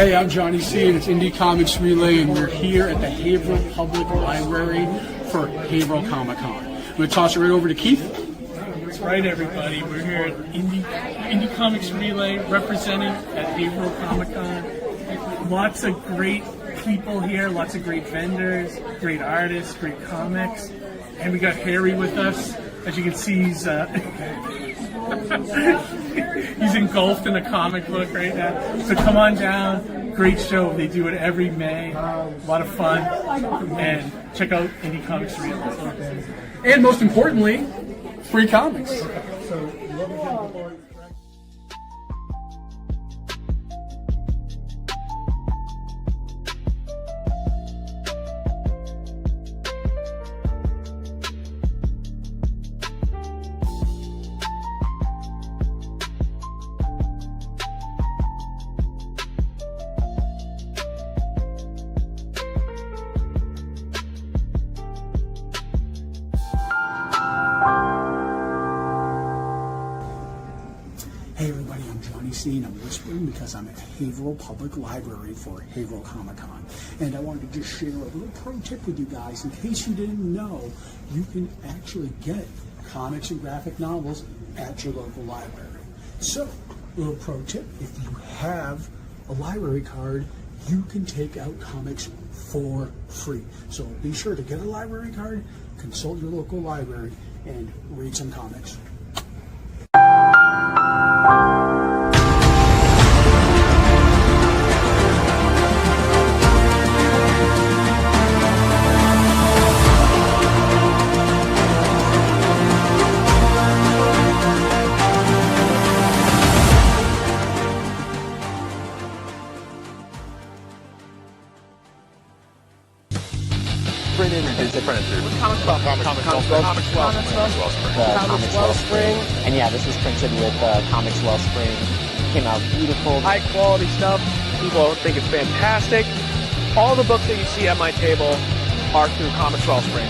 Hey, I'm Johnny C, and it's Indie Comics Relay, and we're here at the Haverhill Public Library for Haverhill Comic Con. I'm going to toss it right over to Keith. That's right, everybody. We're here at Indie Comics Relay, representing at Haverhill Comic Con. Lots of great people here, lots of great vendors, great artists, great comics, and we got Harry with us. As you can see, he's he's engulfed in a comic book right now. So come on down. Great show. They do it every May. A lot of fun. And check out Indie Comics Relay. And most importantly, free comics. Hey everybody, I'm Johnny C, and I'm whispering because I'm at Haverhill Public Library for Haverhill Comic Con. And I wanted to just share a little pro tip with you guys. In case you didn't know, you can actually get comics and graphic novels at your local library. So, little pro tip, if you have a library card, you can take out comics for free. So be sure to get a library card, consult your local library, and read some comics. Comics Wellspring. And yeah, this is printed with Comics Wellspring. Came out beautiful. High quality stuff. People think it's fantastic. All the books that you see at my table are through Comics Wellspring.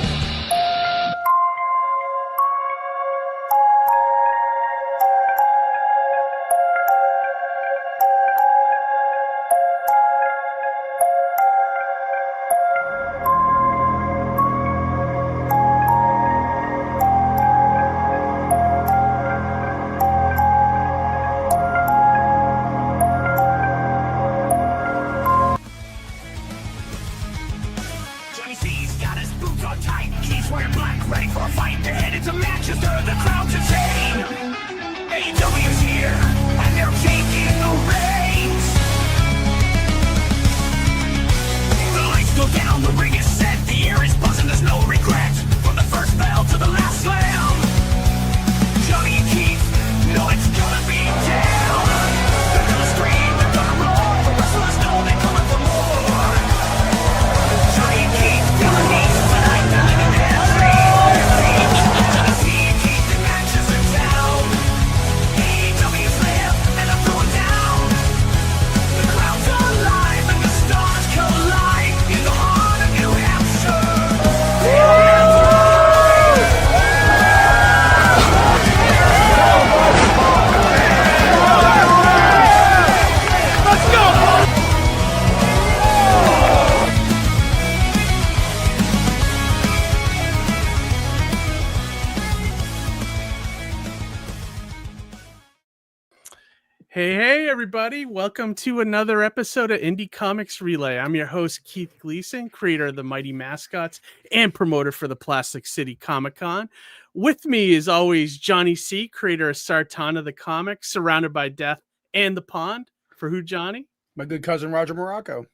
Hey, everybody. Welcome to another episode of Indie Comics Relay. I'm your host, Keith Gleason, creator of the Mighty Mascots and promoter for the Plastic City Comic Con. With me, as always, Johnny C, creator of Sartana the comic, Surrounded by Death and the Pond. For who, Johnny? My good cousin, Roger Morocco.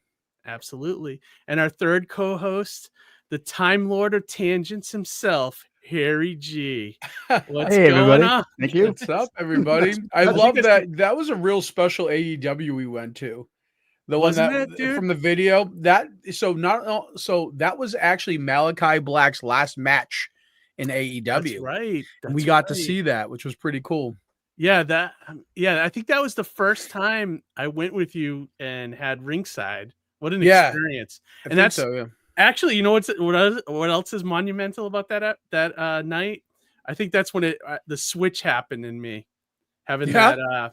Absolutely. And our third co-host, the Time Lord of Tangents himself, Harry G. What's going on? Thank you. What's up, everybody? I love that. That was a real special AEW we went to. The one that from the video that that was actually Malachi Black's last match in AEW. That's right. We got to see that, which was pretty cool. Yeah, I think that was the first time I went with you and had ringside. What an experience! And that's so, yeah. Actually, you know what else is monumental about that night? I think that's when the switch happened in me, having that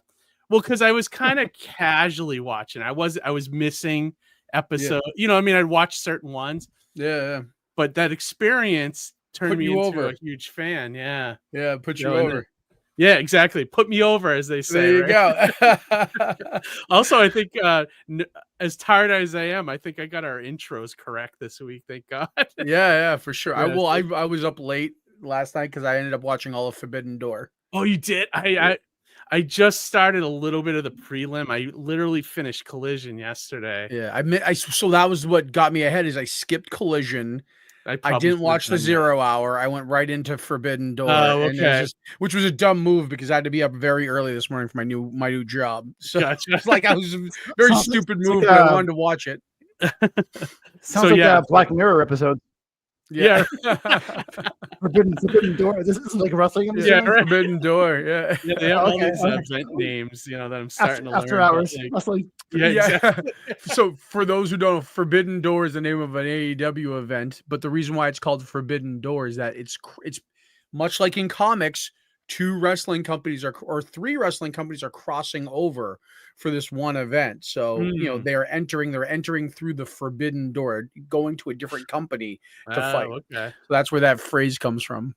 Well, because I was kind of casually watching. I was missing episode. You know, I mean, I'd watch certain ones. Yeah. But that experience turned Put me you into over. a huge fan. Yeah. Yeah, put you You know, and over. Yeah, exactly. Put me over, as they say. There you right? go. Also, I think as tired as I am, I think I got our intros correct this week. Thank God. Yeah, for sure. Yeah, I was up late last night because I ended up watching all of Forbidden Door. Oh, you did? I just started a little bit of the prelim. I literally finished Collision yesterday. Yeah, so that was what got me ahead. Is I skipped Collision. I didn't watch the 0 hour. I went right into Forbidden Door. Oh, and it was which was a dumb move because I had to be up very early this morning for my new job. So Gotcha. it's like I was a very stupid move, but I wanted to watch it. Sounds like a Black Mirror episode. Yeah. Forbidden Door. This is like a wrestling episode. Yeah, right. Forbidden Door. Yeah. Yeah, they have all these event names, you know, that I'm starting to learn. After hours wrestling. Yeah. Exactly. So for those who don't know, Forbidden Door is the name of an AEW event, but the reason why it's called Forbidden Door is that it's much like in comics, 2 wrestling companies or 3 wrestling companies are crossing over for this one event. So, you know, they're entering through the Forbidden Door, going to a different company to fight. Okay. So that's where that phrase comes from.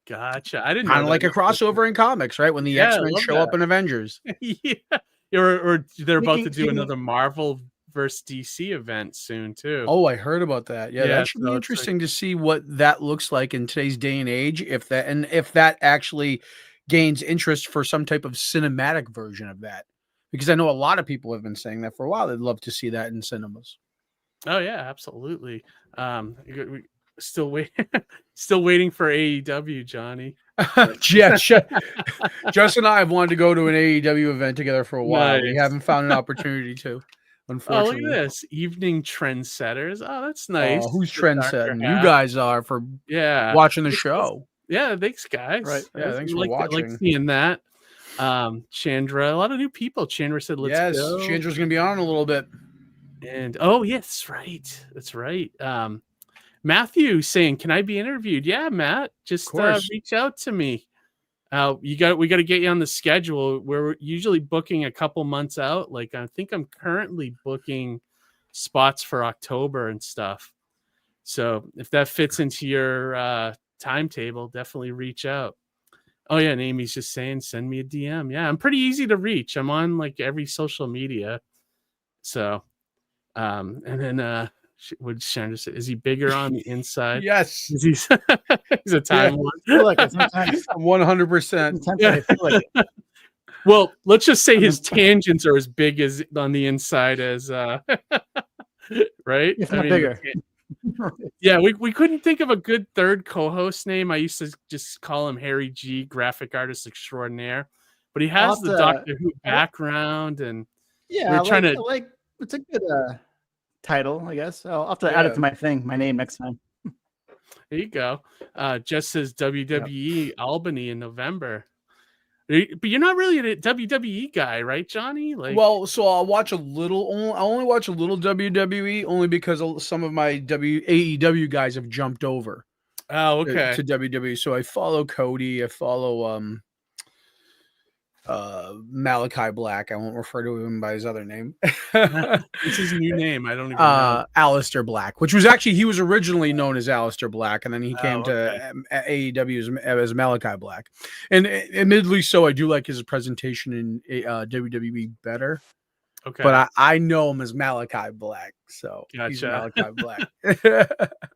Gotcha. I didn't kind of know like a crossover in comics, right? When the X-Men show up in Avengers. Yeah. Or they're about to do another Marvel versus DC event soon too. Oh, I heard about that. Yeah, that should be so interesting to see what that looks like in today's day and age. If that actually gains interest for some type of cinematic version of that, because I know a lot of people have been saying that for a while. They'd love to see that in cinemas. Oh yeah, absolutely. We still waiting for AEW, Johnny. Yeah, Jess and I have wanted to go to an AEW event together for a while. Nice. We haven't found an opportunity to. Unfortunately. Oh, look at this. Evening Trendsetters. Oh, that's nice. Who's trendsetting? You guys are for watching the show. Yeah, thanks, guys. Right. Yeah, thanks for watching. I like seeing that. Chandra, a lot of new people. Chandra said, let's go. Chandra's going to be on in a little bit. And, yeah, that's right. That's right. Matthew saying, can I be interviewed? Yeah, Matt, just reach out to me. We got to get you on the schedule. We're usually booking a couple months out. Like, I think I'm currently booking spots for October and stuff. So if that fits into your timetable, definitely reach out. Oh yeah, and Amy's just saying, send me a DM. Yeah, I'm pretty easy to reach. I'm on like every social media. So, and then would Chandra say, is he bigger on the inside? Yes. Is he's a time one. I feel like it sometimes. 100%. Sometimes I feel like it. Well, let's just say his tangents are as big as on the inside as right? If not bigger. Yeah, we couldn't think of a good third co-host name. I used to just call him Harry G, graphic artist extraordinaire. But he has the Doctor Who background, and we're trying to like it's a good title, I guess. I'll have to add it to my name next time. There you go. Just says WWE Albany in November. But you're not really a WWE guy, right, Johnny? Like, well, so I'll watch a little. I'll only watch a little WWE, only because some of my AEW guys have jumped over. Oh, okay. To WWE. So I follow Cody. I follow Malachi Black. I won't refer to him by his other name. It's his new name. I don't even know. Aleister Black, which was actually, he was originally known as Aleister Black, and then he came to AEW as Malachi Black. And admittedly, so I do like his presentation in WWE better. Okay. But I know him as Malachi Black, so he's Malachi Black.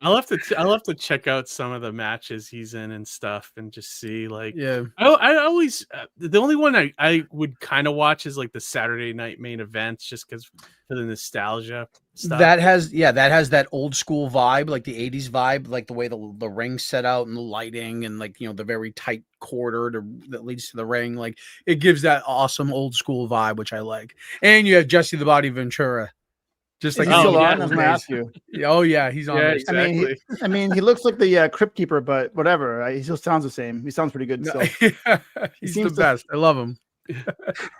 I'll have to check out some of the matches he's in and stuff, and just see like. Yeah. I always the only one I would kind of watch is like the Saturday night main events, just because for the nostalgia stuff. That has that old school vibe, like the 80s vibe, like the way the ring's set out and the lighting and like, you know, the very tight corridor that leads to the ring. Like it gives that awesome old school vibe, which I like. And you have Jesse the Body Ventura. Just like still on, I was gonna ask you. Oh yeah, he's on. Yeah, there. exactly. I mean, he looks like the Crypt Keeper, but whatever. He still sounds the same. He sounds pretty good. So he's the best. I love him.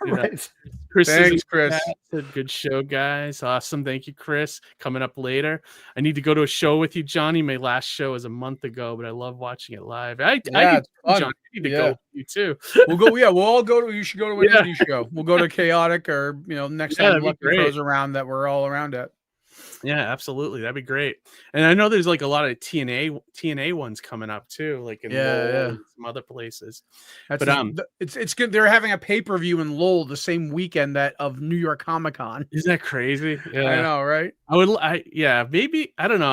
Right. Chris, Thanks, Chris. said, good show, guys. Awesome. Thank you, Chris. Coming up later. I need to go to a show with you, Johnny. My last show was a month ago, but I love watching it live. I it's do, fun. Johnny. I need to go with you too. We'll go. Yeah, we'll all go to. You should go to an indie show. We'll go to Chaotic, or next time Lucky Crow's around that we're all around at. Yeah, absolutely. That'd be great. And I know there's like a lot of TNA ones coming up too, like in Lowell and some other places. But it's good. They're having a pay-per-view in Lowell the same weekend of New York Comic Con. Isn't that crazy? Yeah, I know, right? Maybe I don't know.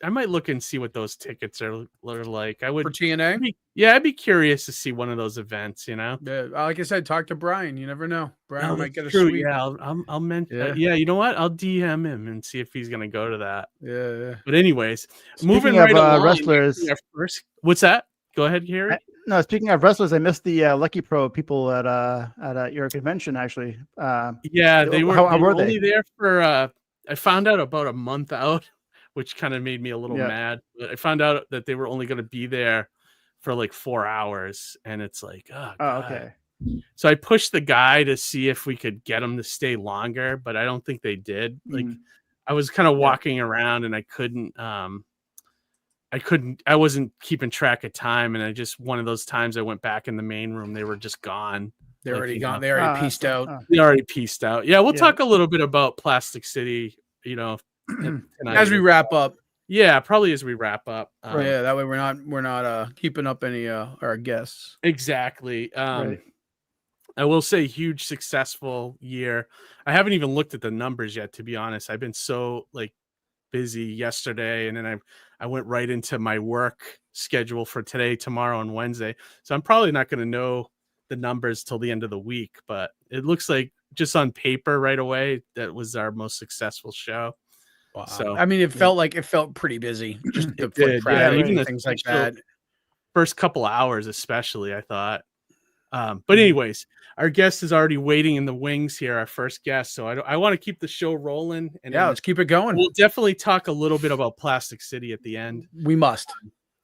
I might look and see what those tickets are like. I would for TNA. I'd be curious to see one of those events. Yeah, like I said, talk to Brian. You never know. Brian might get a true. suite. Yeah, I'll mention. Yeah, you know what? I'll DM him and see if he's gonna go to that. Yeah. But anyways, moving right along. Wrestlers. What's that? Go ahead, Harry. No, speaking of wrestlers, I missed the Lucky Pro people at your convention. Actually, they were. How were only there for. I found out about a month out, which kind of made me a little mad. But I found out that they were only going to be there for like 4 hours, and it's like, oh, okay. So I pushed the guy to see if we could get him to stay longer, but I don't think they did. Like, I was kind of walking around, and I wasn't keeping track of time, and I just one of those times I went back in the main room, they were just gone. They're already gone. They already pieced out. They already pieced out. Yeah, we'll talk a little bit about Plastic City, tonight. As we wrap up. Yeah, probably as we wrap up. That way we're not keeping up any our guests. Exactly. I will say huge successful year. I haven't even looked at the numbers yet, to be honest. I've been so busy yesterday, and then I went right into my work schedule for today, tomorrow, and Wednesday. So I'm probably not going to know the numbers till the end of the week, but it looks like just on paper right away, that was our most successful show. Wow. So I mean, it felt pretty busy. Just the foot traffic, even things like that. First couple of hours, especially, I thought. But anyways, our guest is already waiting in the wings here, our first guest. So I want to keep the show rolling. And let's keep it going. We'll definitely talk a little bit about Plastic City at the end. We must.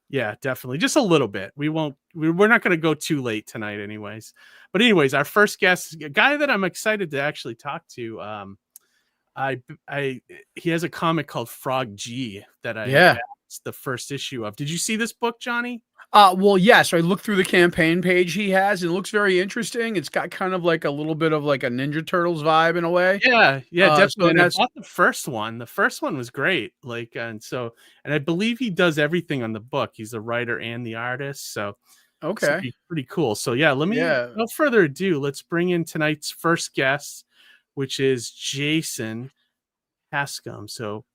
Yeah, definitely. Just a little bit. We're not going to go too late tonight anyways. But anyways, our first guest, a guy that I'm excited to actually talk to. He has a comic called Frog G that it's the first issue of. Did you see this book, Johnny? Well, yeah. So I looked through the campaign page he has, and it looks very interesting. It's got kind of like a little bit of like a Ninja Turtles vibe in a way. Yeah, definitely. I bought the first one. The first one was great. And I believe he does everything on the book. He's the writer and the artist. So okay, pretty cool. So no further ado, let's bring in tonight's first guest, which is Jason Bascom. So,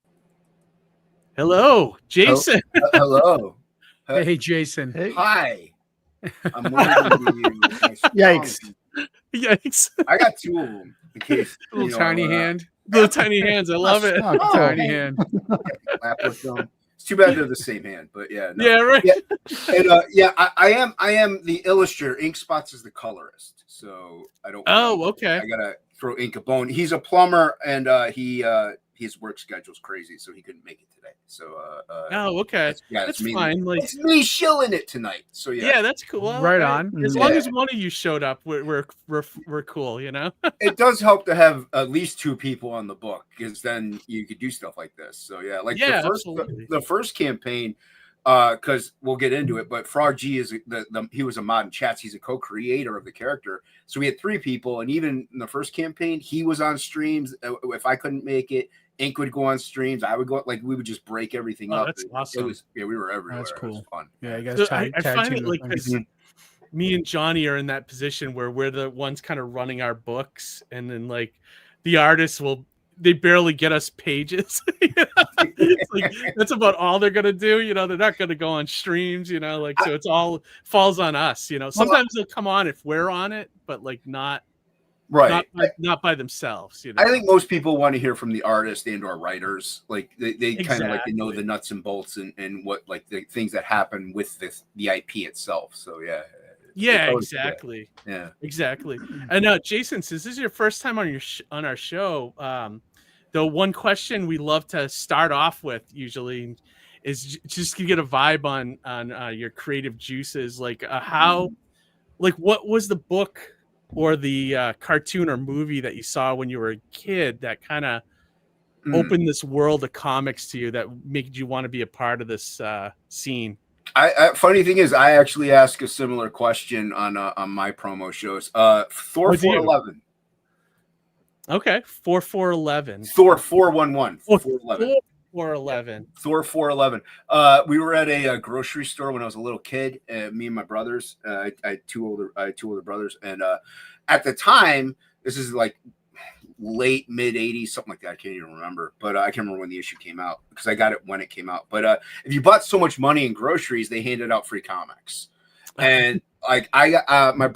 hello, Jason. Hello. Hey, Jason. Hey. Hi. I'm waving you. Yikes. Yikes. I got two of them in case. Little tiny hand. Little tiny hands. I love it. Tiny hand. Clap with them. It's too bad they're the same hand, but yeah. No. Yeah, right. Yeah. And I am the illustrator. Ink Spots is the colorist. So I don't. Okay. I gotta throw ink a bone. He's a plumber, and his work schedule's crazy, so he couldn't make it today. So okay. That's fine. It's me shilling it tonight. So yeah, that's cool. Well, right on. As long as one of you showed up, we're cool. It does help to have at least two people on the book, because then you could do stuff like this. So the first campaign, because we'll get into it, but Frog G is he was a mod in chats. He's a co-creator of the character. So we had three people, and even in the first campaign, he was on streams. If I couldn't make it, Ink would go on streams. I would go, we would just break everything up. That's awesome. We were everywhere. That's cool. It was fun. Yeah, you guys I find it me and Johnny are in that position where we're the ones kind of running our books, and then the artists they barely get us pages. That's about all they're gonna do. They're not gonna go on streams. So it's all falls on us. Sometimes they'll come on if we're on it, but not. Right. Not by themselves. I think most people want to hear from the artist and or writers. They kind of like to know the nuts and bolts and what the things that happen with the IP itself. So yeah. Yeah, exactly. Yeah, exactly. And Jason, since this is your first time on our show, the one question we love to start off with usually is just to get a vibe on your creative juices. What was the book or the cartoon or movie that you saw when you were a kid that kind of opened this world of comics to you that made you want to be a part of this scene? Funny thing is, I actually ask a similar question on my promo shows. Thor 411. Okay, 4411. Thor 411. 411. 411. Thor 411. We were at a grocery store when I was a little kid. Me and my brothers. I had two older brothers, and at the time, this is like late mid 80s, something like that. I can't even remember, but I can't remember when the issue came out because I got it when it came out. But if you bought so much money in groceries, they handed out free comics, and like I got my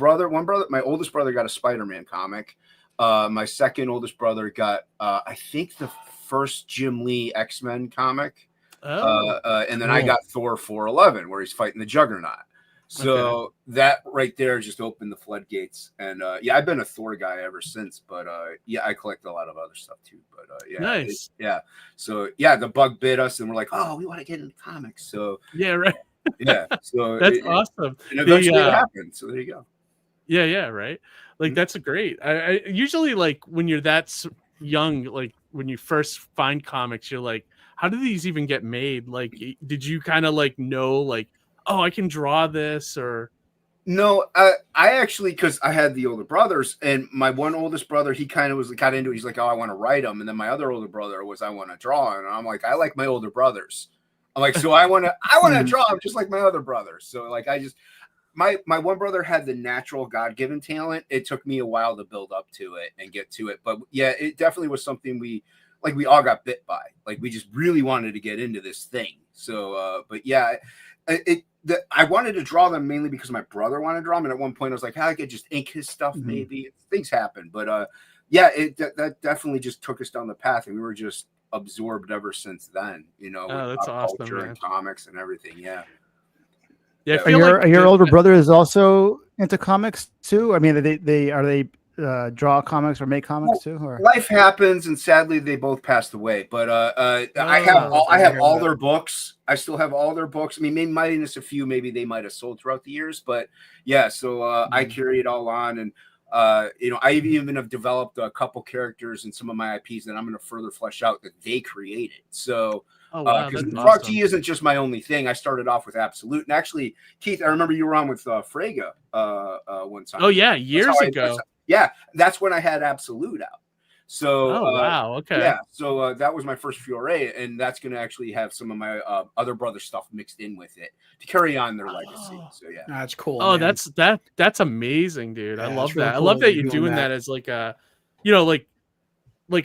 oldest brother got a Spider-Man comic. My second oldest brother got I think the first Jim Lee X-Men comic, and then I got Thor 411 where he's fighting the Juggernaut. So that right there just opened the floodgates, and yeah, I've been a Thor guy ever since. But yeah, I collect a lot of other stuff too. But yeah, nice. So yeah, the bug bit us, and we're like, oh, we want to get into comics. So yeah, right. Yeah, so that's awesome. And eventually it happened. So there you go. Yeah, right. Like that's great. I usually like when you're that young, like when you first find comics, you're like, how do these even get made? Like, did you kind of like know like, oh, I can draw this? Or no, I actually, because I had the older brothers, and my one oldest brother, he kind of got into it. He's like, oh, I want to write them. And then my other older brother was, I want to draw. And I'm like, I like my older brothers. I'm like, so I want to draw them just like my other brothers. So like, my one brother had the natural God-given talent. It took me a while to build up to it and get to it. But yeah, it definitely was something we all got bit by. Like we just really wanted to get into this thing. So, but yeah, I wanted to draw them mainly because my brother wanted to draw them. And at one point I was like, I could just ink his stuff. Maybe things happen. But yeah, that definitely just took us down the path, and we were just absorbed ever since then, you know, with that's awesome, culture man. and comics and everything. Yeah. Yeah. Your older brother is also into comics too. I mean, they draw comics or make comics too? Or life happens, and sadly they both passed away. But I have all their books. I still have all their books. I mean, maybe minus a few, maybe they might have sold throughout the years. But yeah, so I carry it all on, and you know, I even have developed a couple characters in some of my IPs that I'm going to further flesh out that they created. So. Because Frog G isn't just my only thing. I started off with Absolute, and actually, Keith, I remember you were on with Frega one time. Oh yeah, years ago. Yeah, that's when I had Absolute out. So, wow, okay, yeah. So that was my first foray, and that's going to actually have some of my other brother stuff mixed in with it to carry on their legacy. So yeah, that's cool. Oh, man. that's amazing, dude. Yeah, I love that. really I cool love that you're doing that as like a, you know, like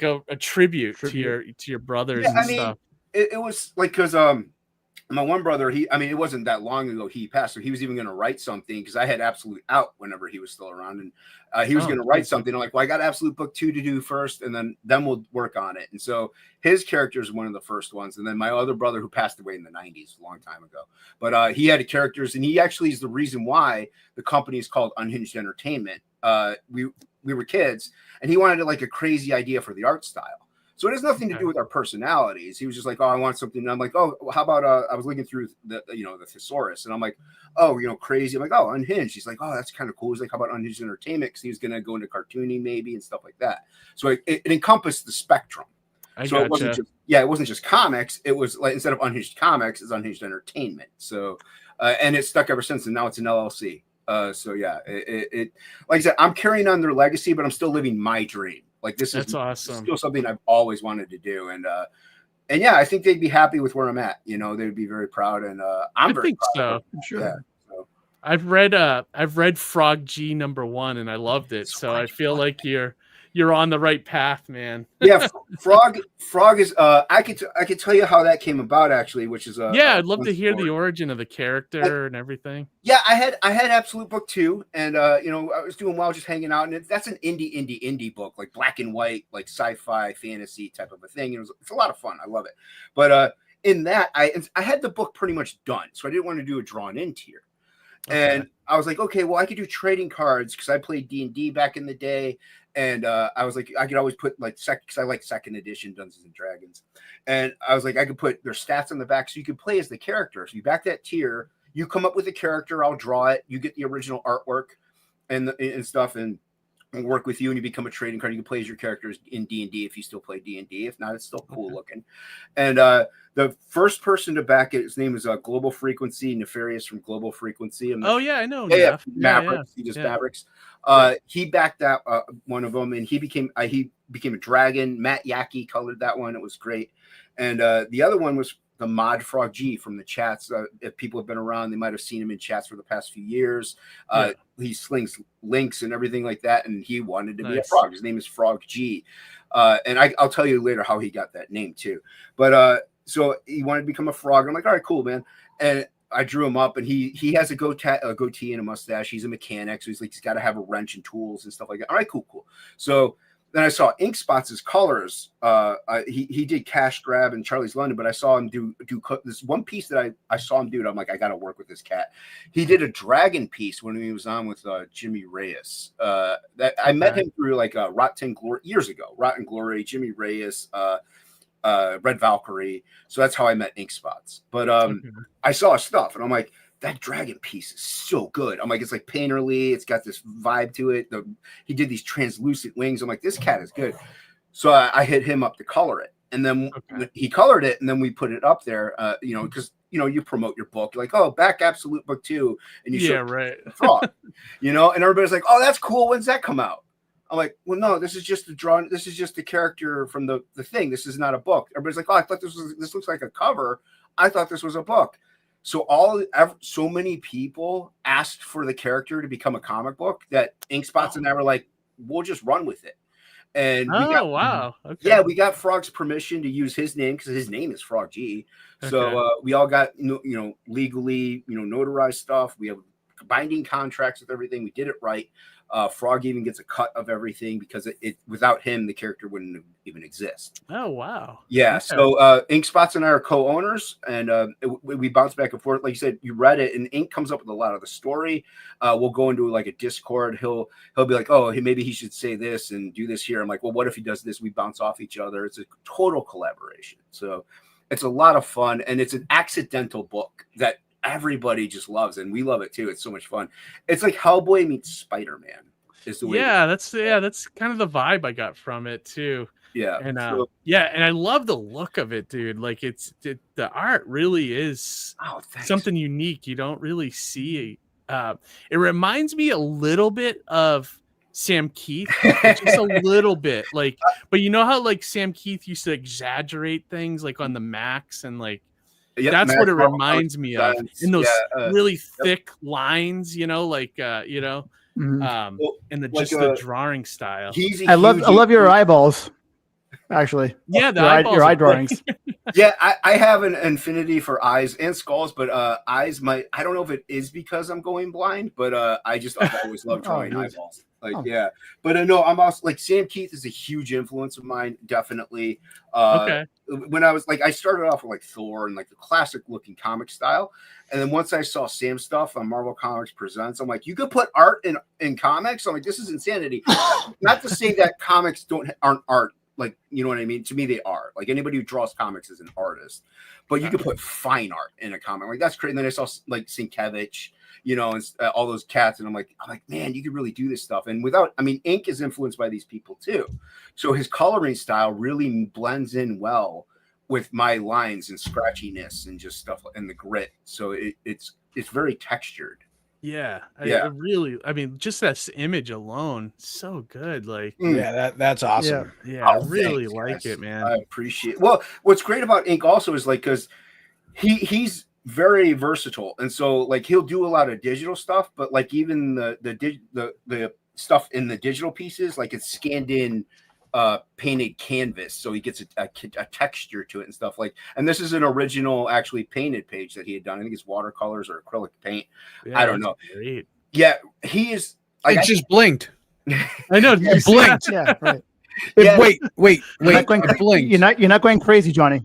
a tribute to your brothers and stuff. It was like, because my one brother, it wasn't that long ago he passed, so he was even going to write something, because I had Absolute out whenever he was still around, and he was going to write something. I'm like, well, I got Absolute book 2 to do first, and then we'll work on it. And so his character is one of the first ones, and then my other brother, who passed away in the 90s, a long time ago, but he had characters, and he actually is the reason why the company is called Unhinged Entertainment. We were kids, and he wanted like a crazy idea for the art style. So it has nothing to do with our personalities. He was just like, oh, I want something. And I'm like, oh, how about, I was looking through the thesaurus, and I'm like, oh, crazy. I'm like, oh, Unhinged. He's like, oh, that's kind of cool. He's like, how about Unhinged Entertainment? Because he was going to go into cartooning maybe and stuff like that. So it encompassed the spectrum. It wasn't just comics. It was like, instead of Unhinged Comics, it's Unhinged Entertainment. So, and it's stuck ever since. And now it's an LLC. So yeah, it like I said, I'm carrying on their legacy, but I'm still living my dream. Like that's awesome. Still something I've always wanted to do, and yeah, I think they'd be happy with where I'm at. You know, they'd be very proud, and I'm very proud. So. Sure. Yeah, so. I've read Frog G #1, and I loved it. So I feel like you're on the right path, man. Yeah, Frog is. I could tell you how that came about, actually, which is I'd love to hear the origin of the character and everything. Yeah, I had Absolute book 2, and I was doing well, just hanging out, and that's an indie book, like black and white, like sci-fi fantasy type of a thing. It's a lot of fun. I love it. But in that, I had the book pretty much done, so I didn't want to do a drawn-in tier. Okay. And I was like, okay, well, I could do trading cards, because I played D&D back in the day. And I was like, I could always put like because I like 2nd edition Dungeons and Dragons. And I was like, I could put their stats on the back, so you could play as the character. So you back that tier, you come up with a character, I'll draw it, you get the original artwork and stuff. And work with you and you become a trading card. You can play as your characters in D&D if you still play D&D. If not, it's still cool looking. And the first person to back it, his name is Global Frequency, Nefarious from Global Frequency. Oh yeah, I know. Mavericks. He does Mavericks. He backed that one of them, and he became a dragon. Matt Yackey colored that one. It was great. And the other one was the mod Frog G from the chats. If people have been around, they might have seen him in chats for the past few years. He slings links and everything like that, and he wanted to be a frog. His name is Frog G. And I'll tell you later how he got that name too. But so he wanted to become a frog. I'm like, all right, cool, man. And I drew him up, and he has a goatee and a mustache. He's a mechanic, so he's got to have a wrench and tools and stuff like that. All right, cool. So then I saw Ink Spots' colors. He did Cash Grab and Charlie's London, but I saw him do this one piece that I saw him do. I'm like, I got to work with this cat. He did a dragon piece when he was on with Jimmy Reyes. That I met him through like Rotten Glory years ago. Rotten Glory, Jimmy Reyes, Red Valkyrie. So that's how I met Ink Spots. But I saw his stuff, and I'm like, that dragon piece is so good. I'm like, it's like painterly. It's got this vibe to it. He did these translucent wings. I'm like, this cat is good. So I hit him up to color it. And then he colored it, and then we put it up there, because, you promote your book. You're like, oh, back Absolute Book 2. And you show Frog, and everybody's like, oh, that's cool. When's that come out? I'm like, well, no, this is just the drawing. This is just the character from the thing. This is not a book. Everybody's like, oh, I thought this looks like a cover. I thought this was a book. So so many people asked for the character to become a comic book that Ink Spots and I were like, we'll just run with it. And we got Frog's permission to use his name because his name is Frog G. So we all got legally notarized stuff. We have binding contracts with everything. We did it right. Frog even gets a cut of everything because it without him the character wouldn't even exist. Oh wow! Yeah. Okay. So Ink Spots and I are co-owners, and we bounce back and forth. Like you said, you read it, and Ink comes up with a lot of the story. We'll go into like a Discord. He'll be like, oh, maybe he should say this and do this here. I'm like, well, what if he does this? We bounce off each other. It's a total collaboration. So it's a lot of fun, and it's an accidental book that everybody just loves, and we love it too. It's so much fun. It's like Hellboy meets Spider-Man is the way. That's kind of the vibe I got from it too. Yeah. And and I love the look of it, dude. Like the art really is something unique. You don't really see. It reminds me a little bit of Sam Keith, just a little bit. Like, but you know how like Sam Keith used to exaggerate things like on the Max and like. Yep, that's what it reminds me of in those really thick lines, and the the drawing style. I love your eyeballs, actually. Yeah, your eye drawings. Yeah, I have an affinity for eyes and skulls, but eyes I don't know if it is because I'm going blind, but I've always loved drawing eyeballs. But no, I'm also like Sam Keith is a huge influence of mine, definitely. When I was like, I started off with like Thor and like the classic looking comic style, and then once I saw Sam's stuff on Marvel Comics Presents, I'm like, you could put art in comics. I'm like, this is insanity. Not to say that comics aren't art. Like, you know what I mean? To me, they are. Like, anybody who draws comics is an artist. But you could put fine art in a comic. Like, that's great. And then I saw, like, Sienkiewicz, and all those cats. And I'm like, man, you could really do this stuff. And Ink is influenced by these people, too. So his coloring style really blends in well with my lines and scratchiness and just stuff and the grit. So it's very textured. Yeah, I mean, just that image alone, so good. Like, that's awesome. Yeah, I really like it, man. I appreciate it. Well, what's great about Ink also is like because he's very versatile, and so like he'll do a lot of digital stuff, but like even the stuff in the digital pieces, like it's scanned in painted canvas, so he gets a texture to it and stuff like. And this is an original, actually painted page that he had done. I think it's watercolors or acrylic paint. I don't know. Great. Yeah, he is. Like, just blinked. I know. You blinked. Yeah, right. Wait. You're not going crazy, Johnny.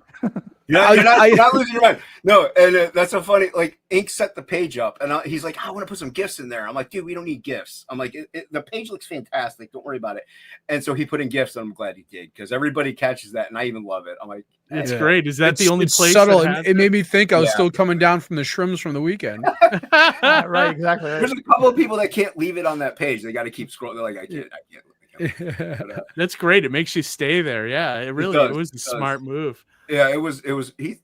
You're not losing your mind. No, and that's so funny. Like, Ink set the page up, and he's like, I want to put some GIFs in there. I'm like, dude, we don't need GIFs. I'm like, the page looks fantastic. Don't worry about it. And so he put in GIFs, and I'm glad he did, because everybody catches that, and I even love it. I'm like, it's great. Is that the only place? Subtle. It made me think I was still coming down from the shrooms from the weekend. Right, exactly. Right. There's a couple of people that can't leave it on that page. They got to keep scrolling. They're like, I can't. But, that's great. It makes you stay there. Yeah, it was a smart move. Yeah, it was.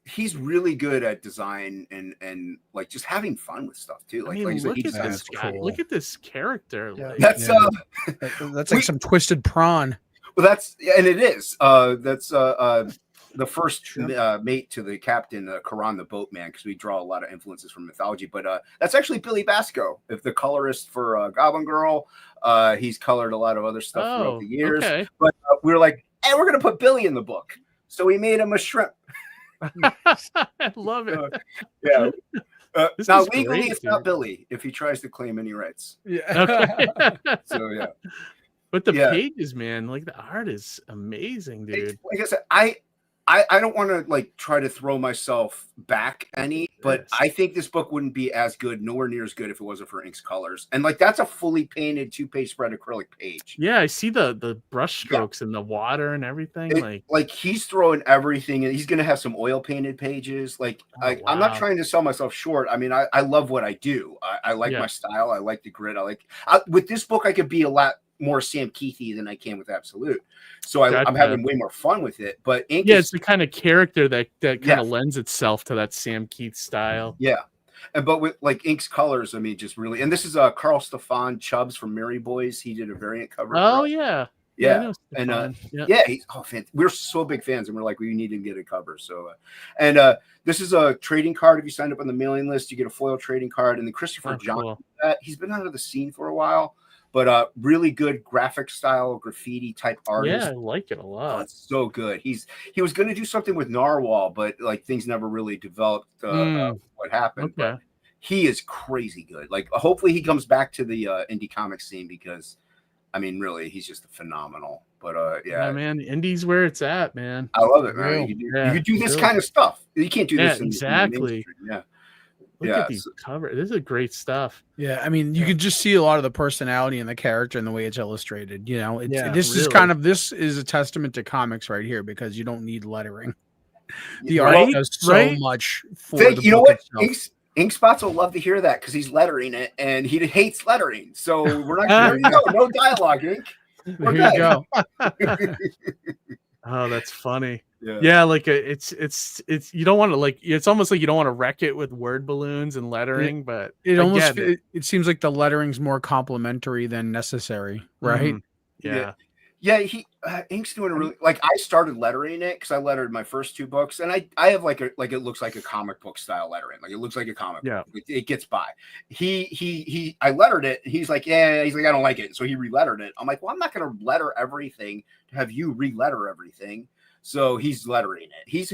He's really good at design and like just having fun with stuff too. Like, look at this guy. Cool. Look at this character. Yeah. Like, that's that's like some twisted prawn. Well, and it is. That's the first mate to the captain, Karan the boatman, because we draw a lot of influences from mythology. But that's actually Billy Basco, if the colorist for Goblin Girl. He's colored a lot of other stuff throughout the years. Okay. But we were like, hey, we're gonna put Billy in the book, so we made him a shrimp. I love it. Yeah. Now legally, it's not Billy if he tries to claim any rights. Yeah. Okay. So yeah. But the pages, man, like the art is amazing, dude. Like I said, I don't want to like try to throw myself back any, but I think this book wouldn't be as good, nowhere near as good, if it wasn't for Ink's colors. And like that's a fully painted 2-page spread acrylic page. Yeah, I see the brush strokes and the water and everything. Like he's throwing everything, and he's gonna have some oil painted pages. Like I'm not trying to sell myself short. I mean, I love what I do. I like my style. I like the grit. With this book, I could be a lot more Sam Keithy than I can with Absolute. So I'm having way more fun with it. But Ink it's the kind of character that kind of lends itself to that Sam Keith style. Yeah. But with like Ink's colors, I mean, just really, and this is Carl Stefan Chubbs from Merry Boys. He did a variant cover. Oh yeah. Yeah. And we're so big fans, and we're like, we need to get a cover. So this is a trading card. If you signed up on the mailing list, you get a foil trading card. And then Christopher John, he's been out of the scene for a while. But really good graphic style graffiti type artist. Yeah, I like it a lot. Oh, it's so good. He was going to do something with Narwhal, but like things never really developed. What happened? Okay. But he is crazy good. Like hopefully he comes back to the indie comic scene, because I mean, really, he's just phenomenal. But yeah, man, indie's where it's at, man. I love it, man. You can do this kind of stuff. You can't do this exactly. Yeah. Look at these covers. This is great stuff. Yeah, I mean, you can just see a lot of the personality and the character and the way it's illustrated. You know, this is a testament to comics right here, because you don't need lettering. The art does so much for the book. You know what? Ink Spots will love to hear that, because he's lettering it and he hates lettering. So we're not no dialogue, Ink. Here you go. Oh, that's funny. Yeah, like it's you don't want to it's almost like you don't want to wreck it with word balloons and lettering, but it seems like the lettering's more complimentary than necessary, right? Mm-hmm. Yeah, Ink's doing a really, like, I started lettering it because I lettered my first 2 books, and I have it looks like a comic book style lettering, like it looks like a comic book. It gets by. I lettered it. He's like, I don't like it, so he relettered it. I'm like, well, I'm not gonna letter everything to have you re-letter everything. So he's lettering it. He's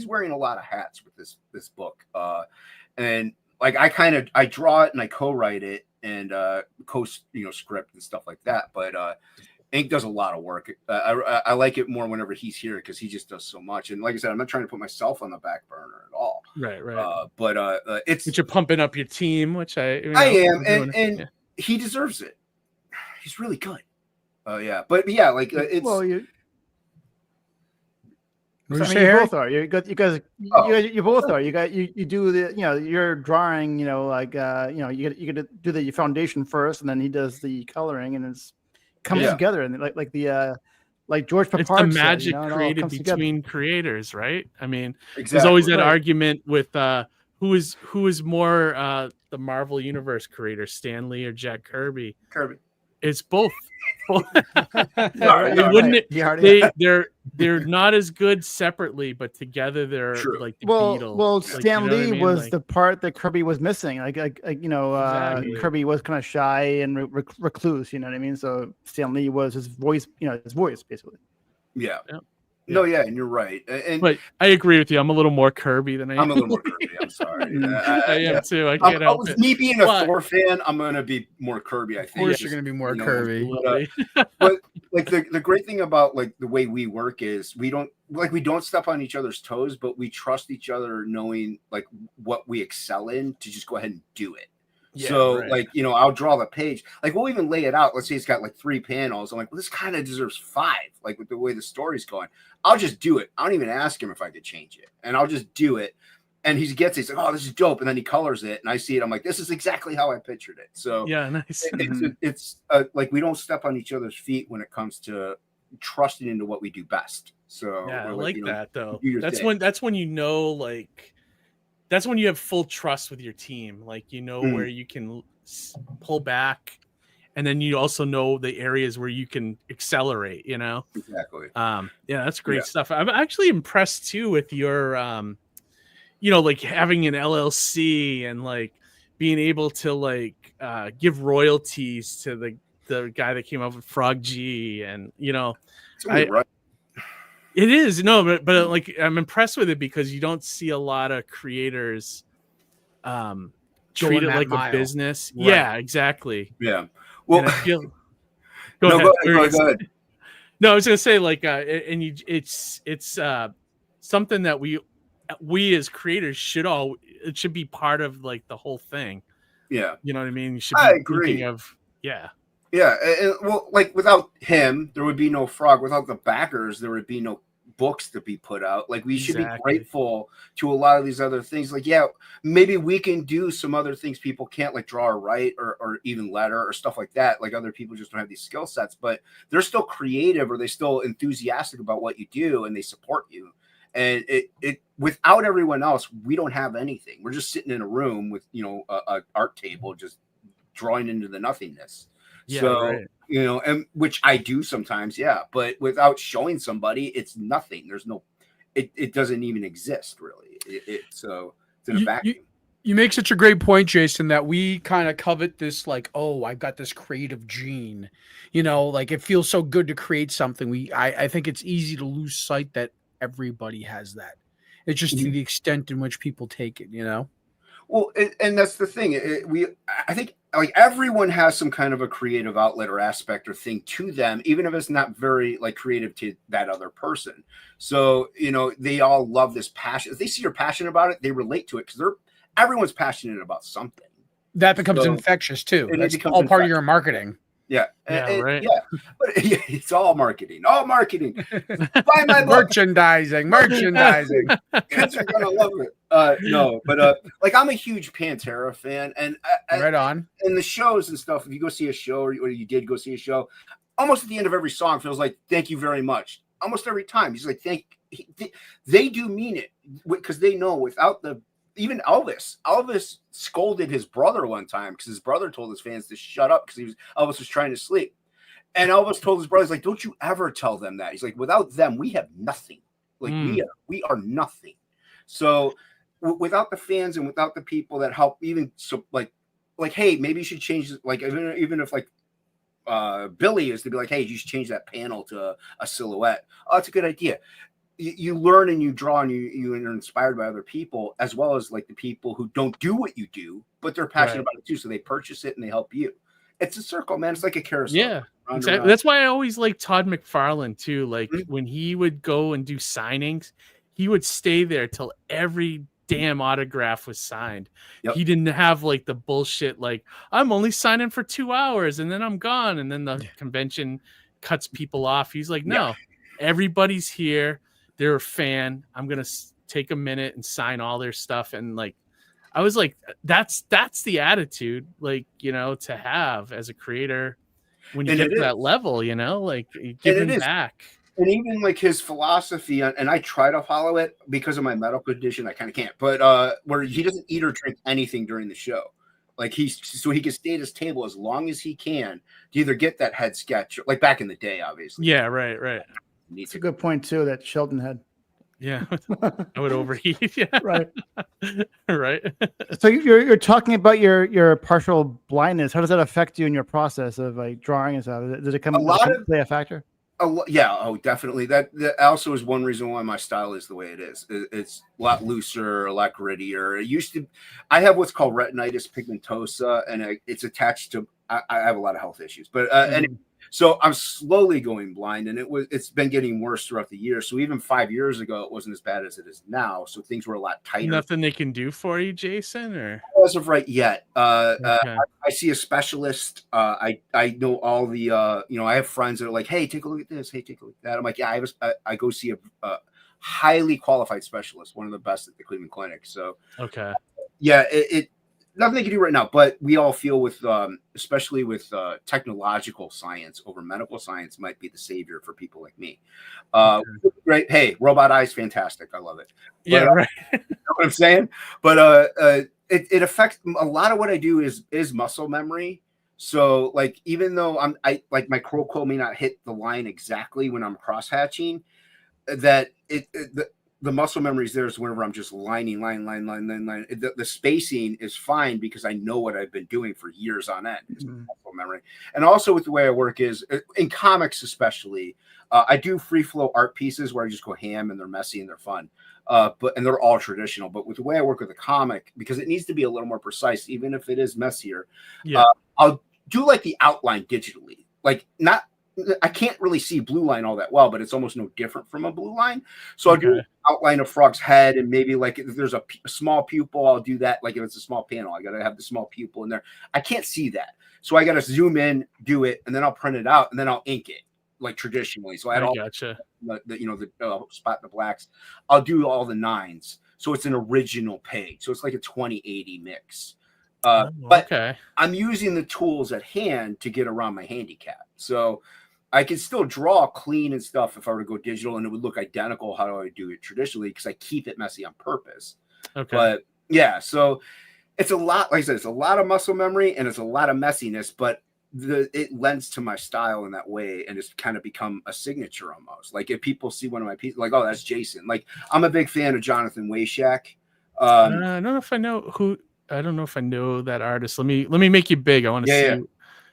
wearing a lot of hats with this book, and like I draw it and I co-write it and script and stuff like that, but Ink does a lot of work. I like it more whenever he's here, because he just does so much. And like I said, I'm not trying to put myself on the back burner at all. Right. But you're pumping up your team, which I am, and he deserves it. He's really good. It's. You both are. You guys. You both are. You do the. You're drawing. You get to do the foundation first, and then he does the coloring, and it's comes together. And like George Papard, it's the magic created between creators, right? I mean, there's always that argument with who is more the Marvel Universe creator, Stan Lee or Jack Kirby? It's both. They're not as good separately, but together they're like the Beatles. Well, Stan Lee was the part that Kirby was missing. Kirby was kind of shy and recluse. You know what I mean? So Stan Lee was his voice. His voice basically. Yeah. No, and you're right. But I agree with you. I'm a little more Kirby than I am. I'm a little more Kirby. I'm sorry. I am too. I can't help it. Me being a Thor fan, I'm going to be more Kirby, I think. Of course, you're going to be more Kirby. But like the great thing about like the way we work is we don't step on each other's toes, but we trust each other, knowing like what we excel in to just go ahead and do it. Yeah, so like, you know, I'll draw the page, like we'll even lay it out. Let's say it's got like 3 panels. I'm like, well, this kind of deserves 5, like with the way the story's going. I'll just do it. I don't even ask him if I could change it, and I'll just do it. And he gets it. He's like, oh, this is dope. And then he colors it, and I see it. I'm like, this is exactly how I pictured it. So yeah, nice. It's like we don't step on each other's feet when it comes to trusting into what we do best. So yeah, I like that though. That's when you know, like, that's when you have full trust with your team. Like, you know, where you can pull back, and then you also know the areas where you can accelerate, you know? Exactly. Yeah, that's great stuff. I'm actually impressed too with your, you know, like having an LLC and like being able to like give royalties to the guy that came up with Frog G, and, you know, it is but like I'm impressed with it because you don't see a lot of creators treat it like a business. Right. Yeah, exactly. Yeah. Well, go ahead. No, I was gonna say like it's something that we as creators it should be part of like the whole thing. Yeah. You know what I mean? You should be thinking of Yeah. And, well, like without him, there would be no Frog. Without the backers, there would be no books to be put out. Like we should be grateful to a lot of these other things. Like, yeah, maybe we can do some other things people can't, like draw or write or even letter or stuff like that. Like other people just don't have these skill sets, but they're still creative, or they still enthusiastic about what you do, and they support you. And it without everyone else, we don't have anything. We're just sitting in a room with, you know, a art table, just drawing into the nothingness. Yeah, so, you know, and which I do sometimes. Yeah. But without showing somebody, it's nothing. There's no, it doesn't even exist really. It's in a vacuum. You make such a great point, Jason, that we kind of covet this, like, oh, I've got this creative gene, you know, like it feels so good to create something. I think it's easy to lose sight that everybody has that. It's just to the extent in which people take it, you know? Well, and that's the thing. I think like everyone has some kind of a creative outlet or aspect or thing to them, even if it's not very like creative to that other person. So, you know, they all love this passion. If they see you're passionate about it, they relate to it because everyone's passionate about something. That becomes infectious too. That's all part of your marketing. Yeah. Right. Yeah. But it's all marketing. All marketing. Buy my book. Merchandising. Kids are gonna love it. No, but like I'm a huge Pantera fan, and right on. In the shows and stuff, if you go see a show or you did go see a show, almost at the end of every song feels like thank you very much. Almost every time he's like they do mean it because they know without even Elvis scolded his brother one time because his brother told his fans to shut up because Elvis was trying to sleep. And Elvis told his brother, he's like, don't you ever tell them that. He's like, without them, we have nothing. Like we are nothing. So without the fans and without the people that help, even so like, hey, maybe you should change, like, even if like Billy is to be like, hey, you should change that panel to a silhouette. Oh, that's a good idea. You learn and you draw and you are inspired by other people, as well as like the people who don't do what you do, but they're passionate about it too. So they purchase it and they help you. It's a circle, man. It's like a carousel. Yeah, exactly. That's why I always like Todd McFarlane too. Like when he would go and do signings, he would stay there till every damn autograph was signed. Yep. He didn't have like the bullshit, like I'm only signing for 2 hours and then I'm gone. And then the convention cuts people off. He's like, no, everybody's here. They're a fan. I'm going to take a minute and sign all their stuff. And like, I was like, that's the attitude, like, you know, to have as a creator when you get to that level, you know, like giving back. And even like his philosophy, and I try to follow it because of my medical condition. I kind of can't, but where he doesn't eat or drink anything during the show. Like so he can stay at his table as long as he can to either get that head sketch, like back in the day, obviously. Yeah, right. It's a good point too that Sheldon had. Yeah, I would overheat. Yeah, right. So you're talking about your partial blindness. How does that affect you in your process of like drawing and stuff? Does it play a factor? Yeah, definitely. That also is one reason why my style is the way it is. It's a lot looser, a lot grittier. It used to. I have what's called retinitis pigmentosa, and it's attached to I have a lot of health issues, but anyway, so I'm slowly going blind, and it's been getting worse throughout the year. So even 5 years ago, it wasn't as bad as it is now. So things were a lot tighter. Nothing they can do for you, Jason, or as of right yet. I see a specialist. I know all the I have friends that are like, hey, take a look at this. Hey, take a look at that. I'm like, yeah, I go see a highly qualified specialist, one of the best at the Cleveland Clinic. So okay, yeah, it nothing they can do right now, but we all feel with especially with technological science over medical science might be the savior for people like me. Great. Hey, robot eyes, fantastic. I love it. But, yeah, right. You know what I'm saying? But it affects a lot of what I do is muscle memory. So like, even though I like my crow quill may not hit the line exactly when I'm cross hatching, that the muscle memory is there is whenever I'm just line. The spacing is fine because I know what I've been doing for years on end. It's muscle memory. And also with the way I work is in comics, especially, I do free flow art pieces where I just go ham and they're messy and they're fun. And they're all traditional. But with the way I work with a comic, because it needs to be a little more precise, even if it is messier, I'll do like the outline digitally. Like I can't really see blue line all that well, but it's almost no different from a blue line. So I'll do an outline of Frog's head, and maybe like if there's a small pupil, I'll do that. Like if it's a small panel, I got to have the small pupil in there. I can't see that. So I got to zoom in, do it, and then I'll print it out, and then I'll ink it like traditionally. So I gotcha. The spot the blacks. I'll do all the 9s. So it's an original peg. So it's like a 20/80 mix. But I'm using the tools at hand to get around my handicap. So I can still draw clean and stuff if I were to go digital, and it would look identical how I do it traditionally because I keep it messy on purpose. Okay. But yeah, so it's a lot, like I said, it's a lot of muscle memory and it's a lot of messiness, but it lends to my style in that way, and it's kind of become a signature almost. Like if people see one of my pieces, like, oh, that's Jason. Like I'm a big fan of Jonathan Wayshak. I don't know if I know who. I don't know if I know that artist. Let me make you big. I want to see. Yeah.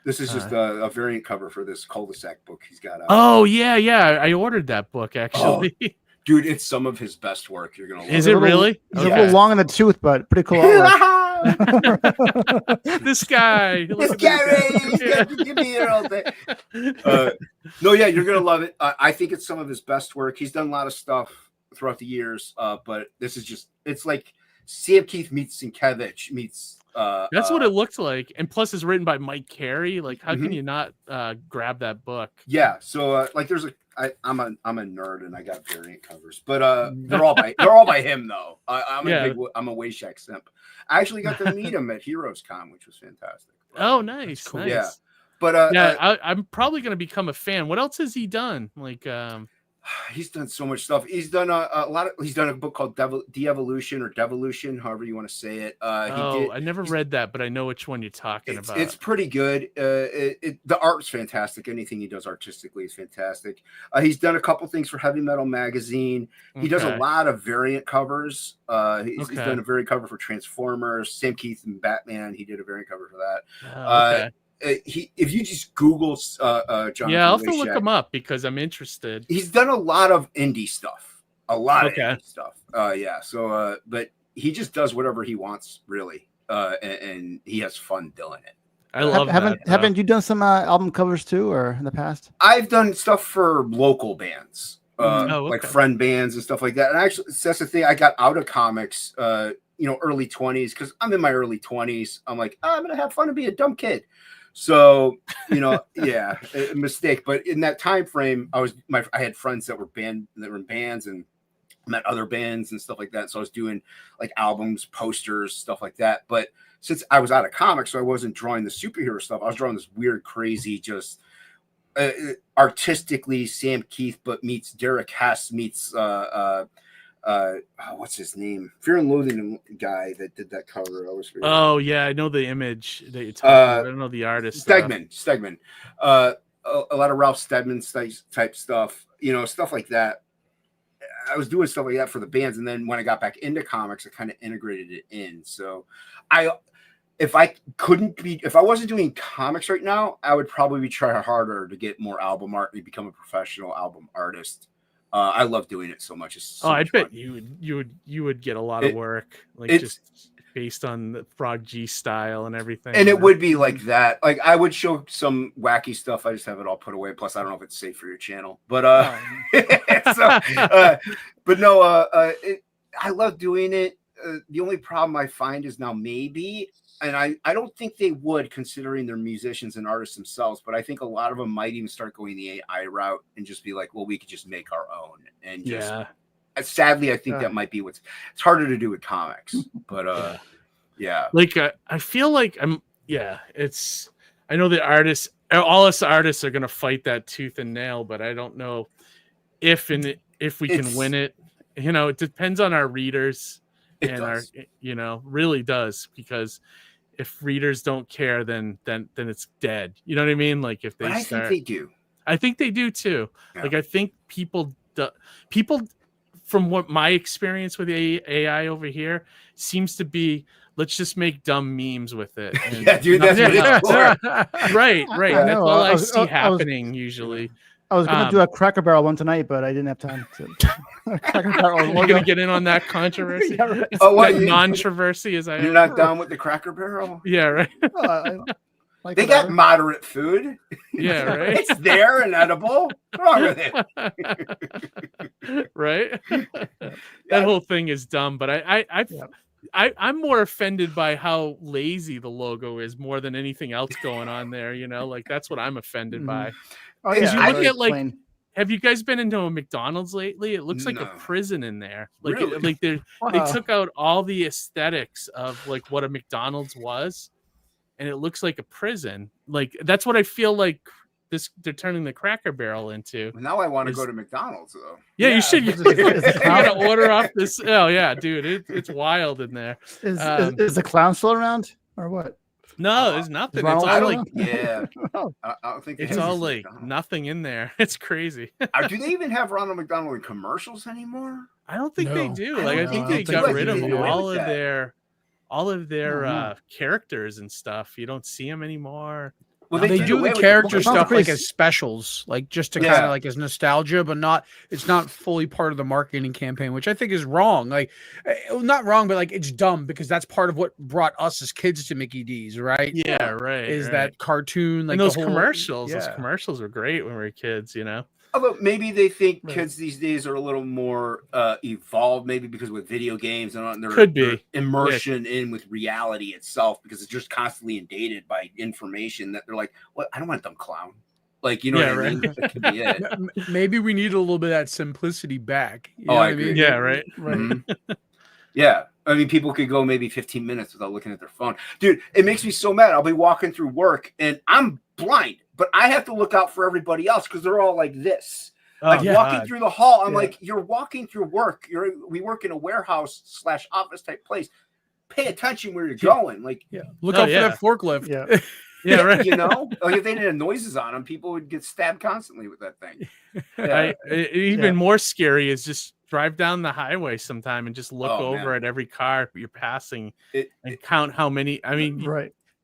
This is just a variant cover for this cul-de-sac book he's got out. Oh, yeah. I ordered that book, actually. Oh, dude, it's some of his best work. You're going to love it. Is it really? It's a little long in the tooth, but pretty cool artwork. This guy. This guy, give me your old thing. No, yeah, you're going to love it. I think it's some of his best work. He's done a lot of stuff throughout the years, but this is just, it's like Sam Keith meets Sienkiewicz meets... That's what it looked like, and plus it's written by Mike Carey. Like, how can you not grab that book? Yeah, so like, there's I'm a nerd and I got variant covers, but they're all by him though. I'm a Wayshak simp. I actually got to meet him at Heroes Con, which was fantastic. Oh, nice, cool. Nice. Yeah, but I'm probably gonna become a fan. What else has he done? Like, he's done so much stuff. He's done a lot of. He's done a book called De-Evolution or Devolution, however you want to say it. I never read that, but I know which one you're talking about. It's pretty good. The art's fantastic. Anything he does artistically is fantastic. He's done a couple things for Heavy Metal Magazine. He does a lot of variant covers. He's done a variant cover for Transformers, Sam Keith and Batman. He did a variant cover for that. If you just Google Jonathan I'll have to Wayshak, look him up because I'm interested. He's done a lot of indie stuff, of indie stuff. So but he just does whatever he wants, really, and he has fun doing it. I love haven't you done some album covers too, or in the past? I've done stuff for local bands, like friend bands and stuff like that. And actually, that's the thing. I got out of comics, early 20s, because I'm in my early 20s. I'm like, I'm gonna have fun and be a dumb kid. So, a mistake. But in that time frame, I had friends that were in bands and met other bands and stuff like that. So I was doing like albums, posters, stuff like that. But since I was out of comics, so I wasn't drawing the superhero stuff. I was drawing this weird, crazy, just artistically Sam Keith, but meets Derek Hess meets what's his name? Fear and Loathing guy that did that cover. I know the image that you're talking about. I don't know the artist. Stegman. A lot of Ralph Steadman type stuff, stuff like that. I was doing stuff like that for the bands, and then when I got back into comics, I kind of integrated it in. So if I wasn't doing comics right now, I would probably be trying harder to get more album art and become a professional album artist. I love doing it so much. I bet you would get a lot of work. Like based on the Frog G style and everything. And it would be like that. Like I would show some wacky stuff. I just have it all put away. Plus, I don't know if it's safe for your channel, but but no, I love doing it. The only problem I find is now maybe, and I don't think they would, considering they're musicians and artists themselves, but I think a lot of them might even start going the AI route and just be like, well, we could just make our own. And just, sadly, I think that might be it's harder to do with comics, but yeah. Like I feel like I know the artists, all us artists are going to fight that tooth and nail, but I don't know if we can win it. You know, it depends on our readers. Really does, because if readers don't care, then it's dead. You know what I mean? Like if they think they do. I think they do too. Yeah. Like I think people from what my experience with AI over here seems to be, let's just make dumb memes with it. Yeah, dude, that's right. That's all I see happening usually. I was going to do a Cracker Barrel one tonight, but I didn't have time to. Cracker Barrel. You're going to get in on that controversy? Yeah, right. Non-traversy, as I. You're not down with the Cracker Barrel? Yeah, right. They got moderate food. Yeah, right. It's there and edible. What's wrong with it? Right. That whole thing is dumb, but I'm more offended by how lazy the logo is more than anything else going on there. You know, like that's what I'm offended by. Oh, yeah. You look at like, have you guys been into a McDonald's lately? It looks like a prison in there. Like, really? They took out all the aesthetics of like what a McDonald's was, and it looks like a prison. Like that's what I feel like they're turning the Cracker Barrel into. Well, now I want to go to McDonald's though. Yeah, you should. You gotta order off this. Oh yeah, dude, it's wild in there. Is the clown still around or what? No, there's nothing. It's all like I don't think it's all like nothing in there. It's crazy. Do they even have Ronald McDonald in commercials anymore? I don't think they do. Like I think they got rid of all of their characters and stuff. You don't see them anymore. Well, they do the character stuff like as specials, like just to kind of like as nostalgia, but it's not fully part of the marketing campaign, which I think is wrong. Like, not wrong, but like it's dumb because that's part of what brought us as kids to Mickey D's, right? Yeah, right. Is that cartoon? Like and those commercials? Those commercials were great when we were kids, you know. Although maybe they think kids these days are a little more evolved, maybe because with video games and their immersion in with reality itself, because it's just constantly inundated by information that they're like, "What? I don't want a dumb clown." Like, you know what I mean? That could be it. Maybe we need a little bit of that simplicity back. You know I agree. I mean? Yeah, right. Mm-hmm. Yeah. I mean, people could go maybe 15 minutes without looking at their phone. Dude, it makes me so mad. I'll be walking through work and I'm blind, but I have to look out for everybody else because they're all like this. Walking through the hall, I'm like, you're walking through work. We work in a warehouse / office type place. Pay attention where you're going. Like, look out for that forklift. Yeah. Yeah, right. You know, like if they didn't have noises on them, people would get stabbed constantly with that thing. Even more scary is just drive down the highway sometime and just look over at every car you're passing and count how many. I mean,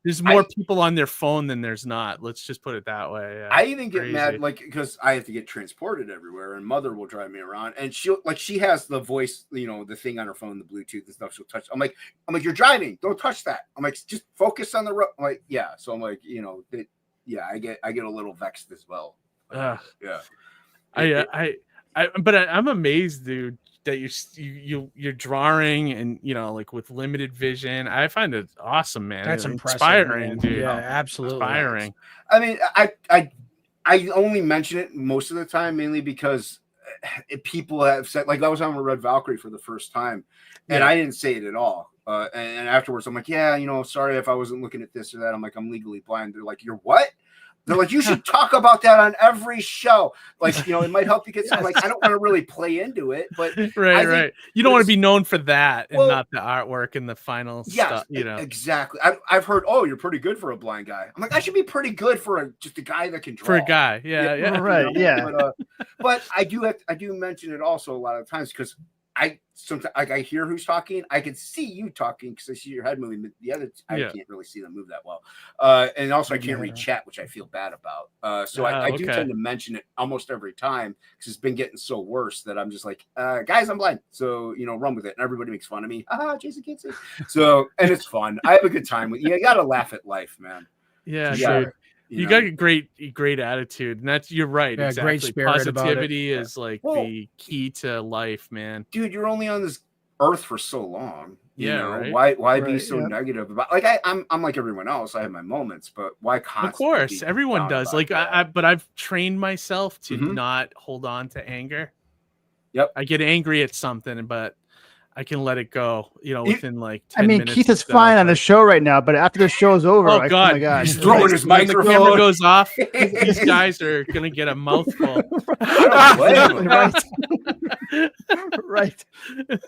there's more people on their phone than there's not. Let's just put it that way. Yeah, I even get mad, like, because I have to get transported everywhere, and Mother will drive me around, and she has the voice, you know, the thing on her phone, the Bluetooth and stuff. She'll touch. I'm like, you're driving, don't touch that. I'm like, just focus on the road. I'm like, yeah. So I'm like, you know, I get a little vexed as well. I'm amazed, dude, that you're drawing and, you know, like with limited vision. I find it awesome, man. That's inspiring, man. dude. Yeah, absolutely inspiring. I mean, I only mention it most of the time mainly because people have said, like, I was on Red Valkyrie for the first time and I didn't say it at all. And afterwards I'm like, yeah, you know, sorry if I wasn't looking at this or that. I'm like, I'm legally blind. They're like, you're what? They're like, you should talk about that on every show. Like, you know, it might help you get something. Like, I don't want to really play into it, but right. You don't want to be known for that and not the artwork and the final stuff. You know, exactly. I've heard, you're pretty good for a blind guy. I'm like, I should be pretty good for just a guy that can draw. For a guy, yeah. Right, you know? But I do mention it also a lot of times because I sometimes like I hear who's talking. I can see you talking because I see your head moving. But the other, I can't really see them move that well. And also I can't read chat, which I feel bad about. So I do tend to mention it almost every time because it's been getting so worse that I'm just like, guys, I'm blind. So, run with it. And everybody makes fun of me. Jason can't see. So, and it's fun. I have a good time with you. You got to laugh at life, man. Yeah, sure. You got a great attitude, and you're right. Yeah, exactly. Great spirit. Positivity is the key to life, man. Dude, you're only on this earth for so long. You know, right? Why be so negative about? Like I'm like everyone else. I have my moments, but why constantly? Of course, everyone does. Like but I've trained myself to not hold on to anger. Yep. I get angry at something, but I can let it go, within like 10 minutes. Keith is fine on the show right now, but after the show's over, oh my God, he's throwing his microphone. The camera goes off. These guys are gonna get a mouthful. Right.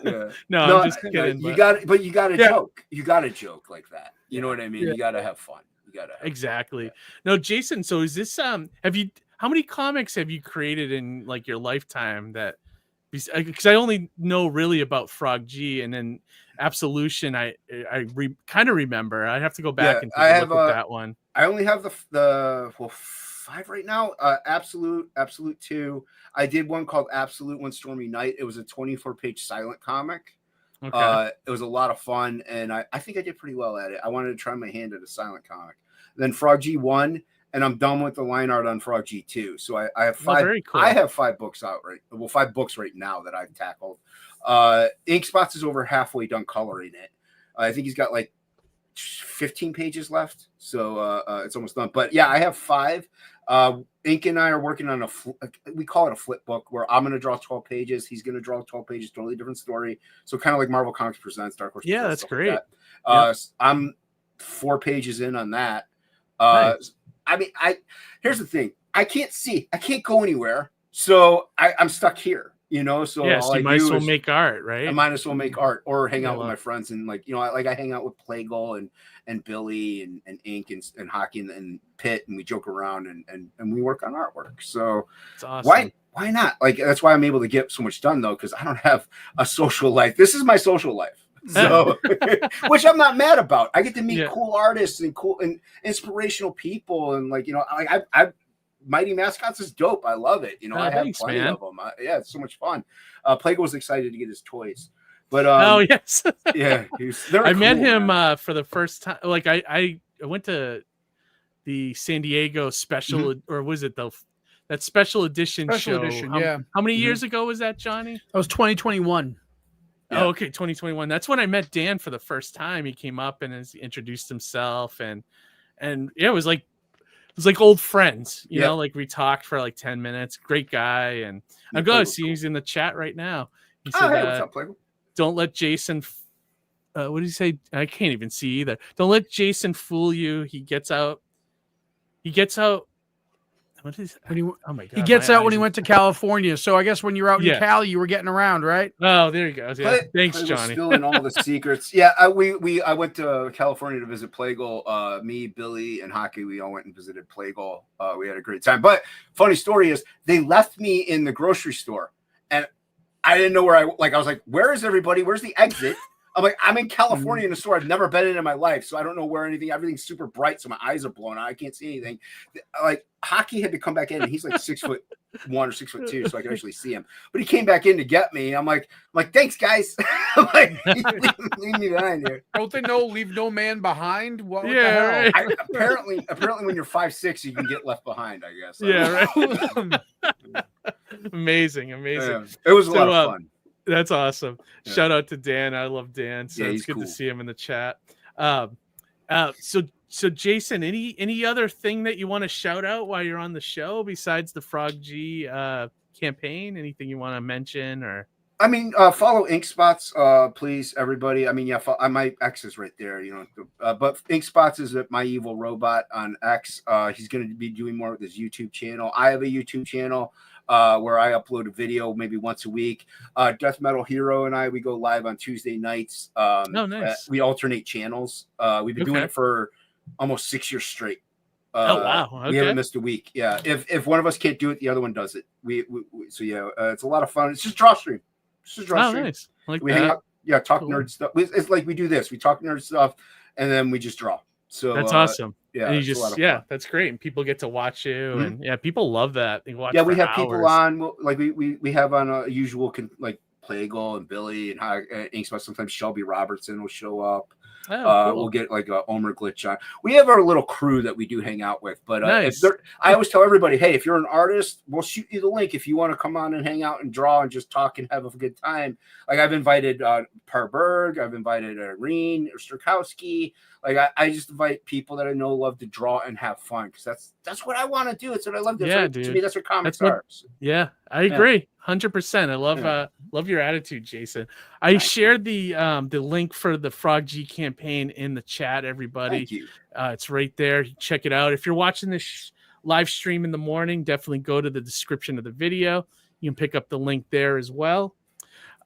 Yeah. No, I'm just kidding. You got to joke. You got to joke like that. You know what I mean? Yeah. You got to have fun. You got to exactly. No, Jason. So is this how many comics have you created in like your lifetime that? Because I only know really about Frog G, and then Absolution. I kind of remember. I have to go back and take a look at that one. I only have the 5 right now. Absolute 2. I did one called Absolute One Stormy Night. It was a 24-page silent comic. Okay. It was a lot of fun, and I think I did pretty well at it. I wanted to try my hand at a silent comic. Then Frog G 1. And I'm done with the line art on Frog G2. So I have 5. Very cool. I have 5 books out 5 books right now that I've tackled. Ink Spots is over halfway done coloring it. I think he's got like 15 pages left, so it's almost done. But yeah, I have 5. Ink and I are working on we call it a flip book, where I'm going to draw 12 pages. He's going to draw 12 pages, totally different story. So kind of like Marvel Comics Presents, Dark Horse. Yeah, that's great. Like that. I'm 4 pages in on that. Nice. I mean, here's the thing. I can't go anywhere. So I'm stuck here, So so you might as well make art, right? I might as well make art or hang out with my friends. And I hang out with Plagal and Billy and Ink and Hockey and Pitt, and we joke around and we work on artwork. So it's awesome. Why not? Like, that's why I'm able to get so much done though. 'Cause I don't have a social life. This is my social life. So, which I'm not mad about. I get to meet cool artists and cool and inspirational people, and I Mighty Mascots is dope. I love it. I have plenty of them. It's so much fun. Plague was excited to get his toys, but oh yes, yeah, I met him for the first time. Like I went to the San Diego special, or was it that special edition show? How many years ago was that, Johnny? That was 2021. Yeah. Oh, okay, 2021. That's when I met Dan for the first time. He came up and introduced himself, and it was like old friends, you know. Like we talked for like 10 minutes. Great guy, and I'm going to see he's in the chat right now. He said, hey, what's up, Plagal? Don't let Jason. What did he say? I can't even see either. Don't let Jason fool you. He gets out. What is? Oh my God! He gets out when he went to California. So I guess when you're out in Cali, you were getting around, right? Oh, there you go. Yeah. Thanks, Johnny. Still in all the secrets. Yeah, I went to California to visit Plagal. Me, Billy, and Hockey. We all went and visited Plagal. We had a great time. But funny story is, they left me in the grocery store, and I didn't know where I was like, where is everybody? Where's the exit? I'm like, I'm in California in a store I've never been in my life, so I don't know where everything's super bright, so my eyes are blown out. I can't see anything. Like, Hockey had to come back in, and he's like 6'1" or 6'2", so I could actually see him. But he came back in to get me. I'm like, thanks, guys. I'm like, leave me behind here. Don't they know leave no man behind? What the hell? Right. Apparently, when you're 5'6", you can get left behind, I guess. Right. Amazing. Yeah. It was a lot of fun. That's awesome. Yeah. Shout out to Dan. I love Dan. So it's good to see him in the chat. So Jason, any other thing that you want to shout out while you're on the show besides the Frog G campaign? Anything you want to mention or? I mean, follow Ink Spots, please, everybody. I mean, my X is right there, but Ink Spots is My Evil Robot on X. He's going to be doing more with his YouTube channel. I have a YouTube channel where I upload a video maybe once a week. Death Metal Hero and we go live on Tuesday nights. Nice. We alternate channels. We've been doing it for almost 6 years straight. Oh wow! Okay. We haven't missed a week. Yeah, if one of us can't do it, the other one does it. So it's a lot of fun. It's just draw stream. Just a draw stream. Nice. Like we that. hang out, talk nerd stuff. It's like we do this. We talk nerd stuff, and then we just draw. So that's awesome. Yeah, and you just that's great, and people get to watch you, and people love that. They watch. We have hours. people on. Like we have on a usual like Plagle and Billy and Inkspot. Sometimes Shelby Robertson will show up. Cool. We'll get like a Omer Glitch on. We have our little crew that we do hang out with. But nice. I always tell everybody, hey, if you're an artist, we'll shoot you the link if you want to come on and hang out and draw and just talk and have a good time. Like I've invited Per Berg, I've invited Irene Ostrokowski. Like I just invite people that I know love to draw and have fun because that's what I want to do. It's what I love to do. Yeah, to me, that's what comics are. Yeah, I agree, 100%. I love your attitude, Jason. I shared the link for the Frog G campaign in the chat. Everybody, thank you. It's right there. Check it out. If you're watching this live stream in the morning, definitely go to the description of the video. You can pick up the link there as well.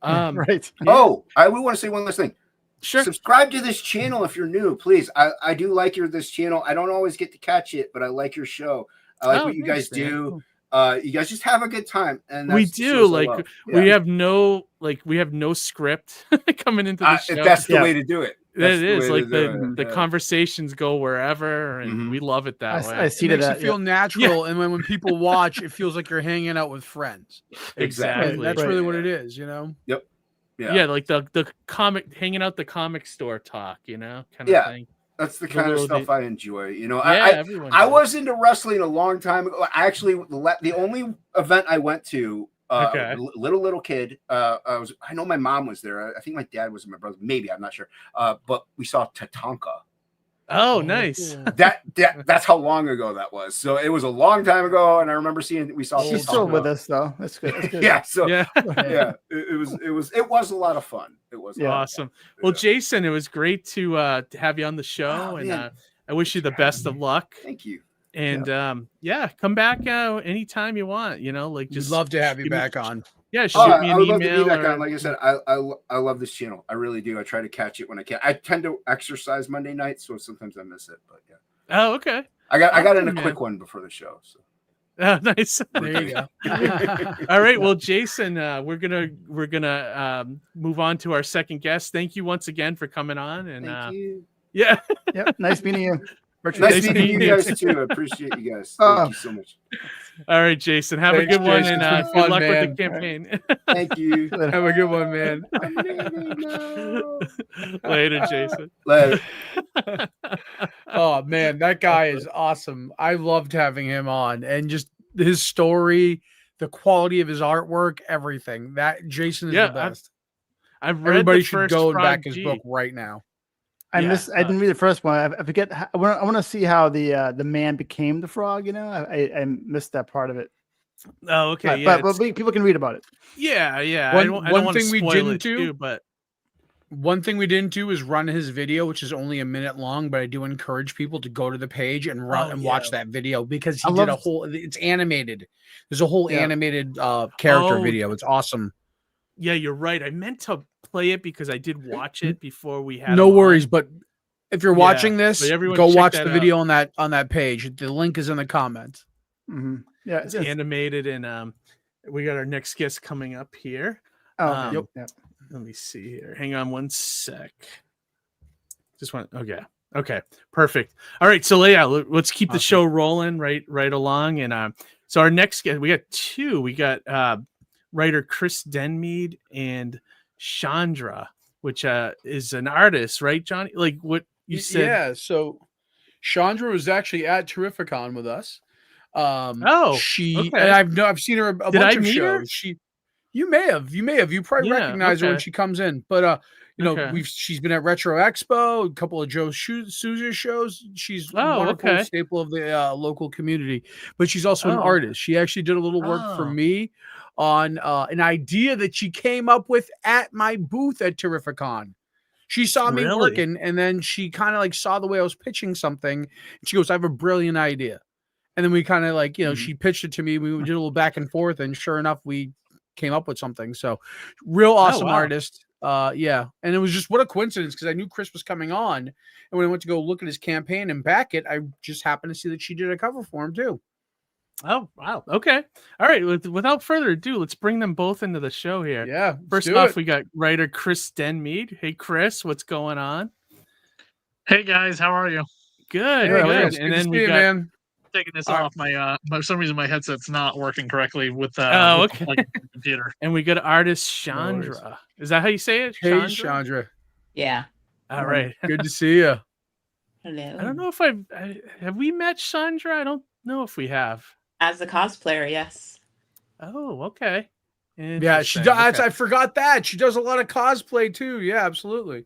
Right. Yeah. Oh, I would want to say one last thing. Sure. Subscribe to this channel if you're new, please. I do like this channel. I don't always get to catch it, but I like your show. I like what you guys do. You guys just have a good time, and we do. Like we have no script coming into the show. That's the way to do it. It is like the conversations go wherever, and we love it that way. I see it makes it feel natural, and when people watch, it feels like you're hanging out with friends. Exactly. That's really what it is, you know. Yep. Yeah, like the comic, hanging out the comic store talk, kind of thing. That's the kind of stuff I enjoy. I was into wrestling a long time ago. Actually, the only event I went to, little kid. I know my mom was there. I think my dad was, my brother. Maybe, I'm not sure. But we saw Tatanka. Oh, nice. That's how long ago that was. So it was a long time ago, and I remember we saw. She's still with us though. That's good. That's good. Yeah. So it was a lot of fun. It was awesome. Well, Jason, it was great to have you on the show, and I wish you the best of luck. Thank you. And come back anytime you want. Like just we'd love to have you back on. Yeah, shoot me an email. Love to be back on. Like I said, I love this channel. I really do. I try to catch it when I can. I tend to exercise Monday nights, so sometimes I miss it. But yeah. Oh, okay. I got in a quick one before the show. So. Oh, nice. There you go. All right. Well, Jason, we're gonna move on to our second guest. Thank you once again for coming on. And thank you. Yeah. Yep. Nice meeting you. Nice meeting you guys too. I appreciate you guys. Thank you so much. All right, Jason. Have a good one, and good luck with the campaign. Thank you. Have a good one, man. Later, Jason. Later. Oh man, that guy is awesome. I loved having him on, and just his story, the quality of his artwork, everything. That Jason is the best. I've read Everybody the should first go and Frog back his G. book right now. I didn't read the first one. I forget. I want to see how the man became the frog. I missed that part of it. Oh, okay. But people can read about it. Yeah. One thing we didn't do, but one thing we didn't do is run his video, which is only a minute long. But I do encourage people to go to the page and watch that video because he did a whole. It's animated. There's a whole animated character video. It's awesome. Yeah, you're right. I meant to play it because I did watch it before we had. No worries, but if you're watching this, go watch the video on that page. The link is in the comments. Mm-hmm. Yeah, it's animated, and we got our next guest coming up here. Yep. Let me see here. Hang on one sec. Okay, perfect. All right, so let's keep the show rolling right along, and so our next guest, we got two. We got writer Chris Denmead and Chandra, which is an artist, right, Johnny? Like what you said. Yeah. So Chandra was actually at Terrificon with us. I've seen her a bunch of shows. You may have. You probably recognize her when she comes in. But she's been at Retro Expo, a couple of Joe Souza shows. She's a wonderful staple of the local community. But she's also an artist. She actually did a little work for me on an idea that she came up with at my booth at Terrificon. She saw me working, and then she kind of saw the way I was pitching something. And she goes, "I have a brilliant idea." And then we kind of she pitched it to me. We did a little back and forth, and sure enough, we came up with something. So real awesome artist. And it was just what a coincidence because I knew Chris was coming on, and when I went to go look at his campaign and back it, I just happened to see that she did a cover for him too. Oh, wow. Okay. All right. Without further ado, let's bring them both into the show here. Yeah. First off, we got writer Chris Denmead. Hey, Chris, what's going on? Hey, guys. How are you? Good. Hey, good. And then we got... man. Taking this off my for some reason my headset's not working correctly with okay. with the computer. And we got artist Chandra. Is that how you say it? Hey, Chandra. Yeah. All right. Good to see you. Hello. I don't know if have we met Chandra? I don't know if we have. As a cosplayer, yes. Oh, okay. Yeah, she does. Okay. I forgot that she does a lot of cosplay too. Yeah, absolutely.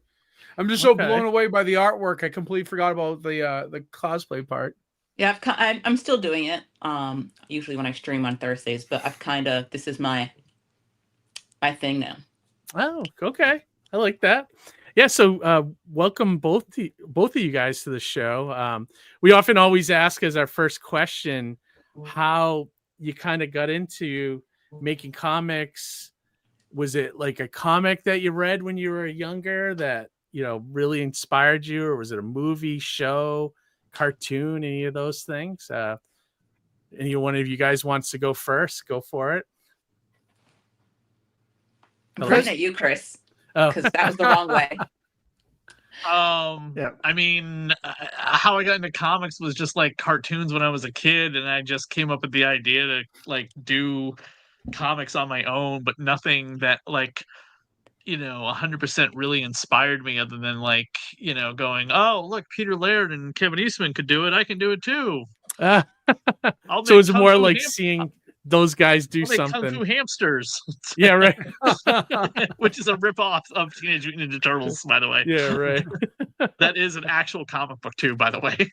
I'm just so blown away by the artwork. I completely forgot about the cosplay part. Yeah, I'm still doing it. Usually when I stream on Thursdays, but this is my thing now. Oh, okay. I like that. Yeah, so welcome both of you guys to the show. We often always ask as our first question how you kind of got into making comics. Was it like a comic that you read when you were younger that, really inspired you, or was it a movie, show, cartoon, any of those things? Any one of you guys wants to go first? Go for it. I'm looking at you, Chris, because that was the wrong way. Yeah. I mean, how I got into comics was just like cartoons when I was a kid, and I just came up with the idea to like do comics on my own, but nothing that 100% really inspired me, other than going, oh, look, Peter Laird and Kevin Eastman could do it, I can do it too. So it's more like seeing those guys do something. Kung Fu Hamsters. Yeah, right. Which is a ripoff of Teenage Mutant Ninja Turtles, by the way. Yeah, right. That is an actual comic book too, by the way.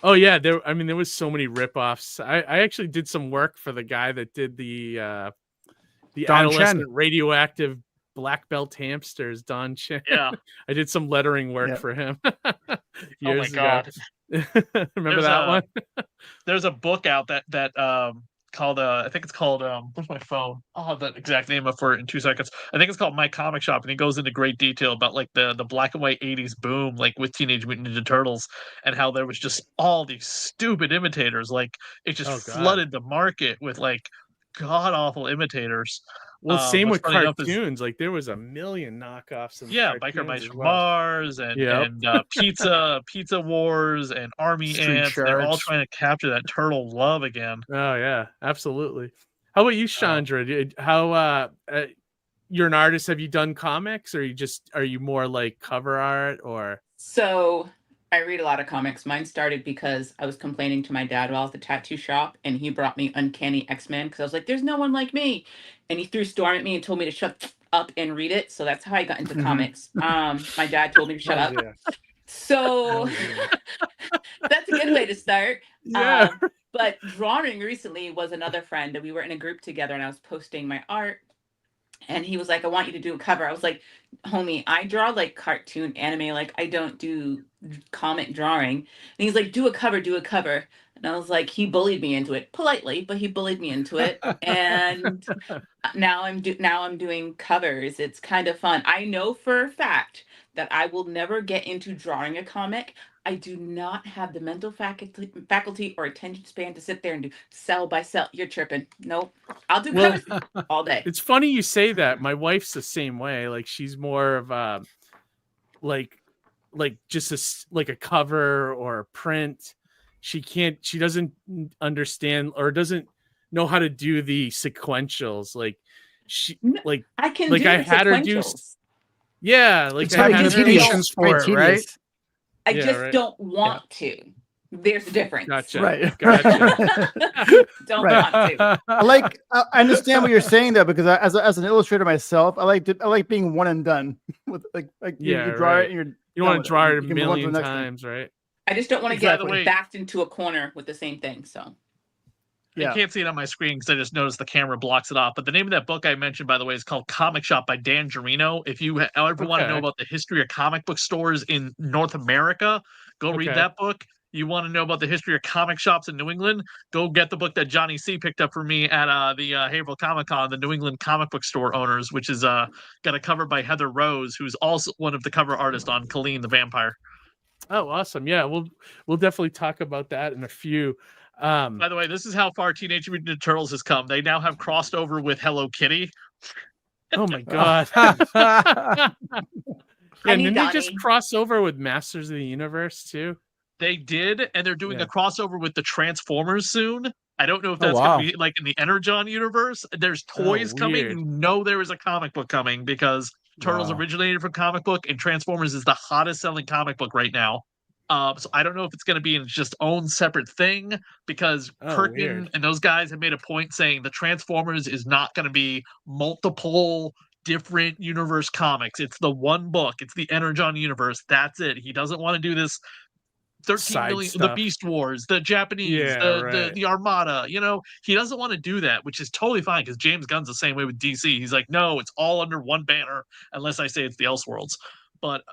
Oh yeah, there was so many ripoffs. I actually did some work for the guy that did the adolescent radioactive black belt hamsters, Don Chen. Yeah. I did some lettering work for him. Oh my god. Remember that one? There's a book out that called I think it's called where's my phone? I'll have that exact name up for it in 2 seconds. I think it's called My Comic Shop, and he goes into great detail about like the black and white 80s boom, like with Teenage Mutant Ninja Turtles, and how there was just all these stupid imitators. Like it just flooded the market with like god awful imitators. Well, same with cartoons. Like there was a million knockoffs. Biker Mice from Mars and Pizza Wars and Army Ants. They're all trying to capture that turtle love again. Oh yeah, absolutely. How about you, Chandra? You're an artist. Have you done comics, or are you more like cover art or? So I read a lot of comics. Mine started because I was complaining to my dad while I was at the tattoo shop, and he brought me Uncanny X-Men because I was like, there's no one like me. And he threw Storm at me and told me to shut up and read it. So that's how I got into comics. My dad told me to shut up. Yeah. So that's a good way to start. Yeah. But drawing recently was another friend, and we were in a group together, and I was posting my art. And he was like, I want you to do a cover. I was like, homie, I draw like cartoon anime. Like I don't do comic drawing. And he's like, do a cover. And I was like, he bullied me into it politely, but he bullied me into it. And now I'm doing covers. It's kind of fun. I know for a fact that I will never get into drawing a comic. I do not have the mental faculty or attention span to sit there and do cell by cell. You're tripping. Nope. I'll do covers all day. It's funny you say that. My wife's the same way. Like she's more of like just like a cover or a print. She doesn't understand or doesn't know how to do the sequentials. Like I can like do I had her do. Yeah, like it's I had her for it, right? I just don't want to. There's a difference. Gotcha. Right. Gotcha. Don't want to. I understand what you're saying though, because as an illustrator myself, I like being one and done. With you draw it and you want to draw it a million times, right? I just don't want to get backed into a corner with the same thing. So I can't see it on my screen because I just noticed the camera blocks it off. But the name of that book I mentioned, by the way, is called Comic Shop by Dan Gerino. If you ever want to know about the history of comic book stores in North America, go read that book. You want to know about the history of comic shops in New England, go get the book that Johnny C picked up for me at the Haverhill Comic Con, the New England Comic Book Store Owners, which is got a cover by Heather Rose, who's also one of the cover artists on Caline the Vampire. Oh, awesome. Yeah, we'll definitely talk about that in a few. By the way, this is how far Teenage Mutant Ninja Turtles has come. They now have crossed over with Hello Kitty. Oh my god! And didn't they just cross over with Masters of the Universe too? They did, and they're doing a crossover with the Transformers soon. I don't know if that's going to be like in the Energon universe. There's toys coming. You know there is a comic book coming because Turtles originated from comic book, and Transformers is the hottest selling comic book right now. So I don't know if it's going to be in just own separate thing because Kirkman and those guys have made a point saying the Transformers is not going to be multiple different universe comics. It's the one book. It's the Energon universe. That's it. He doesn't want to do this 13 million, the Beast Wars, the Japanese, the Armada. You know, he doesn't want to do that, which is totally fine because James Gunn's the same way with DC. He's like, no, it's all under one banner unless I say it's the Elseworlds. But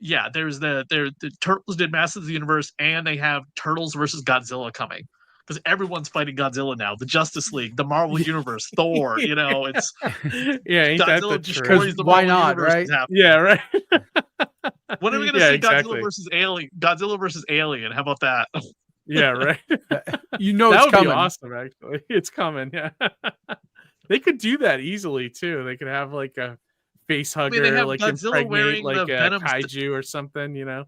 yeah, there's the Turtles did Masters of the Universe, and they have Turtles versus Godzilla coming. Because everyone's fighting Godzilla now. The Justice League, the Marvel Universe, Thor. You know, it's ain't Godzilla that destroys the why Marvel not, Universe. right? Yeah, right. When are we going to see Godzilla versus Alien? Godzilla versus Alien. How about that? Yeah, right. You know, that it's would coming. be awesome. Actually, it's coming. Yeah, they could do that easily too. They could have like a face hugger, they have like Godzilla impregnate wearing like the a Venom kaiju or something. You know.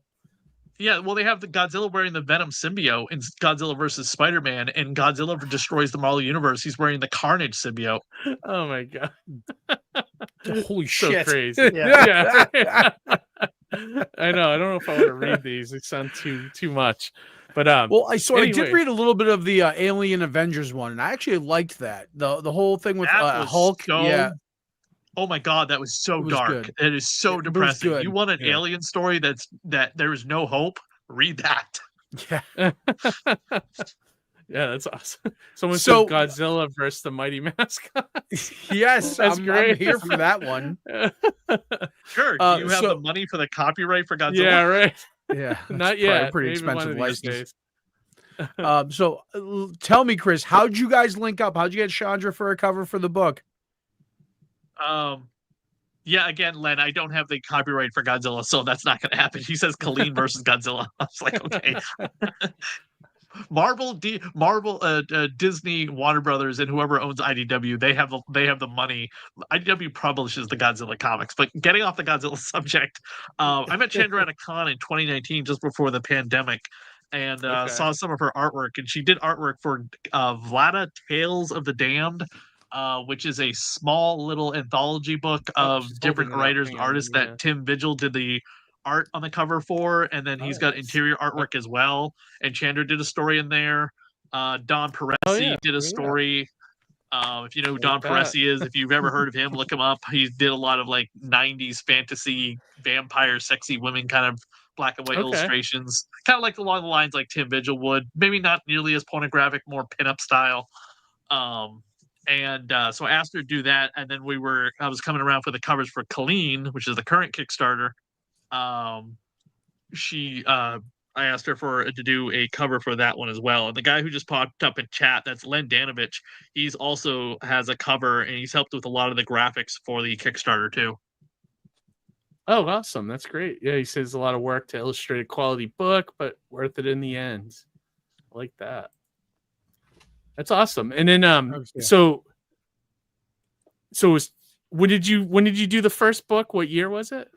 Yeah, well, they have the Godzilla wearing the Venom symbiote in Godzilla versus Spider-Man, and Godzilla destroys the Marvel Universe. He's wearing the Carnage symbiote. Oh my god! Holy so shit! Crazy. Yeah. I know. I don't know if I want to read these. It sounds too much. But well, I did read a little bit of the Alien Avengers one, and I actually liked that. The whole thing with Hulk. Oh my god, that was so dark. It is so depressing. You want an alien story that there is no hope? Read that. Yeah. Yeah, that's awesome. Someone said Godzilla versus the Mighty Mascots. Yes, I'm here for that one. Sure. Do you have the money for the copyright for Godzilla? Yeah, right. Yeah, not yet. Pretty expensive license. So tell me, Chris, how'd you guys link up? How'd you get Chandra for a cover for the book? Yeah, again, Len, I don't have the copyright for Godzilla, so that's not going to happen. He says Caline versus Godzilla. I was like, okay. Marvel, Disney, Warner Brothers, and whoever owns IDW, they have the money. IDW publishes the Godzilla comics. But getting off the Godzilla subject, I met Chandra at a con in 2019, just before the pandemic, and saw some of her artwork. And she did artwork for Vlada Tales of the Damned, which is a small little anthology book of different writers and artists that Tim Vigil did the art on the cover for, and then he's got interior artwork as well. And Chandra did a story in there. Don Peresi did a story. If you know who Don Peresi is, if you've ever heard of him, look him up. He did a lot of like 90s fantasy, vampire, sexy women kind of black and white illustrations. Kind of like along the lines like Tim Vigil would. Maybe not nearly as pornographic, more pinup style. And so I asked her to do that, and then I was coming around for the covers for Caline, which is the current Kickstarter. I asked her to do a cover for that one as well. And the guy who just popped up in chat, that's Len Danovich, he's also has a cover, and he's helped with a lot of the graphics for the Kickstarter too. Oh, awesome. That's great. Yeah, he says a lot of work to illustrate a quality book, but worth it in the end. I like that. That's awesome. And then when did you do the first book? What year was it?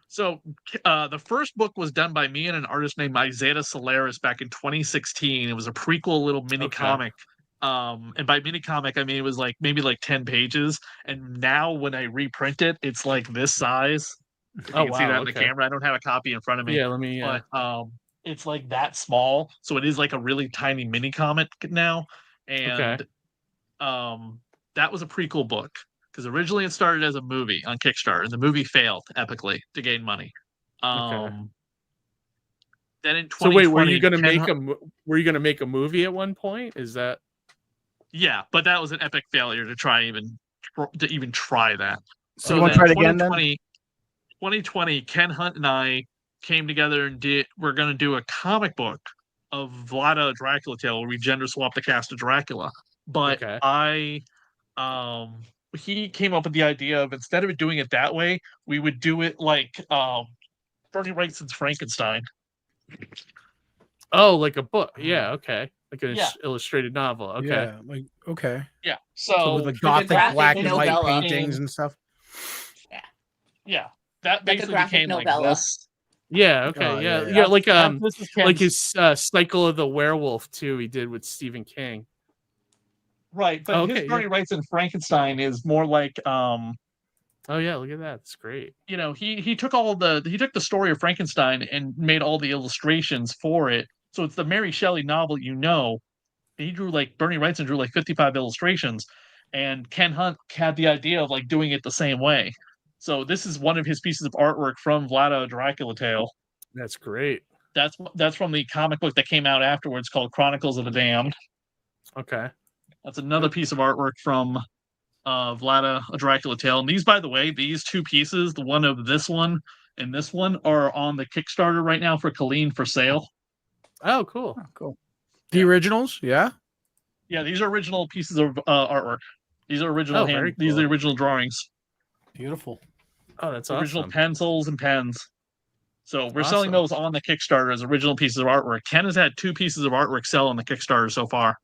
So the first book was done by me and an artist named Isaiah Solaris back in 2016. It was a prequel little mini comic. And by mini comic, I mean it was like maybe like 10 pages. And now when I reprint it, it's like this size. You can see that in the camera. I don't have a copy in front of me. Yeah, let me. But it's like that small, so it is like a really tiny mini comic now. And that was a prequel book. Because originally it started as a movie on Kickstarter, and the movie failed epically to gain money. Then in 2020, so wait, were you going to make a movie at one point? Is that? Yeah, but that was an epic failure to even try that. So you want to try it again then? 2020, Ken Hunt and I came together and we're going to do a comic book of Vlada Dracula Tale, where we gender swap the cast of Dracula. But he came up with the idea of, instead of doing it that way, we would do it like Bernie Wrightson's Frankenstein. Oh, like a book. Yeah, okay. Like an illustrated novel. Okay. Yeah, like okay. Yeah. So with the like a gothic graphic black and white novella. paintings and stuff. Yeah. That Like a basically graphic became like novella. this. Yeah, okay. Oh, yeah. yeah. Like his Cycle of the Werewolf too, he did with Stephen King. Right, but his Bernie Wrightson Frankenstein is more like oh yeah, look at that. It's great. You know, he took the story of Frankenstein and made all the illustrations for it. So it's the Mary Shelley novel, you know. He drew Bernie Wrightson drew 55 illustrations, and Ken Hunt had the idea of doing it the same way. So this is one of his pieces of artwork from Vlada Dracula Tale. That's great. That's from the comic book that came out afterwards called Chronicles of the Damned. Okay. That's another piece of artwork from Vlada Dracula Tale. And these, by the way, these two pieces, the one of this one and this one, are on the Kickstarter right now for Caline for sale. Oh, cool. Oh, cool. The originals, yeah. Yeah, these are original pieces of artwork. These are original cool. These are the original drawings. Beautiful. Oh, that's original awesome. pencils and pens. So we're selling those on the Kickstarter as original pieces of artwork. Ken has had 2 pieces of artwork sell on the Kickstarter so far.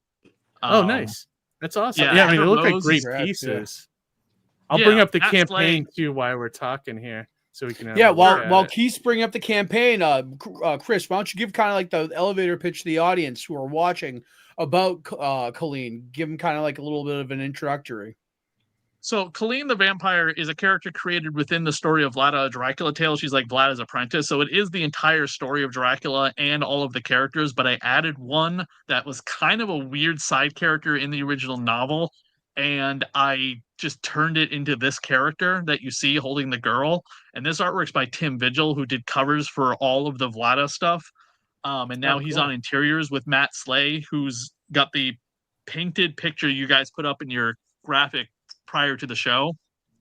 Oh, nice. That's awesome. Yeah, Yeah, I mean, they look like Rose great rats, pieces. yeah. I'll bring up the Matt campaign Slay. too while we're talking here, so we can. Have Yeah, a look at while it. Keith's bringing up the campaign, Chris, why don't you give kind of like the elevator pitch to the audience who are watching about Caline? Give them kind of like a little bit of an introductory. So Caline the Vampire is a character created within the story of Vlada Dracula Tale. She's like Vlada's apprentice. So it is the entire story of Dracula and all of the characters, but I added one that was kind of a weird side character in the original novel. And I just turned it into this character that you see holding the girl. And this artwork's by Tim Vigil, who did covers for all of the Vlada stuff. And now he's on interiors with Matt Slay, who's got the painted picture you guys put up in your graphic prior to the show.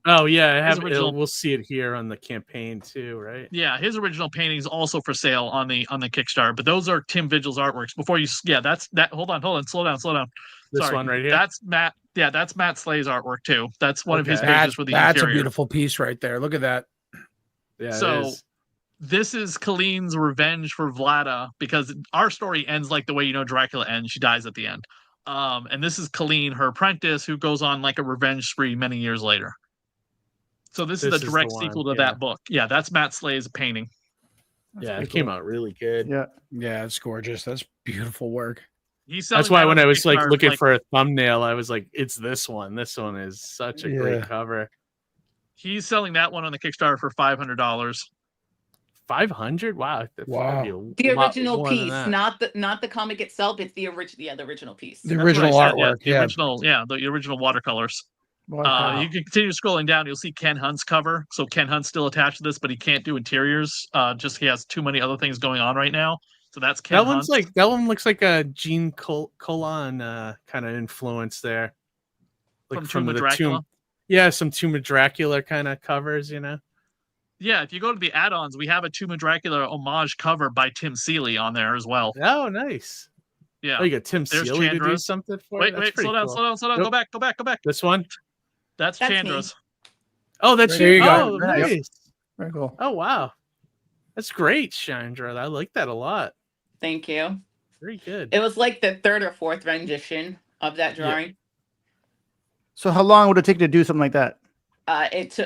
Oh yeah, I have. We'll see it here on the campaign too, right? Yeah, his original painting is also for sale on the Kickstarter. But those are Tim Vigil's artworks. Before you, that's that. Hold on, slow down. This one right here. That's Matt. Yeah, that's Matt Slay's artwork too. That's one of his pages for the That's interior. a beautiful piece right there. Look at that. Yeah. So this is Caline's revenge for Vlada, because our story ends like the way Dracula ends. She dies at the end. And this is Caline, her apprentice, who goes on like a revenge spree many years later. So this is the direct sequel to that book. Yeah, that's Matt Slay's painting. It came out really good. Yeah, it's gorgeous. That's beautiful work. That's why when I was looking for a thumbnail, I was like, it's this one. This one is such a great cover. He's selling that one on the Kickstarter for $500. 500? Wow. The original piece, not the comic itself. It's the original piece. The original artwork. The original watercolors. You can continue scrolling down. You'll see Ken Hunt's cover. So Ken Hunt's still attached to this, but he can't do interiors. Just he has too many other things going on right now. So that's Ken Hunt. That one looks like a Gene Colan kind of influence there. Like from the Dracula? Some Tomb of Dracula kind of covers, Yeah, if you go to the add-ons, we have a Tomb of Dracula homage cover by Tim Seeley on there as well. Oh, nice. Yeah. Oh, you got Tim Seeley to do something for Wait, slow down. Nope. Go back. This one? That's Chandra's. Oh, that's there you go. go. Nice. Very cool. Oh, wow. That's great, Chandra. I like that a lot. Thank you. Very good. It was like the 3rd or 4th rendition of that drawing. Yeah. So how long would it take to do something like that? It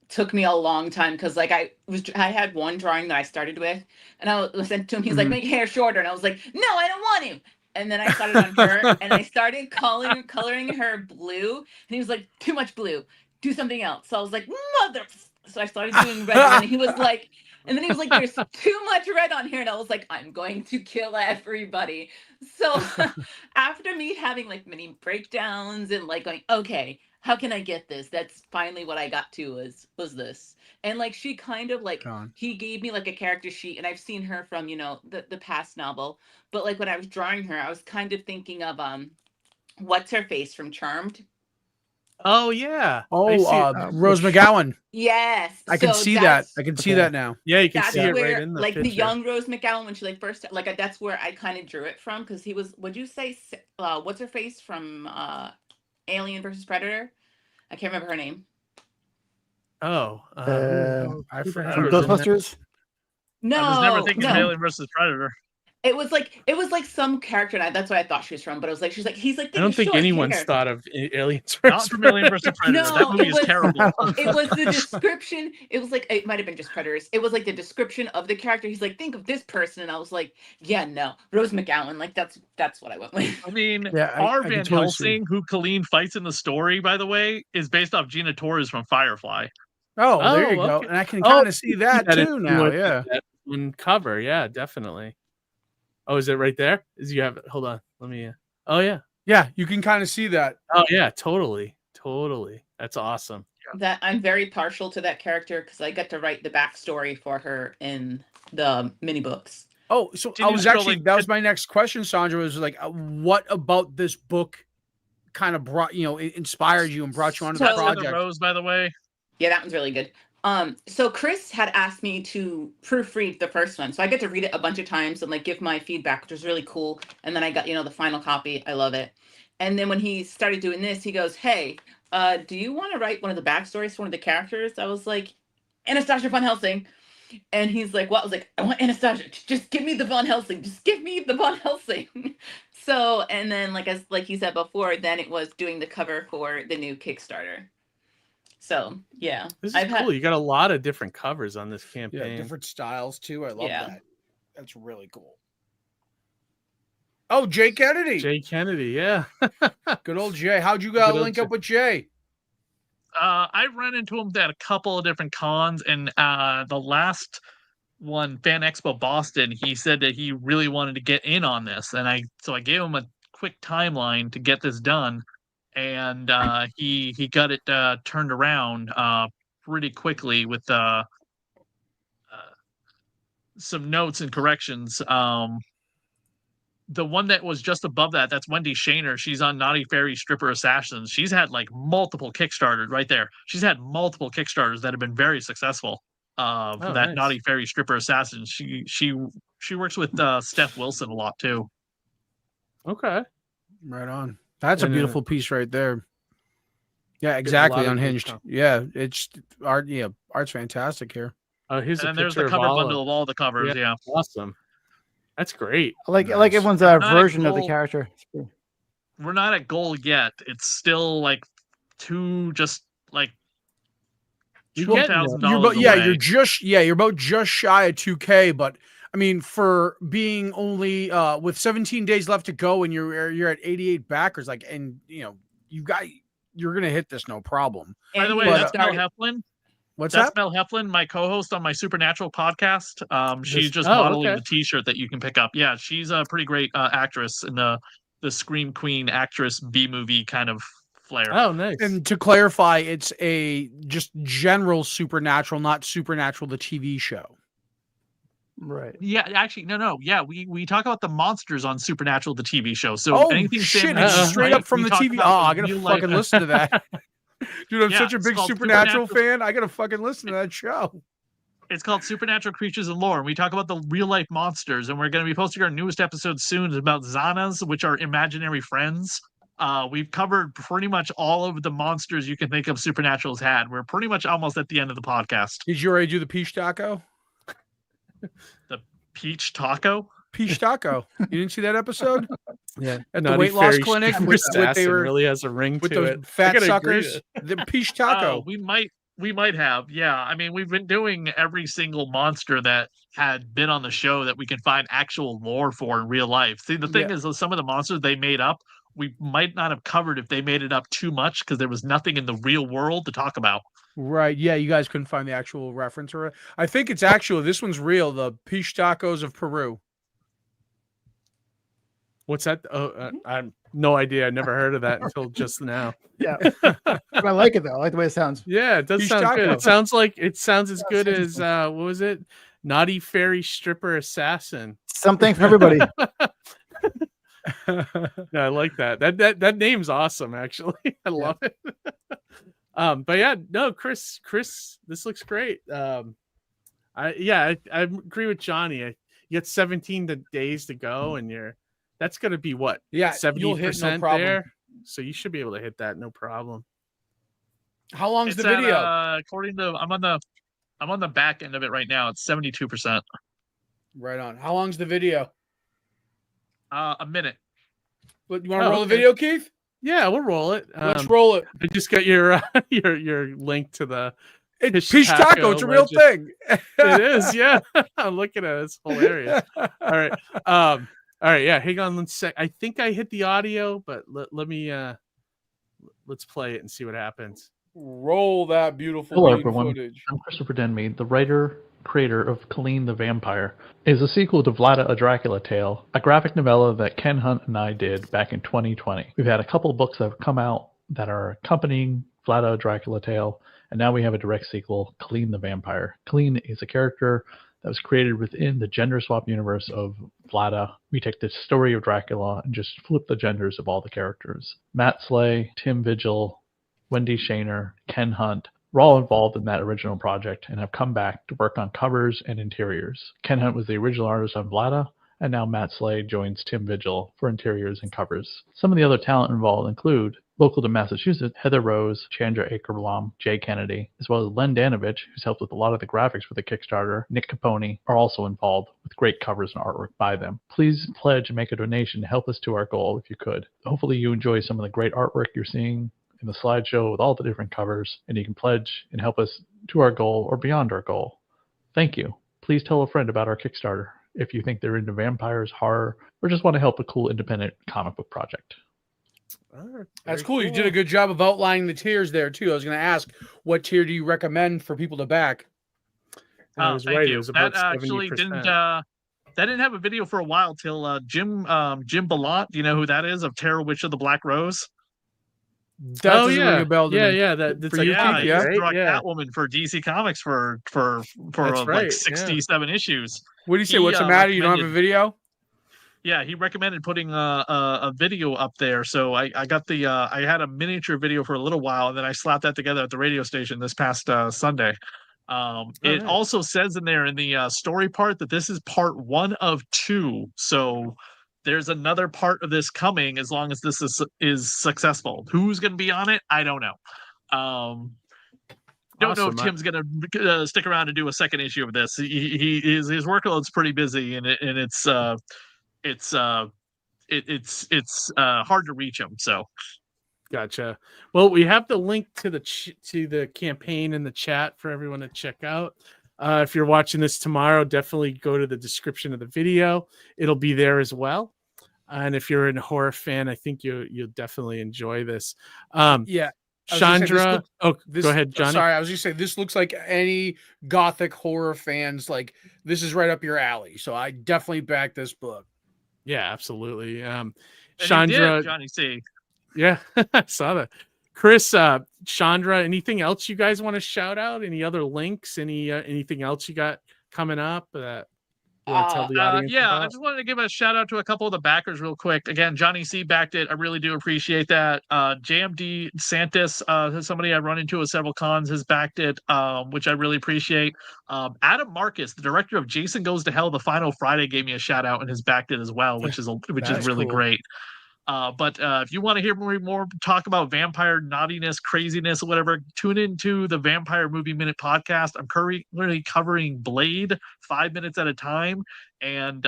took me a long time, because I had one drawing that I started with, and I sent to him. He's like, make hair shorter, and I was like, no, I don't want to. And then I started on her, and I started coloring her blue, and he was like, too much blue, do something else. So I was like, mother. So I started doing red, and he was like, there's too much red on here, and I was like, I'm going to kill everybody. So after me having like many breakdowns and like going, okay, how can I get this? That's finally what I got to was this. And like she kind of like he gave me like a character sheet, and I've seen her from the past novel, but like when I was drawing her, I was kind of thinking of what's her face from Charmed. Oh yeah. Rose McGowan. Yes. I can see that. I can see that now. Yeah, you can see it right in the like picture. the young Rose McGowan when she like first that's where I kind of drew it from, because he was. Would you say what's her face from Alien versus Predator? I can't remember her name. Oh, I forgot. Ghostbusters? No, I was never thinking of Alien versus Predator. It was like some character, and that's what I thought she was from. But it was like, he's like. I don't think anyone's thought of Aliens not from Alien vs Predator. No, that movie is terrible. It was the description. It was like it might have been just Predators. It was like the description of the character. He's like, think of this person, and I was like, yeah, no, Rose McGowan. Like that's what I went with. I mean, I Van totally Helsing, who Caline fights in the story, by the way, is based off Gina Torres from Firefly. Oh, there you go. And I can kind of see that too now. Yeah. That one cover. Yeah, definitely. Oh, is it right there? Is you have it? Hold on. Let me. Oh yeah. Yeah, you can kind of see that. Oh yeah, totally. That's awesome. That I'm very partial to that character because I got to write the backstory for her in the mini books. Oh, so that was my next question, Sandra. Was like, what about this book kind of brought inspired you and brought you onto the project? The Rose, by the way. Yeah, that one's really good. So Chris had asked me to proofread the first one, so I get to read it a bunch of times and like give my feedback, which was really cool. And then I got the final copy. I love it. And then when he started doing this, he goes, "Hey, do you want to write one of the backstories for one of the characters?" I was like, "Anastasia Von Helsing." And he's like, "What?" I was like, "I want Anastasia. Just give me the Von Helsing. Just give me the Von Helsing." So, and then like you said before, then it was doing the cover for the new Kickstarter. So yeah, this is cool. You got a lot of different covers on this campaign. Yeah, different styles too. I love that. That's really cool. Oh, Jay Kennedy. Jay Kennedy, yeah. Good old Jay. How'd you link up with Jay? I ran into him at a couple of different cons, and the last one, Fan Expo Boston, he said that he really wanted to get in on this, and I gave him a quick timeline to get this done. And he got it turned around pretty quickly with some notes and corrections. The one that was just above that's Wendy Shaner. She's on Naughty Fairy Stripper Assassins. She's had like multiple Kickstarters right there. She's had multiple Kickstarters that have been very successful. For that nice. Naughty Fairy Stripper Assassins. She works with Steph Wilson a lot too. Okay, right on. That's a beautiful piece right there. Yeah, exactly. Unhinged. Yeah, it's art. Yeah, art's fantastic here. Here's and there's the cover bundle of all the covers. Yeah. Awesome. That's great. I like everyone's version of the character. We're not at goal yet. It's still like $12,000. You're about just shy of 2K, but I mean, for being only with 17 days left to go and you're at 88 backers, you're gonna hit this no problem. By the way, that's Mel Heflin. That's Mel Heflin, my co-host on my Supernatural podcast. She's just modeling the T-shirt that you can pick up. Yeah, she's a pretty great actress in the Scream Queen actress B-movie kind of flair. Oh, nice. And to clarify, it's a just general Supernatural, not Supernatural the TV show. Right. Yeah, actually, no. Yeah, we talk about the monsters on Supernatural the TV show. So anything straight up from the TV. Oh, I gotta fucking listen to that. Dude, I'm such a big Supernatural fan. I gotta fucking listen to that show. It's called Supernatural Creatures and Lore, and we talk about the real life monsters. And we're going to be posting our newest episode soon. It's about Zanas, which are imaginary friends. We've covered pretty much all of the monsters you can think of Supernatural's had. We're pretty much almost at the end of the podcast. Did you already do the peach taco? The peach taco? Peach taco. You didn't see that episode? Yeah, at the weight loss clinic. They really has a ring with to those it. Fat suckers. The peach taco. We might have. Yeah, I mean, we've been doing every single monster that had been on the show that we can find actual lore for in real life. See, the thing is, some of the monsters they made up, we might not have covered if they made it up too much because there was nothing in the real world to talk about. Right. Yeah, you guys couldn't find the actual reference or I think it's actual. This one's real. The peach tacos of Peru. What's that? Oh, I have no idea. I never heard of that until just now. Yeah, I like it though. I like the way it sounds. Yeah, it does sound good. It sounds as good as what was it? Naughty Fairy Stripper Assassin. Something for everybody. No, I like that. That name's awesome. Actually, I love it. But yeah, no, Chris, this looks great. I agree with Johnny. You got 17 days to go, and that's going to be what? Yeah, 70% no there. So you should be able to hit that, no problem. How long's the video? According to I'm on the back end of it right now. It's 72%. Right on. How long's the video? A minute. But you want to roll the video, Keith? Yeah, we'll roll it. Let's roll it. I just got your your link to the Peach Taco. It's a real thing. It is, yeah. I'm looking at it. It's hilarious. All right. All right, yeah. Hang on one sec. I think I hit the audio, but let me let's play it and see what happens. Roll that beautiful Hello, everyone. footage. I'm Christopher Denmead, the writer, creator of Caline the Vampire. It is a sequel to Vlada, a Dracula Tale, a graphic novella that Ken Hunt and I did back in 2020. We've had a couple of books that have come out that are accompanying Vlada, a Dracula Tale, and now we have a direct sequel, Caline the Vampire. Caline is a character that was created within the gender swap universe of Vlada. We take the story of Dracula and just flip the genders of all the characters. Matt Slay, Tim Vigil, Wendy Shaner, Ken Hunt were all involved in that original project and have come back to work on covers and interiors. Ken Hunt was the original artist on Vlada, and now Matt Slay joins Tim Vigil for interiors and covers. Some of the other talent involved include local to Massachusetts, Heather Rose, Chandra Akerblom, Jay Kennedy, as well as Len Danovich, who's helped with a lot of the graphics for the Kickstarter. Nick Capone are also involved with great covers and artwork by them. Please pledge and make a donation to help us to our goal if you could. Hopefully you enjoy some of the great artwork you're seeing in the slideshow with all the different covers, and you can pledge and help us to our goal or beyond our goal. Thank you. Please tell a friend about our Kickstarter if you think they're into vampires, horror, or just want to help a cool independent comic book project. That's cool. You did a good job of outlining the tiers there too. I was going to ask, what tier do you recommend for people to back? Thank you. That actually 70%. That didn't have a video for a while till Jim Ballant. Do you know who that is? Of Terror Witch of the Black Rose. That doesn't ring a bell to me. That's for like, Catwoman for DC Comics for like 67 issues. What do you say? What's the matter? You don't have a video? Yeah, he recommended putting a video up there. So I got the I had a miniature video for a little while, and then I slapped that together at the radio station this past Sunday. It also says in there in the story part that this is part 1 of 2. So there's another part of this coming as long as this is successful. Who's going to be on it? I don't know. Don't know if Tim's going to stick around to do a second issue of this. His workload's pretty busy, and it's hard to reach him. So, gotcha. Well, we have the link to the campaign in the chat for everyone to check out. If you're watching this tomorrow, definitely go to the description of the video. It'll be there as well. And if you're a horror fan, I think you'll definitely enjoy this. Yeah. Chandra. Go ahead, Johnny. Sorry, I was just saying this looks like any gothic horror fans. Like, this is right up your alley. So I definitely back this book. Yeah, absolutely. Chandra, Johnny C. Yeah, I saw that. Chris, Chandra, anything else you guys want to shout out? Any other links? Anything else you got coming up that you want to tell the audience about? I just wanted to give a shout out to a couple of the backers real quick. Again, Johnny C backed it. I really do appreciate that. JMD Santis, somebody I've run into at several cons, has backed it, which I really appreciate. Adam Marcus, the director of Jason Goes to Hell, The Final Friday, gave me a shout out and has backed it as well, which is really cool. Great. But if you want to hear more talk about vampire naughtiness, craziness, whatever, tune into the Vampire Movie Minute podcast. I'm currently covering Blade 5 minutes at a time. And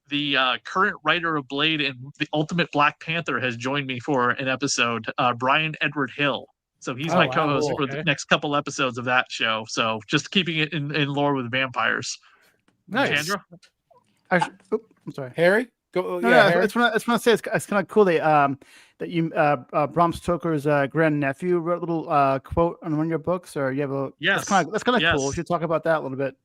the current writer of Blade and the Ultimate Black Panther has joined me for an episode, Brian Edward Hill. So he's my co-host for the next couple episodes of that show. So just keeping it in lore with vampires. Nice. Chandra? I'm sorry. Harry? I just want to say it's kind of cool that you Bram Stoker's grandnephew wrote a little quote on one of your books, or you have a that's kind of cool. We should talk about that a little bit.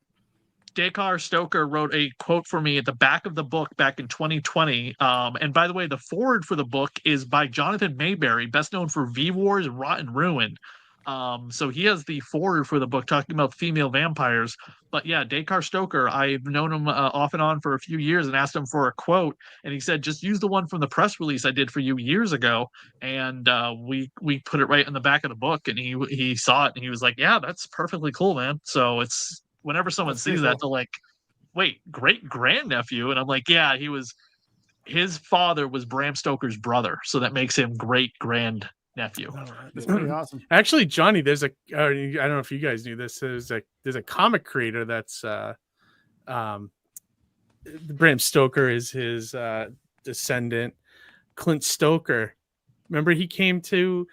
Dekar Stoker wrote a quote for me at the back of the book back in 2020. And by the way, the foreword for the book is by Jonathan Mayberry, best known for V-Wars, Rotten Ruin. So he has the foreword for the book talking about female vampires. But yeah, Dekar Stoker, I've known him off and on for a few years and asked him for a quote, and he said, just use the one from the press release I did for you years ago. And we put it right in the back of the book, and he saw it and he was like, yeah, that's perfectly cool, man. So it's whenever someone sees that, they're like, wait, great grandnephew. And I'm like, yeah, his father was Bram Stoker's brother, so that makes him great grandnephew. That's pretty awesome. Actually, Johnny, I don't know if you guys knew this. There's a comic creator that's Bram Stoker is his descendant. Clint Stoker. Remember he came to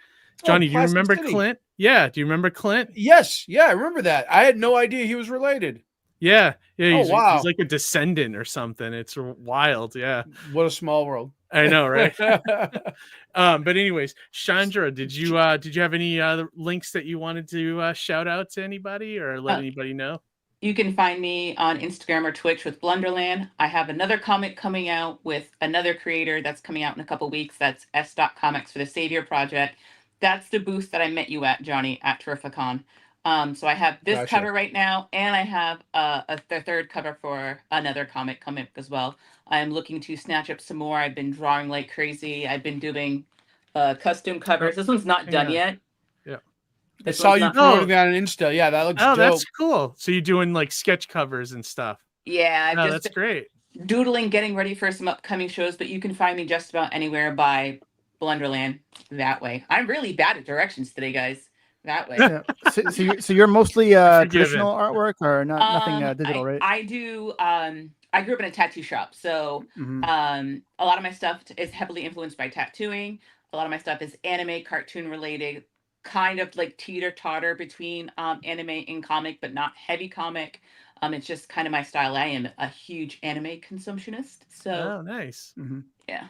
Johnny, do you remember City. Clint? Yeah, do you remember Clint? Yes, yeah, I remember that. I had no idea he was related. Yeah, he's like a descendant or something. It's wild. Yeah, what a small world. I know, right? But anyways, Chandra, did you have any other links that you wanted to shout out to anybody or let anybody know? You can find me on Instagram or Twitch with Blunderland. I have another comic coming out with another creator that's coming out in a couple weeks. That's S.Comics for the Savior Project. That's the booth that I met you at, Johnny, at Terrificon. So I have this cover right now, and I have the third cover for another comic coming up as well. I'm looking to snatch up some more. I've been drawing like crazy. I've been doing custom covers. This one's not done yet. Yeah. I saw you promoting that on Insta. Yeah, that looks dope. That's cool. So you're doing like sketch covers and stuff. Yeah, I've just that's great. Doodling, getting ready for some upcoming shows, but you can find me just about anywhere by Blunderland that way. I'm really bad at directions today, guys. That way. Yeah. So you're mostly traditional artwork or nothing digital, right? I do. I grew up in a tattoo shop, so a lot of my stuff is heavily influenced by tattooing. A lot of my stuff is anime, cartoon related, kind of like teeter-totter between anime and comic, but not heavy comic. It's just kind of my style. I am a huge anime consumptionist. So nice. Yeah.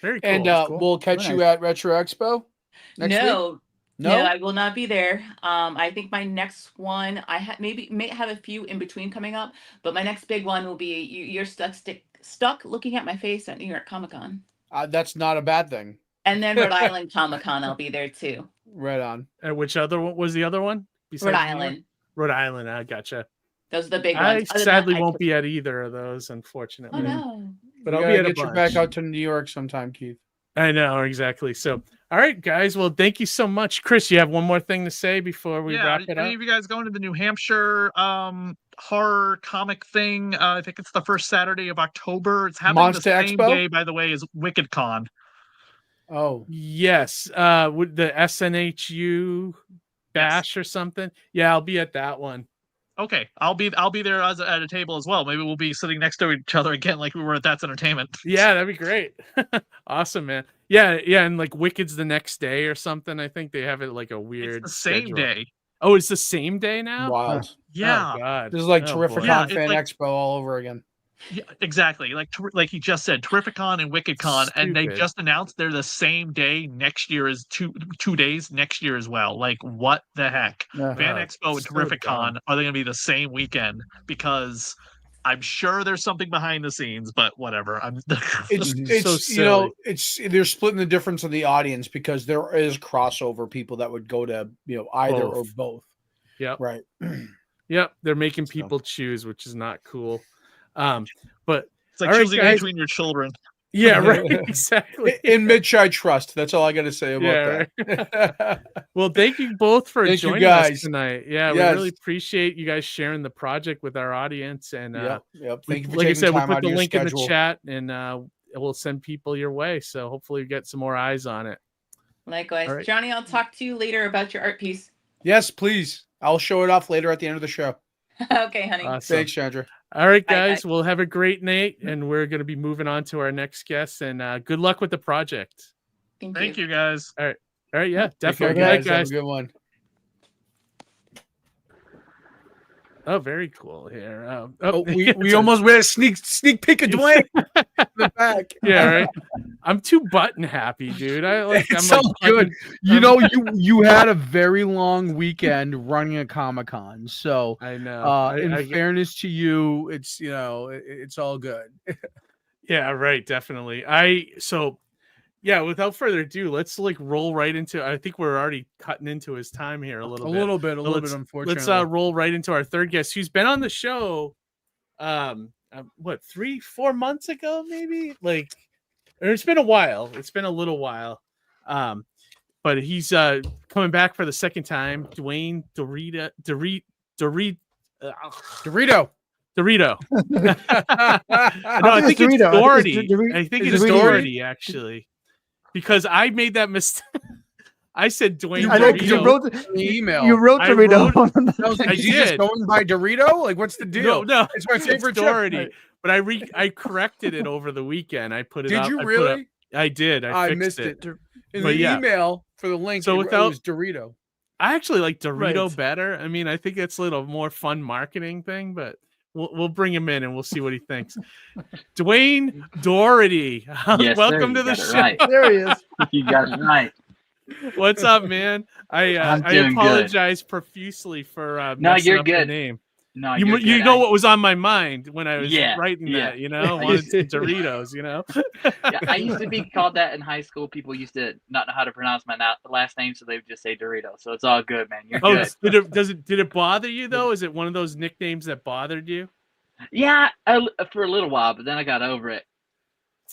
Very cool. And cool. we'll catch you at Retro Expo next week? No, I will not be there. I think my next one, may have a few in between coming up, but my next big one will be you're stuck looking at my face at New York Comic Con. That's not a bad thing. And then Rhode Island Comic Con, I'll be there too. Right on. And which other one was the other one? Rhode Island. Rhode Island. I gotcha. Those are the big ones. I sadly won't be at either of those, unfortunately. Oh no. But I'll be at a bunch. Get you back out to New York sometime, Keith. I know, exactly. So, all right, guys. Well, thank you so much. Chris, you have one more thing to say before we wrap it up? Any of you guys going to the New Hampshire horror comic thing? I think it's the first Saturday of October. It's happening the same day, by the way, as Wicked Con. Oh. Yes. With the SNHU bash or something. Yeah, I'll be at that one. Okay, I'll be there at a table as well. Maybe we'll be sitting next to each other again, like we were at That's Entertainment. Yeah, that'd be great. Awesome, man. Yeah, and like Wicked's the next day or something. I think they have it like a weird. It's the same day. Oh, it's the same day now. Wow. Yeah. Oh, God. This is like Terrificon Fan Expo all over again. Yeah, exactly. Like he just said, Terrificon and WickedCon, and they just announced they're the same day next year as two days next year as well. Like, what the heck? Fan Expo and Terrificon are they going to be the same weekend? Because I'm sure there's something behind the scenes, but whatever. It's so silly. They're splitting the difference of the audience because there is crossover people that would go to either or both. Yep. Right. Yep. They're making people choose, which is not cool. But it's like choosing between your children. Yeah, right. Exactly. In Mitch, I trust. That's all I got to say about that. Right. Well, thank you both for joining us tonight. Yeah, we really appreciate you guys sharing the project with our audience. And thank you for like I said, we'll put the link schedule in the chat, and we'll send people your way. So hopefully we get some more eyes on it. Likewise. Right. Johnny, I'll talk to you later about your art piece. Yes, please. I'll show it off later at the end of the show. Okay, honey. Awesome. Thanks, Chandra. All right, guys. Bye. We'll have a great night, and we're going to be moving on to our next guest. And good luck with the project. Thank you, guys. All right. Yeah, definitely. Good night, guys. Have a good one. Oh, very cool here. We almost had a sneak peek of Dwayne in the back. Yeah, right. I'm too button happy, dude. I'm so good. You had a very long weekend running a Comic-Con, so I know. In fairness to you, it's it's all good. Yeah, right. Definitely. Without further ado, let's roll right into. I think we're already cutting into his time here a little bit. Unfortunately. Let's roll right into our third guest, who's been on the show. 3-4 months ago, maybe. It's been a while. It's been a little while. But he's coming back for the second time. Dewayne Dority. Dorito. No, I think it's Dority. I think it's Dority, actually. Because I made that mistake. I said Dewayne Dorito. You wrote the email. You wrote Dorito. I was like, is he just going by Dorito? Like, what's the deal? No, it's my favorite Dority. but I corrected it over the weekend. I put it Did up. you really? I did. I missed fixed it. In the email for the link, so it was Dorito. I actually like Dorito better. I mean, I think it's a little more fun marketing thing, but we'll bring him in and we'll see what he thinks. Dewayne Dority, yes, welcome to the show. Right. There he is. You got it right. What's up, man? I apologize profusely for messing up the name. No, you know what was on my mind when I was writing that, you know, wanted some Doritos, you know. Yeah, I used to be called that in high school. People used to not know how to pronounce my last name, so they would just say Dorito. So it's all good, man. You're good. Did it bother you though? Is it one of those nicknames that bothered you? Yeah, for a little while, but then I got over it.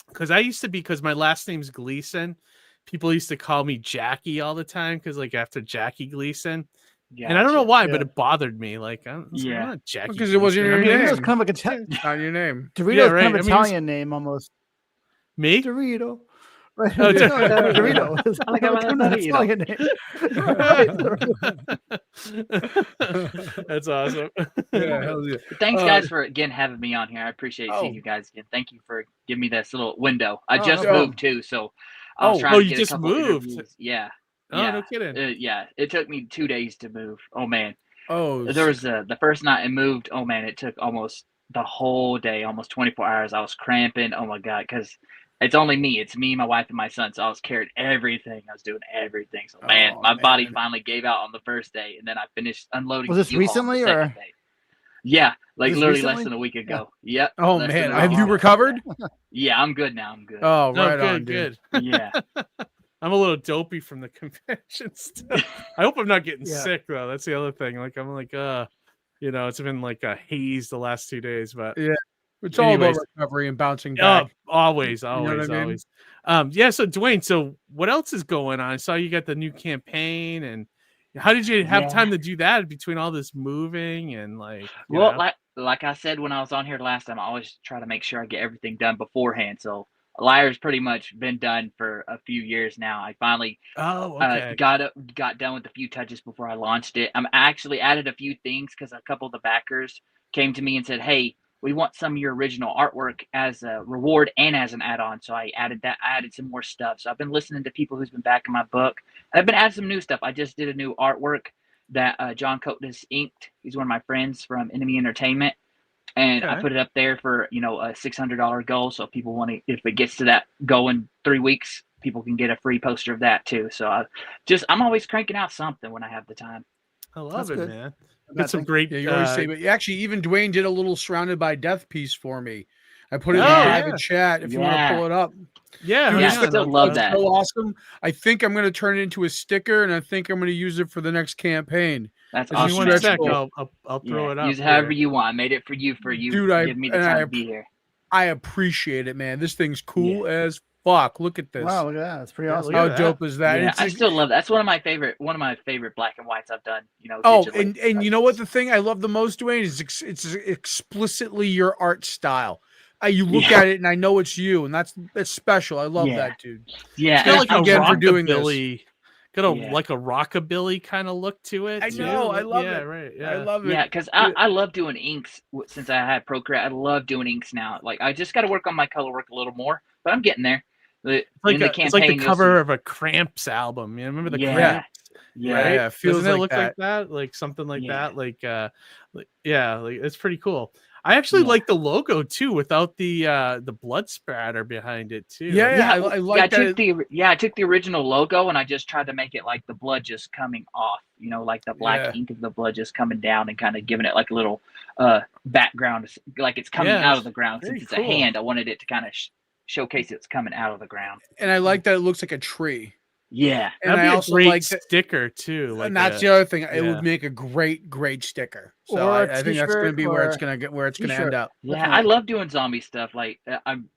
Because my last name's Gleason. People used to call me Jackie all the time because like after Jackie Gleason. Gotcha. And I don't know why, but it bothered me. Like, I'm not Jackie. Because it wasn't your name. It's kind of like not your name. Dorito's kind of Italian name almost. Me? Dorito. Right. Oh, Dorito. It's like That's awesome. Yeah, thanks, guys, for again having me on here. I appreciate seeing you guys again. Thank you for giving me this little window. I just moved too, so I was trying to get a couple interviews. Yeah. Oh, no kidding. Yeah, it took me 2 days to move. Oh man. Oh, there was the first night I moved. Oh man, it took almost the whole day, almost 24 hours. I was cramping. Oh my god, because it's only me. It's me, my wife, and my son. So I was carrying everything. I was doing everything. So man, my body finally gave out on the first day, and then I finished unloading. Was this recently or? Day. Yeah, like literally less than a week ago. Yep. Oh man, have you recovered? Yeah, I'm good now. I'm good. Oh, right on, good. Yeah. I'm a little dopey from the convention stuff. I hope I'm not getting sick though. That's the other thing. Like I'm like, it's been like a haze the last 2 days, but yeah, it's all about recovery and bouncing back. Always. You know what I mean? Always. So Dewayne, so what else is going on? I saw you got the new campaign, and how did you have time to do that between all this moving and like? Like I said when I was on here last time, I always try to make sure I get everything done beforehand. So Liar's pretty much been done for a few years now. I finally got done with a few touches before I launched it. I actually added a few things because a couple of the backers came to me and said, hey, we want some of your original artwork as a reward and as an add-on. So I added that. I added some more stuff. So I've been listening to people who's been backing my book. And I've been adding some new stuff. I just did a new artwork that John Coates inked. He's one of my friends from Enemy Entertainment. And I put it up there for, a $600 goal. So if people want to, if it gets to that goal in 3 weeks, people can get a free poster of that too. So I'm always cranking out something when I have the time. I love it, man. That's some great. Yeah, you always say, but actually, even Dewayne did a little Surrounded by Death piece for me. I put it in the private chat if you want to pull it up. Yeah, I still love that. So awesome. I think I'm going to turn it into a sticker, and I think I'm going to use it for the next campaign. That's awesome. You want to cool. I'll throw it up. Use it however you want. I made it for you. Dude, give me the time to be here. I appreciate it, man. This thing's cool as fuck. Look at this. Wow, look at that. It's pretty awesome. How dope is that? Yeah, I still love that. That's one of my favorite black and whites I've done. And you know what the thing I love the most, Dewayne, is it's explicitly your art style. You look at it and I know it's you, and that's special. I love that, dude. Yeah, it's got like for doing this. Got like a rockabilly kind of look to it. I know. I love it. Right. Yeah, I love it. Yeah, because I love doing inks since I had Procreate. I love doing inks now. Like I just got to work on my color work a little more, but I'm getting there. It's like the cover of a Cramps album. You remember the Cramps? Yeah. Feels Doesn't it like look that. like that? Like something like that. Like it's pretty cool. I actually like the logo too, without the blood spatter behind it too. I like that. I took the original logo and I just tried to make it like the blood just coming off. Like the black ink of the blood just coming down and kind of giving it like a little background, like it's coming out of the ground. Since it's a hand, I wanted it to kind of showcase it's coming out of the ground. And I like that it looks like a tree. Yeah, and I also like sticker too. And that's the other thing. It would make a great sticker. So I think that's going to be where it's going to end up. Yeah, I love doing zombie stuff. Like I'm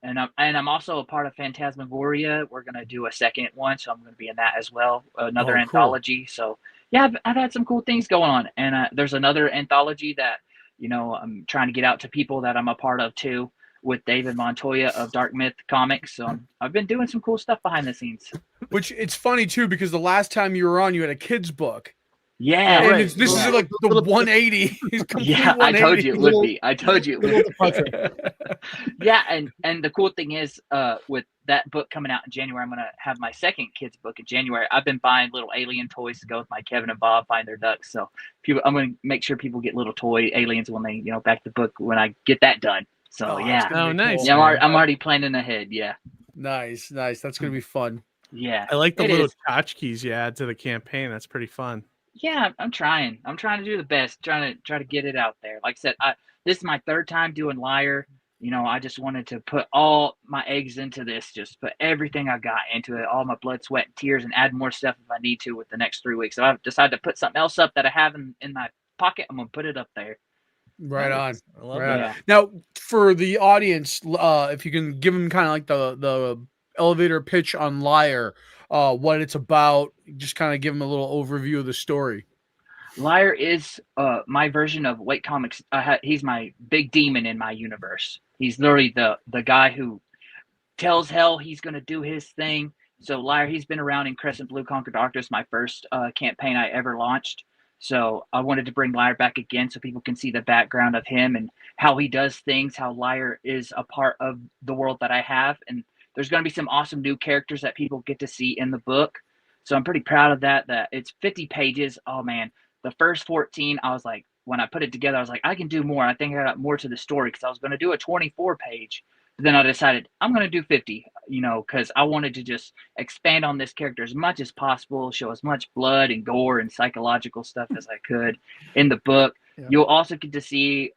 also a part of Phantasmagoria. We're going to do a second one, so I'm going to be in that as well. Another anthology. So yeah, I've had some cool things going on, and there's another anthology that I'm trying to get out to people that I'm a part of too, with David Montoya of Dark Myth Comics. So I've been doing some cool stuff behind the scenes. Which it's funny too, because the last time you were on, you had a kid's book. Yeah, and right. this is like the 180. Yeah, 180. I told you it would be. I told you it would be. Yeah, and the cool thing is, with that book coming out in January, I'm gonna have my second kids book in January. I've been buying little alien toys to go with my Kevin and Bob find their ducks. So I'm gonna make sure people get little toy aliens when they back the book when I get that done. So yeah. Oh, nice. Yeah, I'm already planning ahead. Yeah. Nice. That's gonna be fun. Yeah. I like the little tchotchkes you add to the campaign. That's pretty fun. Yeah, I'm trying. I'm trying to do the best. Try to get it out there. Like I said, this is my third time doing Liar. I just wanted to put all my eggs into this, just put everything I got into it, all my blood, sweat, and tears, and add more stuff if I need to with the next 3 weeks. So I've decided to put something else up that I have in my pocket. I'm going to put it up there. Right on. I love that. Yeah. Now, for the audience, if you can give them kind of like the elevator pitch on Liar, what it's about, just kind of give them a little overview of the story. Liar is my version of Wake Comics. He's my big demon in my universe. He's literally the guy who tells hell he's going to do his thing. So Liar, he's been around in Crescent Blue Conquer Darkness, my first campaign I ever launched. So I wanted to bring Liar back again so people can see the background of him and how he does things, how Liar is a part of the world that I have. And there's going to be some awesome new characters that people get to see in the book. So I'm pretty proud of that it's 50 pages. Oh, man. The first 14, I was like, when I put it together, I was like, I can do more. I think I got more to the story because I was going to do a 24-page. But then I decided I'm going to do 50, because I wanted to just expand on this character as much as possible, show as much blood and gore and psychological stuff as I could in the book. Yeah. You'll also get to see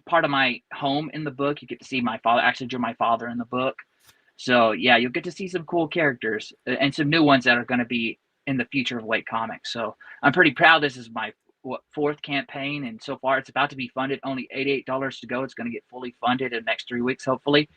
part of my home in the book. You get to see my father. I actually drew my father in the book. So, yeah, you'll get to see some cool characters and some new ones that are going to be in the future of Wake Comics. So I'm pretty proud. This is my fourth campaign, and so far it's about to be funded. Only $88 to go. It's going to get fully funded in the next 3 weeks, hopefully.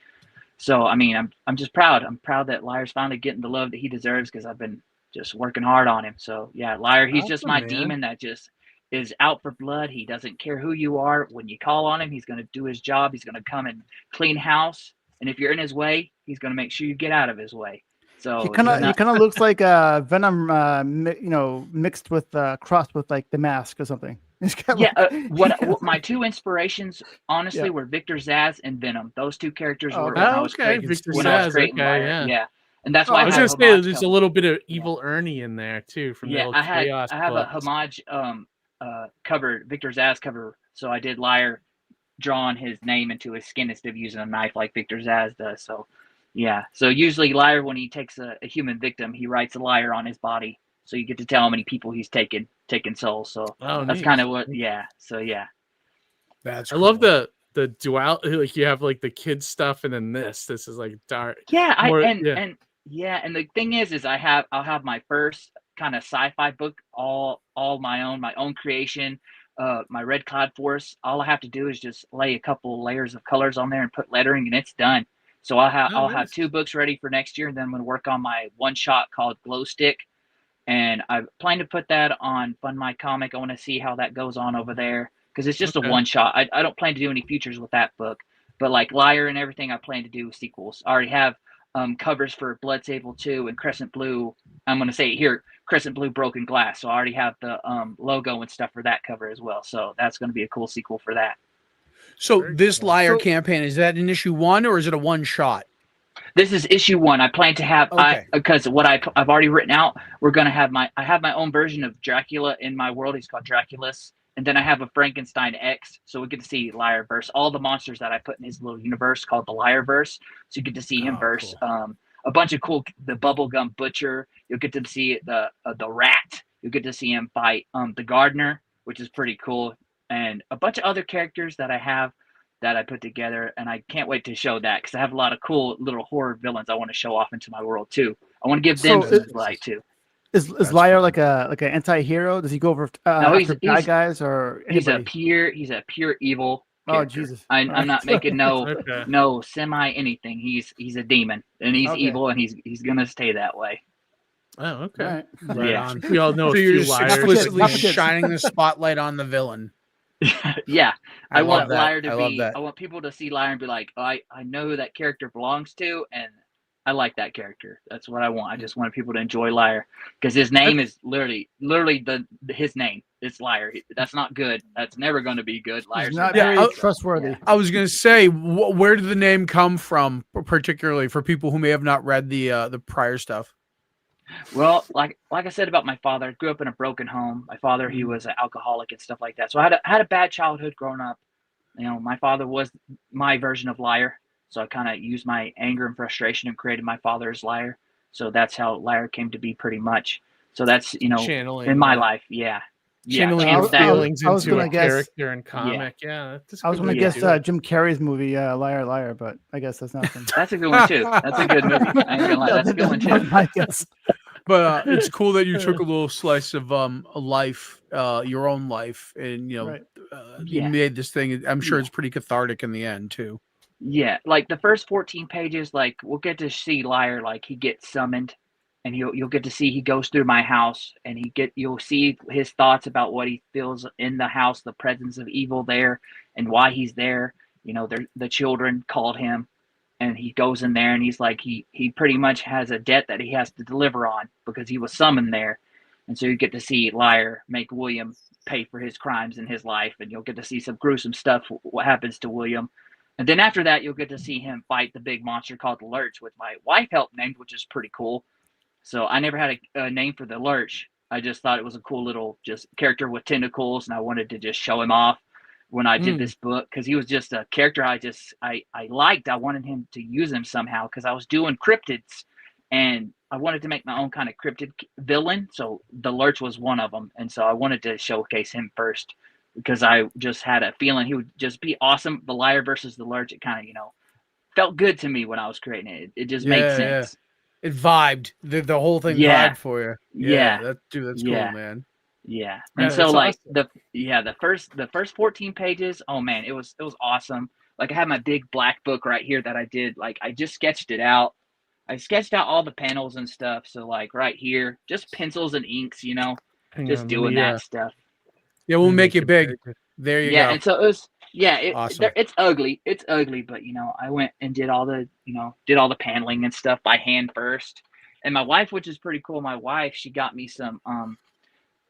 So I mean, I'm just proud. I'm proud that Liar's finally getting the love that he deserves because I've been just working hard on him. So yeah, Liar, he's just my demon that just is out for blood. He doesn't care who you are. When you call on him, he's going to do his job. He's going to come and clean house, and if you're in his way, he's going to make sure you get out of his way. So he kind of looks like Venom, mixed with crossed with like the Mask or something. What my two inspirations, honestly, were Victor Zsasz and Venom. Those two characters were when I was creating Liar. Yeah. And that's why I was going to say there's a little bit of Evil Ernie in there too. From the old Chaos I have a homage cover, Victor Zsasz cover. So I did Liar, drawing his name into his skin instead of using a knife like Victor Zsasz does. So. Yeah, so usually Liar, when he takes a human victim, he writes a liar on his body, so you get to tell how many people he's taken souls. So that's kind of what. Yeah. So yeah, that's. I love the dual. Like you have like the kids stuff, and then this is like dark. Yeah, and the thing is I'll have my first kind of sci-fi book, all my own creation. My Red Cloud Force. All I have to do is just lay a couple layers of colors on there and put lettering, and it's done. So I'll have 2 books ready for next year, and then I'm going to work on my one-shot called Glow Stick, and I plan to put that on Fund My Comic. I want to see how that goes on over there because it's just a one-shot. I don't plan to do any features with that book, but like Liar and everything, I plan to do sequels. I already have covers for Blood Sable 2 and Crescent Blue. I'm going to say it here, Crescent Blue Broken Glass. So I already have the logo and stuff for that cover as well. So that's going to be a cool sequel for that. So this Liar campaign, is that in issue 1 or is it a one shot? This is issue 1. I plan to have because what I've already written out, we're gonna have my own version of Dracula in my world. He's called Draculus, and then I have a Frankenstein X. So we get to see Liarverse, all the monsters that I put in his little universe called the Liarverse. So you get to see him verse a bunch of cool, the Bubblegum Butcher. You'll get to see the Rat. You'll get to see him fight the Gardener, which is pretty cool. And a bunch of other characters that I have that I put together, and I can't wait to show that because I have a lot of cool little horror villains I want to show off into my world too. I want to give them some light too. Is Liar like an anti-hero? Does he go over after bad guys or anybody? He's a pure evil character. Oh Jesus! I'm not making no semi anything. He's a demon and he's evil and he's gonna stay that way. Oh, okay. Right on. We all know. So you're just explicitly shining the spotlight on the villain. Yeah, I want that. Liar to be. I want people to see Liar and be like, oh, I know who that character belongs to, and I like that character. That's what I want. I just wanted people to enjoy Liar because his name is literally his name. It's Liar. That's not good. That's never going to be good. Liar's not very trustworthy. I was going to say, where did the name come from, particularly for people who may have not read the prior stuff? Well, like I said about my father, I grew up in a broken home. My father, he was an alcoholic and stuff like that. So I had a bad childhood growing up. You know, my father was my version of Liar. So I kind of used my anger and frustration and created my father as Liar. So that's how Liar came to be pretty much. So that's, you know, channeling, in my life. Yeah. Channeling your feelings into a character and comic. Yeah. I was going to guess Jim Carrey's movie, Liar, Liar, but I guess that's not him. That's a good one, too. That's a good movie. I ain't gonna lie. That's a good one, too. I guess. But it's cool that you took a little slice of a life, your own life, and, you know, you made this thing. I'm sure it's pretty cathartic in the end, too. Yeah, like the first 14 pages, like we'll get to see Liar, like he gets summoned, and you'll get to see he goes through my house, and you'll see his thoughts about what he feels in the house, the presence of evil there, and why he's there. You know, the children called him, and he goes in there, and he's like he pretty much has a debt that he has to deliver on because he was summoned there, and so you get to see Liar make William pay for his crimes in his life, and you'll get to see some gruesome stuff. What happens to William. And then after that, you'll get to see him fight the big monster called the Lurch, with my wife helped named, which is pretty cool. So I never had a name for the Lurch. I just thought it was a cool little just character with tentacles, and I wanted to just show him off when I did this book because he was just a character I liked. I wanted him to use him somehow because I was doing cryptids, and I wanted to make my own kind of cryptid villain. So the Lurch was one of them, and so I wanted to showcase him first. Because I just had a feeling he would just be awesome. The Liar versus the Lurch, it kind of, you know, felt good to me when I was creating it. It just made sense. It vibed. The whole thing vibed for you. That's cool, man. Yeah. And so like awesome. the first 14 pages, oh man, it was awesome. Like I had my big black book right here that I did. Like I just sketched it out. I sketched out all the panels and stuff. So like right here, just pencils and inks, you know, just doing that stuff. Yeah, we'll make it big. There you go. Yeah, and so it was. Yeah, awesome. It's ugly. It's ugly, but you know, I went and did all the paneling and stuff by hand first. And my wife, which is pretty cool, my wife, she got me some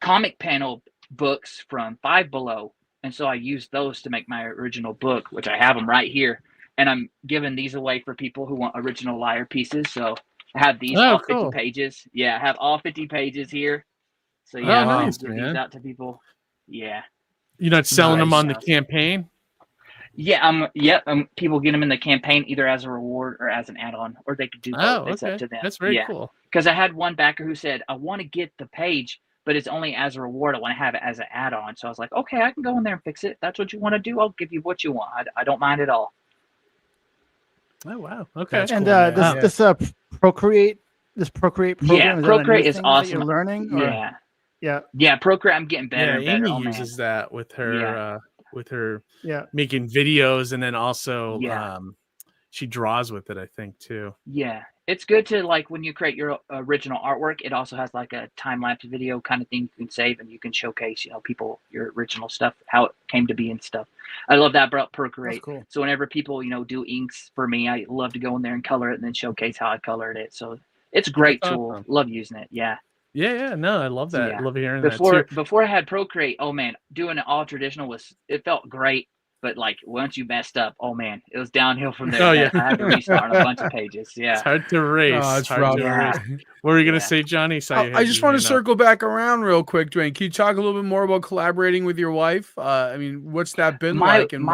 comic panel books from Five Below, and so I used those to make my original book, which I have them right here. And I'm giving these away for people who want original Liar pieces. So I have these all 50 pages. Yeah, I have all 50 pages here. So yeah, nice, give these out to people. Yeah. You're not selling them on the campaign? Yeah, people get them in the campaign either as a reward or as an add-on, or they could do both. It's up to them. That's very cool. Because I had one backer who said, I want to get the page, but it's only as a reward. I want to have it as an add-on. So I was like, okay, I can go in there and fix it. If that's what you want to do, I'll give you what you want. I don't mind at all. Oh, wow. Okay. And cool, this Procreate program, Procreate is awesome. You're learning? Or? Yeah. Procreate. I'm getting better. Yeah, and better. Amy uses that with her making videos, and then also she draws with it, I think, too. Yeah, it's good to, like, when you create your original artwork, it also has like a time-lapse video kind of thing you can save, and you can showcase, you know, people your original stuff, how it came to be and stuff. I love that about Procreate. Cool. So whenever people, you know, do inks for me, I love to go in there and color it and then showcase how I colored it. So it's a great tool. Awesome. Love using it. Yeah. Yeah, no, I love that. I love hearing that too. Before I had Procreate, oh man, doing it all traditional it felt great, but like once you messed up, oh man, it was downhill from there. Oh yeah, I had to restart on a bunch of pages. Yeah, it's hard to erase. Oh, it's rough. What were you gonna say, Johnny? I just want to circle back around real quick, Dwayne. Can you talk a little bit more about collaborating with your wife? I mean, what's that been like? And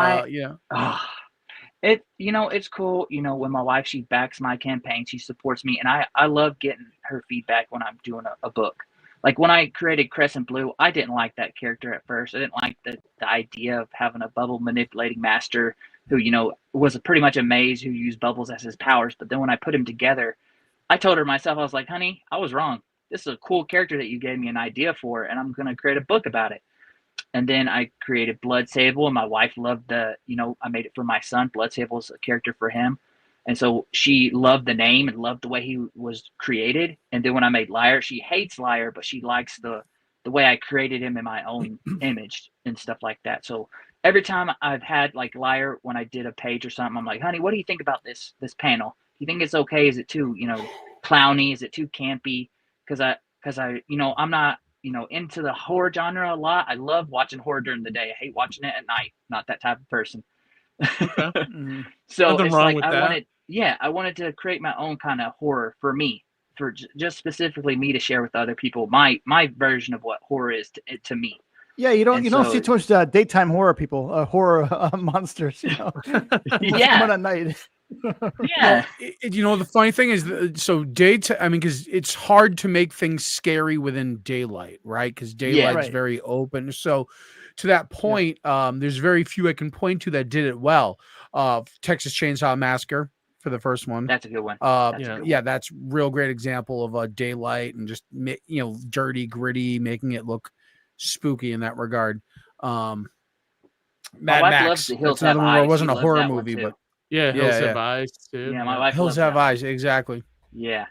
it's cool. You know, when my wife, she backs my campaign, she supports me, and I love getting her feedback when I'm doing a book. Like when I created Crescent Blue, I didn't like that character at first. I didn't like the idea of having a bubble manipulating master who, you know, was pretty much a mage who used bubbles as his powers. But then when I put him together, I told her myself, I was like, honey, I was wrong. This is a cool character that you gave me an idea for, and I'm going to create a book about it. And then I created Blood Sable, and my wife loved I made it for my son. Blood Sable is a character for him. And so she loved the name and loved the way he was created. And then when I made Liar, she hates Liar, but she likes the way I created him in my own image and stuff like that. So every time I've had like Liar, when I did a page or something, I'm like, honey, what do you think about this panel? you think it's okay? Is it too, clowny? Is it too campy? Because I, I'm not, into the horror genre a lot. I love watching horror during the day. I hate watching it at night. Not that type of person. Okay. So Nothing it's wrong like with I that. wanted to create my own kind of horror for me, for just specifically me to share with other people my version of what horror is to me. Yeah, you don't see too much daytime horror people, horror monsters. Yeah, at night. Yeah. Well, the funny thing is, because it's hard to make things scary within daylight, right? Because daylight's very open. So to that point, there's very few I can point to that did it well. Texas Chainsaw Massacre for the first one. That's a good one. That's real great example of a daylight and just dirty, gritty, making it look spooky in that regard. Mad Max. That's another one where it wasn't a horror movie, but Hills Have Eyes too. Yeah, my wife Hills Have Eyes, exactly. Yeah.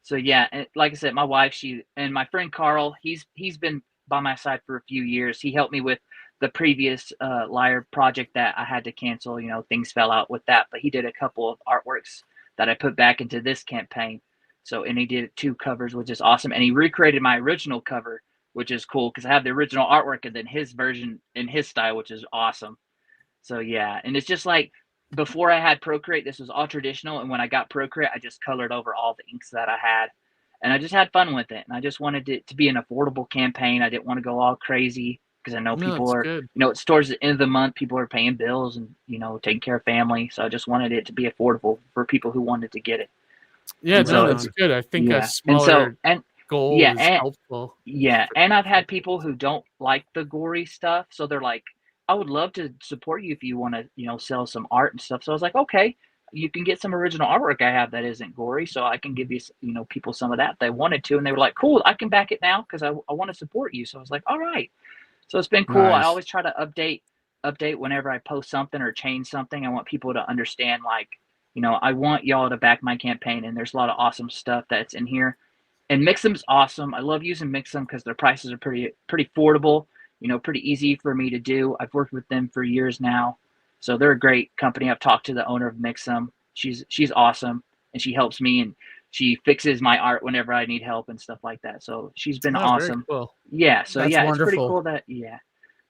So and like I said, my wife, and my friend Carl, he's been by my side for a few years. He helped me with the previous Liar project that I had to cancel. Things fell out with that, but he did a couple of artworks that I put back into this campaign. So, and he did 2 covers, which is awesome. And he recreated my original cover, which is cool because I have the original artwork and then his version in his style, which is awesome. So yeah, and it's just like before I had Procreate, this was all traditional, and when I got Procreate, I just colored over all the inks that I had, and I just had fun with it. And I just wanted it to be an affordable campaign. I didn't want to go all crazy because I know people are, it's towards the end of the month, people are paying bills and taking care of family. So I just wanted it to be affordable for people who wanted to get it. Yeah, that's good. I think a smaller goal is helpful. Yeah, and I've had people who don't like the gory stuff, so they're like, I would love to support you if you want to, sell some art and stuff. So I was like, okay, you can get some original artwork I have that isn't gory, so I can give you, people some of that if they wanted to. And they were like, cool, I can back it now because I want to support you. So I was like, all right. So it's been cool. Nice. I always try to update whenever I post something or change something. I want people to understand, like, I want y'all to back my campaign, and there's a lot of awesome stuff that's in here. And Mixem's awesome. I love using Mixem because their prices are pretty affordable. Pretty easy for me to do. I've worked with them for years now. So they're a great company. I've talked to the owner of Mixem. She's awesome, and she helps me, and she fixes my art whenever I need help and stuff like that. So she's been awesome. Cool. Yeah. So That's wonderful. It's pretty cool that,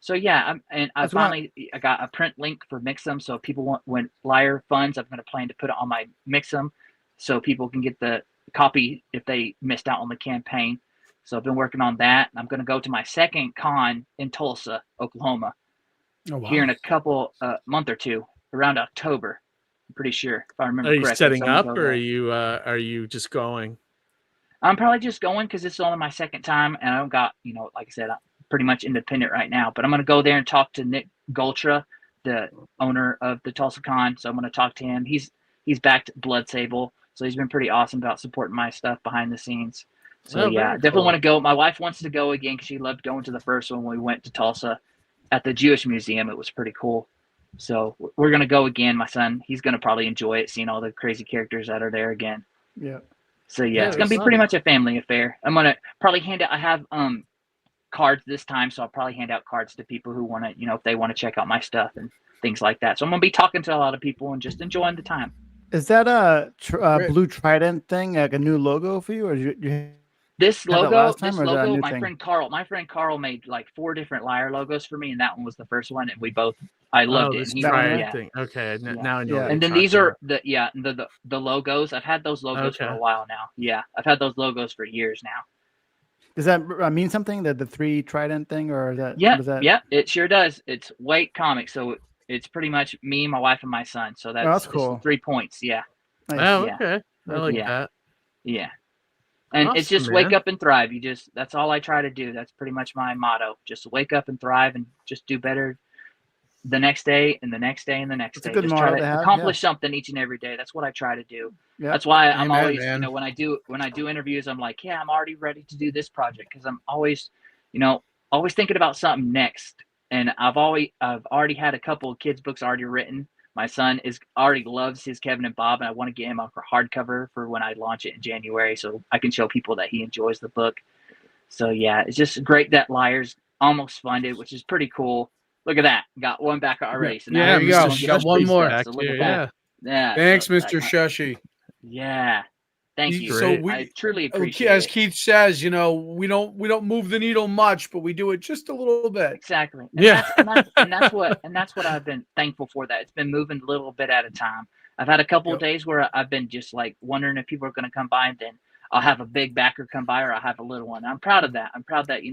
So I got a print link for Mixem. So if people when Liar funds, I'm going to plan to put it on my Mixem so people can get the copy if they missed out on the campaign. So I've been working on that. I'm going to go to my second con in Tulsa, Oklahoma, here in a couple month or two, around October. I'm pretty sure, if I remember correctly. Are you setting up, or are you just going? I'm probably just going because it's only my second time, and I don't got, like I said, I'm pretty much independent right now. But I'm going to go there and talk to Nick Goltra, the owner of the Tulsa Con. So I'm going to talk to him. He's backed Blood Sable, so he's been pretty awesome about supporting my stuff behind the scenes. So definitely want to go. My wife wants to go again because she loved going to the first one when we went to Tulsa at the Jewish Museum. It was pretty cool. So we're going to go again. My son, he's going to probably enjoy it, seeing all the crazy characters that are there again. Yeah. So it's going to be pretty much a family affair. I'm going to probably hand out, I have cards this time, so I'll probably hand out cards to people who want to, if they want to check out my stuff and things like that. So I'm going to be talking to a lot of people and just enjoying the time. Is that a blue trident thing, like a new logo for you, or you This logo, my friend Carl made like 4 different Liar logos for me, and that one was the first one, and I loved it. Thing. Okay, now I know. And then these are the logos. I've had those logos for a while now. Yeah, I've had those logos for years now. Does that mean something? That the 3 trident thing, or is that? Yeah, it sure does. It's Wake Comics, so it's pretty much me, my wife, and my son. So that's cool. 3 points. Yeah. Nice. Oh, okay. I like that. Yeah. And it's just wake up and thrive. That's all I try to do. That's pretty much my motto. Just wake up and thrive and just do better the next day and the next day and the next day. Just try to accomplish something each and every day. That's what I try to do. Yeah. That's why I'm always, when I do interviews, I'm like, I'm already ready to do this project because I'm always, always thinking about something next. And I've already had a couple of kids' books already written. My son already loves his Kevin and Bob, and I want to get him a hardcover for when I launch it in January, so I can show people that he enjoys the book. So it's just great that Liar's almost funded, which is pretty cool. Look at that, got one back already. So now there you go. Got one more. So look at that. Yeah. Thanks, Mr. Shushy. Yeah. Thank you. So I truly appreciate as it. Keith says, we don't move the needle much, but we do it just a little bit. Exactly. And that's what I've been thankful for, that it's been moving a little bit at a time. I've had a couple of days where I've been just like wondering if people are going to come by, and then I'll have a big backer come by, or I'll have a little one. I'm proud of that. I'm proud that,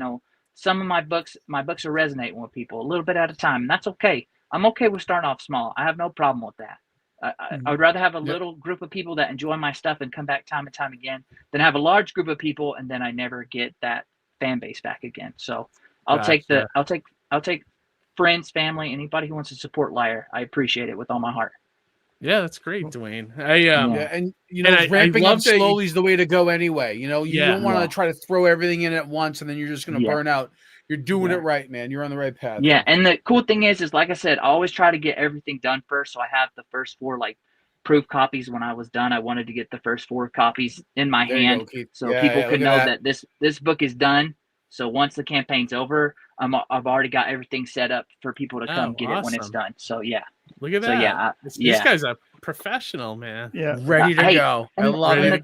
some of my books are resonating with people a little bit at a time, and that's okay. I'm okay with starting off small. I have no problem with that. I would rather have a little group of people that enjoy my stuff and come back time and time again than have a large group of people and then I never get that fan base back again. So I'll take friends, family, anybody who wants to support Liar. I appreciate it with all my heart. Yeah, that's great, Dwayne. Ramping up slowly is the way to go anyway. You don't want to try to throw everything in at once and then you're just going to burn out. You're doing it right, man. You're on the right path. Yeah, and the cool thing is like I said, I always try to get everything done first. So I have the first 4 proof copies. When I was done, I wanted to get the first 4 copies in my hand, so people could know that this book is done. So once the campaign's over, I've already got everything set up for people to come get it when it's done. So yeah. Look at that. So, this guy's a professional, man. Yeah. Ready to go. I love it.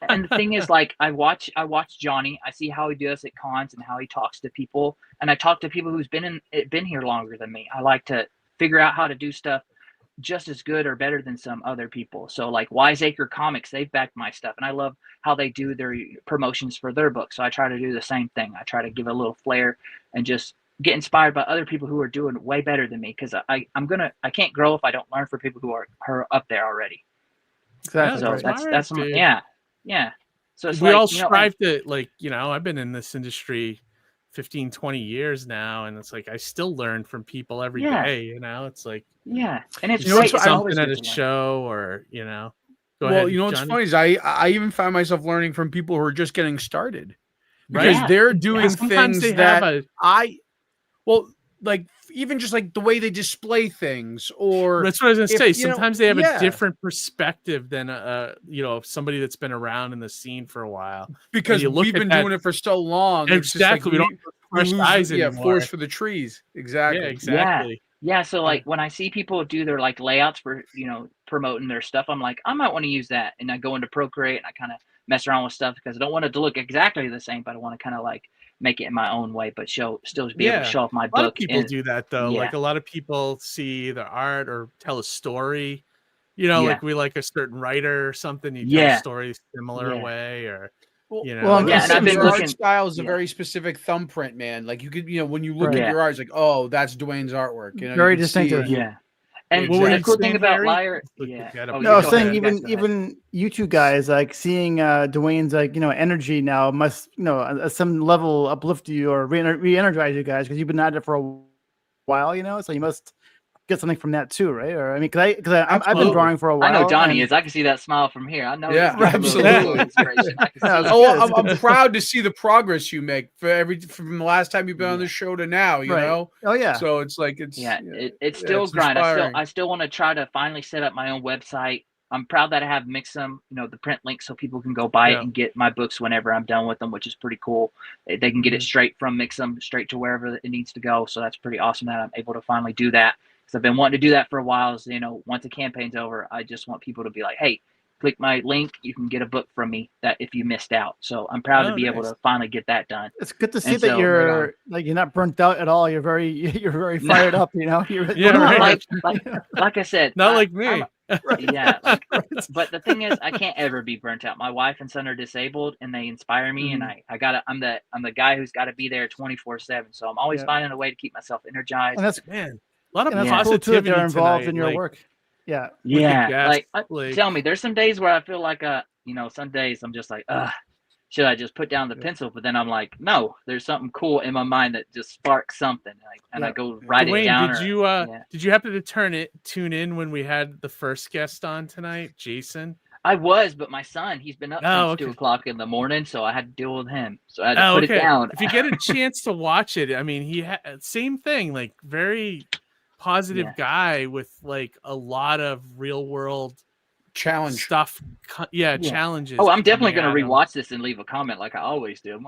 And the thing is, I watch Johnny. I see how he does at cons and how he talks to people. And I talk to people who's been here longer than me. I like to figure out how to do stuff just as good or better than some other people. So like Wiseacre Comics, they've backed my stuff, and I love how they do their promotions for their books. So I try to do the same thing. I try to give a little flair and just get inspired by other people who are doing way better than me, because I can't grow if I don't learn from people who are up there already. Exactly. So that's So it's we all strive to I've been in this industry 15, 20 years now, and it's like I still learn from people every day. It's like and it's great. Something at a show, or Go ahead, what's funny is I even find myself learning from people who are just getting started, because they're doing things that even just like the way they display things, or that's what I was gonna say. Sometimes they have a different perspective than somebody that's been around in the scene for a while. Because we've been doing it for so long. Exactly. We don't lose eyes anymore. Forest for the trees. Exactly. Yeah, exactly. Yeah. So when I see people do their layouts for promoting their stuff, I'm like, I might want to use that, and I go into Procreate and I kind of mess around with stuff because I don't want it to look exactly the same, but I want to kind of make it in my own way, but still be able to show off my book. A lot of people do that though. Like a lot of people see the art or tell a story. Like we like a certain writer or something. You tell a story similar way, or and I've been looking. Art style is a very specific thumbprint, man. Like you could, when you look at your art, it's like, oh, that's Dwayne's artwork. Very distinctive. And the cool thing about Liar, I was saying even you two guys, like seeing Dwayne's energy now must at some level uplift you or re-energize you guys, because you've been at it for a while, so you must get something from that too, right? Or I've been drawing for a while. I know Donnie is. I can see that smile from here. I know. Yeah, absolutely. I'm proud to see the progress you make from the last time you've been on the show to now. You know. Oh yeah. So it's like it's still grind. I still want to try to finally set up my own website. I'm proud that I have Mixum, the print link, so people can go buy it and get my books whenever I'm done with them, which is pretty cool. They can get it straight from Mixum, straight to wherever it needs to go. So that's pretty awesome that I'm able to finally do that. I've been wanting to do that for a while. Once the campaign's over, I just want people to be like, hey, click my link. You can get a book from me that if you missed out. So I'm proud to be able to finally get that done. It's good to see that you're you're not burnt out at all. You're very fired up, Like I said, not like me. But the thing is, I can't ever be burnt out. My wife and son are disabled, and they inspire me. And I'm the guy who's got to be there 24/7. So I'm always finding a way to keep myself energized. And that's a lot of positivity that are involved in your work. Tell me, there's some days where I feel like some days I'm just like, should I just put down the pencil? But then I'm like, no, there's something cool in my mind that just sparks something, and I go write it down. Did you happen to tune in when we had the first guest on tonight, Jason? I was, but my son, he's been up since 2 o'clock in the morning, so I had to deal with him. So I had to put it down. If you get a chance to watch it, I mean, he same thing, like very positive guy with a lot of real world challenge stuff. Challenges. Oh, I'm definitely going to rewatch this and leave a comment like I always do.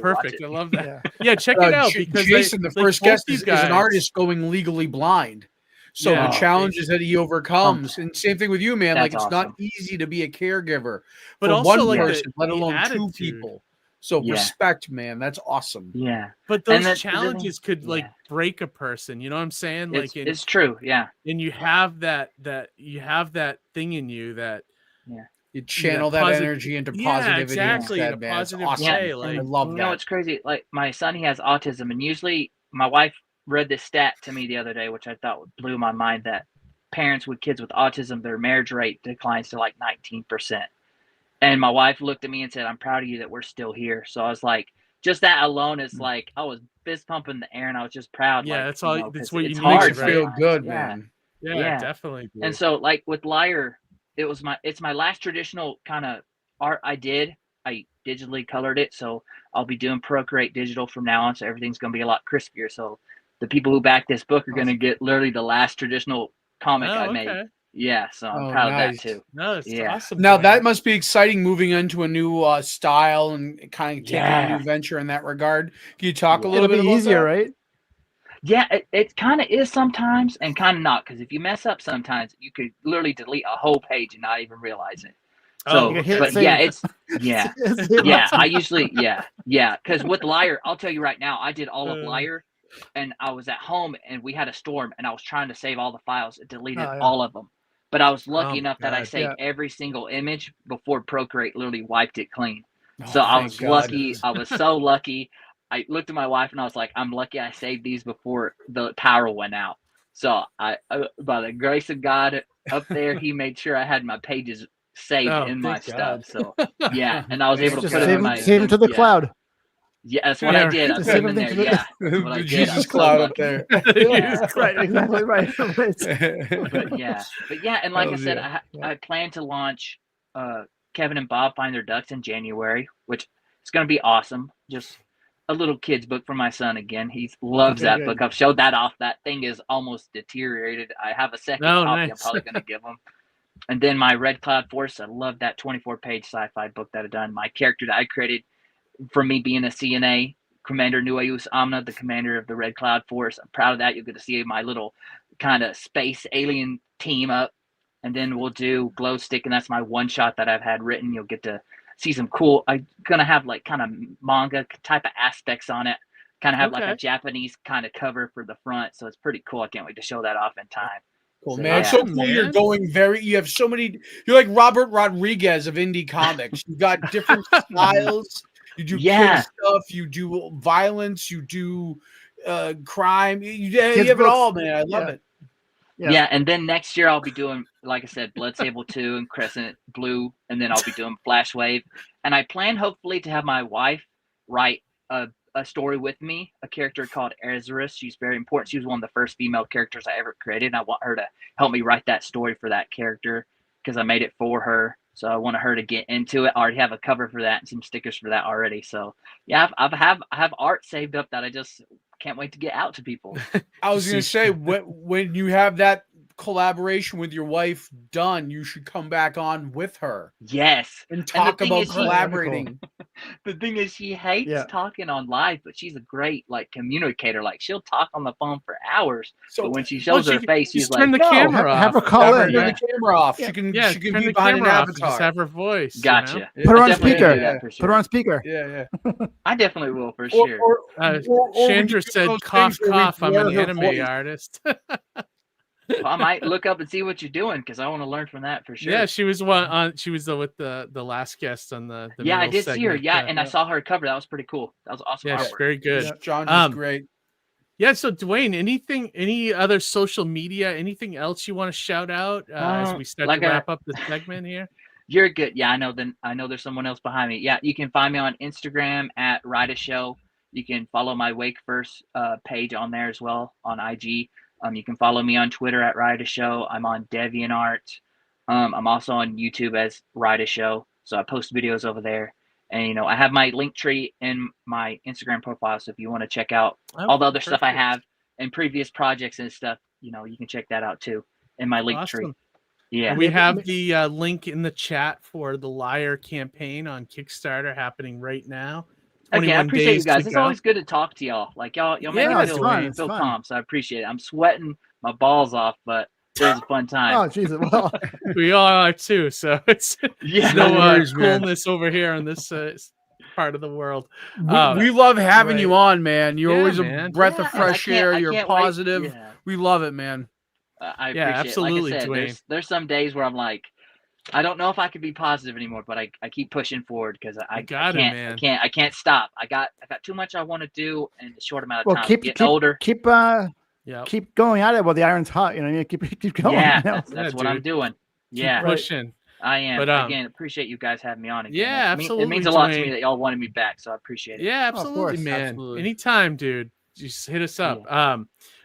Perfect. I love that. Check it out, because Jason, the first guest, is an artist going legally blind. So the challenges that he overcomes, and same thing with you, man. Like it's not easy to be a caregiver but for also one like person, let alone two people. So respect, man. That's awesome. Yeah. But those challenges could like break a person. You know what I'm saying? Like it's true. Yeah. And you have that thing in you that you channel that energy into positivity. Exactly. In a positive way. Like, I love that. You know, it's crazy. Like my son, he has autism, and usually my wife read this stat to me the other day, which I thought blew my mind, that parents with kids with autism, their marriage rate declines to like 19%. And my wife looked at me and said, "I'm proud of you that we're still here." So I was like, just that alone is like, I was fist pumping the air and I was just proud. Yeah, like, that's all. That's what you need. Makes you feel good, man. Yeah, definitely. And so like with Liar, it's my last traditional kind of art I did. I digitally colored it. So I'll be doing Procreate digital from now on. So everything's going to be a lot crispier. So the people who back this book are going to get literally the last traditional comic I made. Yeah, so I'm proud of that too. No, it's awesome. Now that must be exciting, moving into a new style and kind of taking a new venture in that regard. Can you talk a little bit about easier, that? right? Yeah, it kind of is sometimes and kind of not, because if you mess up sometimes, you could literally delete a whole page and not even realize it. So, but I usually, because with Liar, I'll tell you right now, I did all of Liar, and I was at home and we had a storm and I was trying to save all the files, it deleted all of them. But I was lucky enough that I saved every single image before Procreate literally wiped it clean. So I was lucky. I was so lucky. I looked at my wife and I was like, I'm lucky I saved these before the power went out. So I by the grace of God up there, he made sure I had my pages saved in my stuff. So and I was able to put it in my save them to the cloud. Yeah, that's what I did. I put them in there. The Jesus cloud up there. Right, exactly right. But and like I said, I plan to launch Kevin and Bob Find Their Ducks in January, which is going to be awesome. Just a little kid's book for my son again. He loves that book. I've showed that off. That thing is almost deteriorated. I have a second copy. Nice. I'm probably going to give him. And then my Red Cloud Force. I love that 24-page sci-fi book that I've done. My character that I created from me being a CNA, Commander Nueus Amna, the commander of the Red Cloud Force. I'm proud of that. You'll get to see my little kind of space alien team up. And then we'll do Glow Stick, and that's my one shot that I've had written. You'll get to see some cool, I'm going to have like kind of manga type of aspects on it. Kind of have like a Japanese kind of cover for the front. So it's pretty cool. I can't wait to show that off in time. Cool, so, man. It's so cool. You're going you have so many, you're like Robert Rodriguez of indie comics. You've got different styles. You do kid stuff, you do violence, you do crime. You have it all, man. I love it. Yeah, and then next year I'll be doing, like I said, Blood Sable 2 and Crescent Blue, and then I'll be doing Flash Wave. And I plan hopefully to have my wife write a story with me, a character called Ezra. She's very important. She was one of the first female characters I ever created, and I want her to help me write that story for that character because I made it for her. So I want her to get into it. I already have a cover for that and some stickers for that already. So yeah, I have art saved up that I just can't wait to get out to people. I was going to say, when you have that collaboration with your wife done, you should come back on with her. Yes. And talk about collaborating. The thing is, she hates talking on live, but she's a great communicator. Like she'll talk on the phone for hours. So but when she shows her face, she's like, turn the camera off. Have her call in. Turn the camera off. She can be behind an avatar. Just have her voice. Gotcha. Put her on speaker. Put her on speaker. Yeah. I definitely will for sure. Chandra said, "Cough, cough. I'm an anime artist." Well, I might look up and see what you're doing because I want to learn from that for sure. Yeah, she was with the last guest on the I did see her. Yeah, and I saw her cover. That was pretty cool. That was awesome. Yeah, very good. Yeah, John was great. Yeah, so Dewayne, any other social media, anything else you want to shout out as we start to wrap up the segment here? You're good. Yeah, I know there's someone else behind me. Yeah, you can find me on Instagram at Write a Show. You can follow my Wake First page on there as well on IG. You can follow me on Twitter at Write a Show. I'm on DeviantArt. I'm also on YouTube as Write a Show. So I post videos over there. And, I have my link tree in my Instagram profile. So if you want to check out all the other stuff I have and previous projects and stuff, you can check that out too in my link tree. Yeah. We have the link in the chat for the Liar campaign on Kickstarter happening right now. Okay, I appreciate you guys. It's go. always good to talk to y'all. Like y'all make me feel calm, so I appreciate it. I'm sweating my balls off, but it was a fun time. Oh, Jesus. Well, we all are too. So it's no coolness over here on this part of the world. We love having you on, man. You're always a breath of fresh air. You're positive. Yeah. We love it, man. I appreciate absolutely, it. Like I said, there's some days where I'm like, I don't know if I could be positive anymore, but I keep pushing forward because I can't stop. I got too much I want to do in a short amount of time. Getting older. Keep going at it while the iron's hot. You know, keep going. Yeah, you know? that's what I'm doing. Keep pushing. I am. But again, appreciate you guys having me on again. Yeah, absolutely. It means a lot to me that y'all wanted me back, so I appreciate it. Yeah, absolutely, man. Absolutely. Anytime, dude. Just hit us up. Yeah.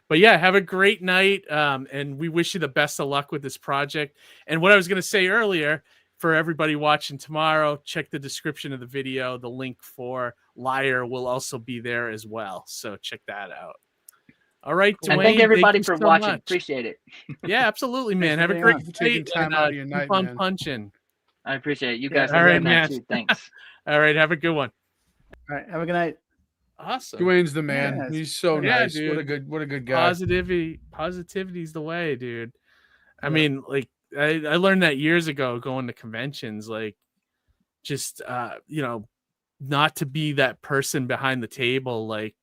But yeah, have a great night. And we wish you the best of luck with this project. And what I was going to say earlier, for everybody watching tomorrow, check the description of the video. The link for Liar will also be there as well. So check that out. All right, Dwayne. And thank everybody for watching. Much. Appreciate it. Yeah, absolutely, man. Have a great night. Time out of your night, keep on man. punching. I appreciate it. You guys all right, man. Too. Thanks. All right, have a good one. All right, have a good night. Awesome. Dwayne's the man. Yes. He's so nice. Dude. What a good guy. Positivity's the way, dude. I mean, like I learned that years ago going to conventions, like just not to be that person behind the table, like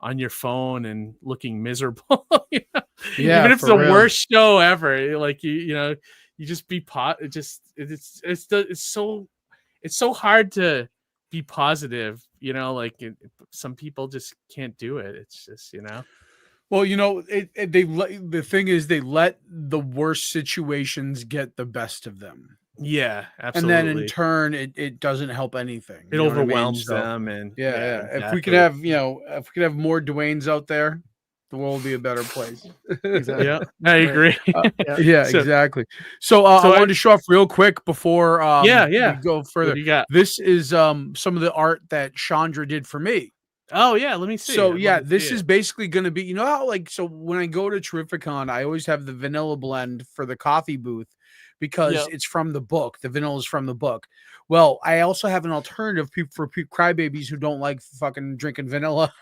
on your phone and looking miserable. You know? Yeah, even if it's the worst show ever, like you just be it's so hard to be positive, like some people just can't do it. It's just, Well, the thing is they let the worst situations get the best of them. Yeah, absolutely. And then in turn, it doesn't help anything. It overwhelms them. And yeah. Exactly. If we could have more Dwaynes out there, the world would be a better place. Exactly. Yeah, I agree. Exactly. So I wanted to show off real quick before we go further. What do you got? This is some of the art that Chandra did for me. Oh yeah, let me see. So this is basically going to be, how so when I go to Terrificon, I always have the vanilla blend for the coffee booth because it's from the book. The vanilla is from the book. Well, I also have an alternative for crybabies who don't like fucking drinking vanilla.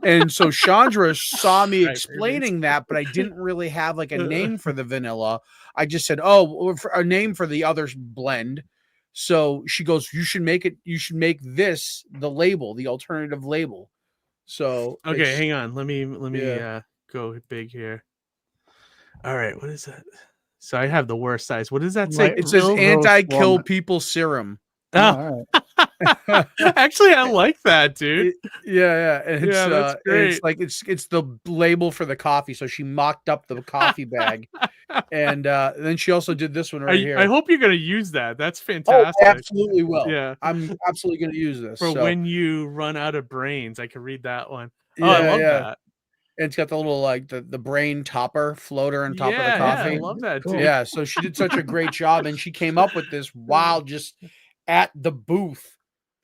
And so Chandra saw me explaining that, but I didn't really have like a name for the vanilla. I just said, a name for the other blend. So she goes, you should make this the label, the alternative label. So okay, hang on. Let me go big here. All right, what is that? So I have the worst size. What does that say? It says anti-kill people serum. Oh, actually, I like that, dude. That's great. It's the label for the coffee. So she mocked up the coffee bag, and then she also did this one here. I hope you're gonna use that. That's fantastic. Oh, absolutely will. Yeah, I'm absolutely gonna use this for when you run out of brains. I can read that one. Oh, yeah, I love that. And it's got the little the brain topper floater on top of the coffee. Yeah, I love that too. Yeah, so she did such a great job, and she came up with this while just at the booth.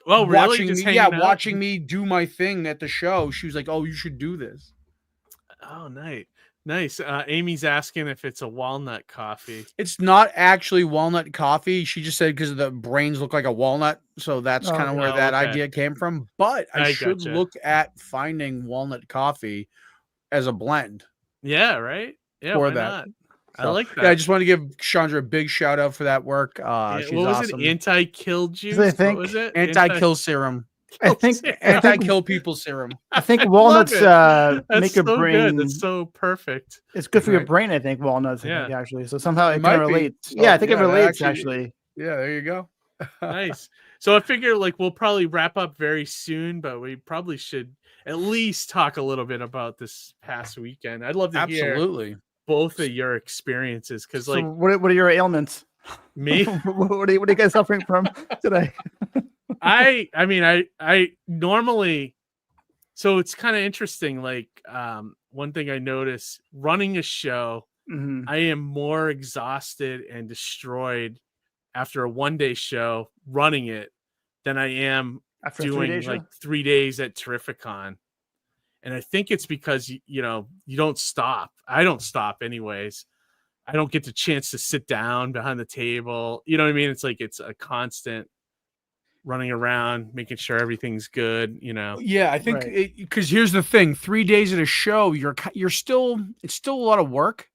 Oh, really? Watching me do my thing at the show. She was like, "Oh, you should do this." Oh, nice. Amy's asking if it's a walnut coffee. It's not actually walnut coffee. She just said because the brains look like a walnut, so that's kind of where that idea came from. But I should look at finding walnut coffee as a blend. Yeah, right. Yeah, for why that. Not? I like that. Yeah, I just want to give Chandra a big shout out for that work. She's what was awesome. it? Anti-kill juice? What was it? Anti-kill serum. I think anti-kill people serum. I think walnuts make your brain. That's so perfect. It's good for your brain. I think walnuts. I think, actually, so somehow it can relate. Yeah, I think it relates actually. Yeah, there you go. Nice. So I figure we'll probably wrap up very soon, but we probably should at least talk a little bit about this past weekend. I'd love to hear both of your experiences because what are your ailments? Me? what are you guys suffering from today? I normally, so it's kind of interesting. One thing I notice running a show, I am more exhausted and destroyed after a 1-day show running it than I am after doing 3 days at Terrificon. And I think it's because, you don't stop. I don't stop anyways. I don't get the chance to sit down behind the table. You know what I mean? It's like, it's a constant. running around, making sure everything's good, Yeah, I think because here's the thing: 3 days at a show, it's still a lot of work,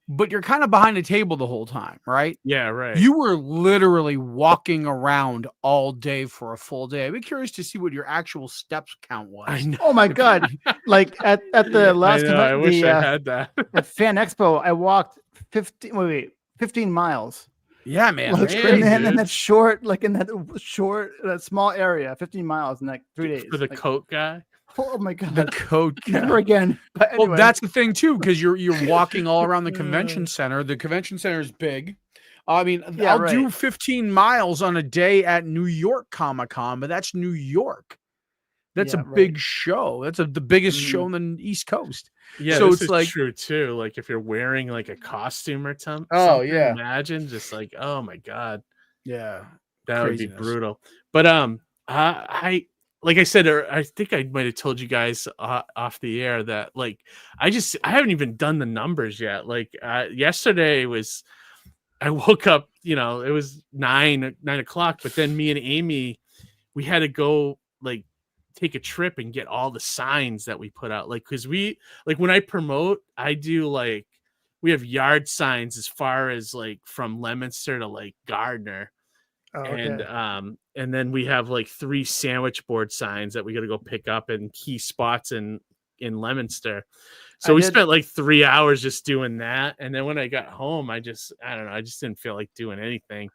but you're kind of behind the table the whole time, right? Yeah, right. You were literally walking around all day for a full day. I'd be curious to see what your actual steps count was. I know. Oh my God. Like at the last I wish I had that. At Fan Expo, I walked 15 miles. Yeah, man. Like, in that small area, 15 miles in like 3 days. For the coat guy. Oh my God. The coat guy. Never again. But anyway. Well, that's the thing too, because you're walking all around the convention center. The convention center is big. I mean, I'll do 15 miles on a day at New York Comic Con, but that's New York. That's a big show. That's the biggest show on the East Coast. Yeah, so this it's is true too. Like if you're wearing like a costume or something. Oh yeah. Imagine just like, oh my God. Yeah. That would be brutal. But I like I said, or I think I might have told you guys off the air that like I haven't even done the numbers yet. Like yesterday I woke up, it was 9 o'clock, but then me and Amy, we had to go like take a trip and get all the signs that we put out. Like, cause when I promote, I do like, we have yard signs as far as like from Leominster to like Gardner. Oh, okay. And then we have like 3 sandwich board signs that we got to go pick up in key spots in Leominster. So we spent like 3 hours just doing that. And then when I got home, I don't know, I just didn't feel like doing anything.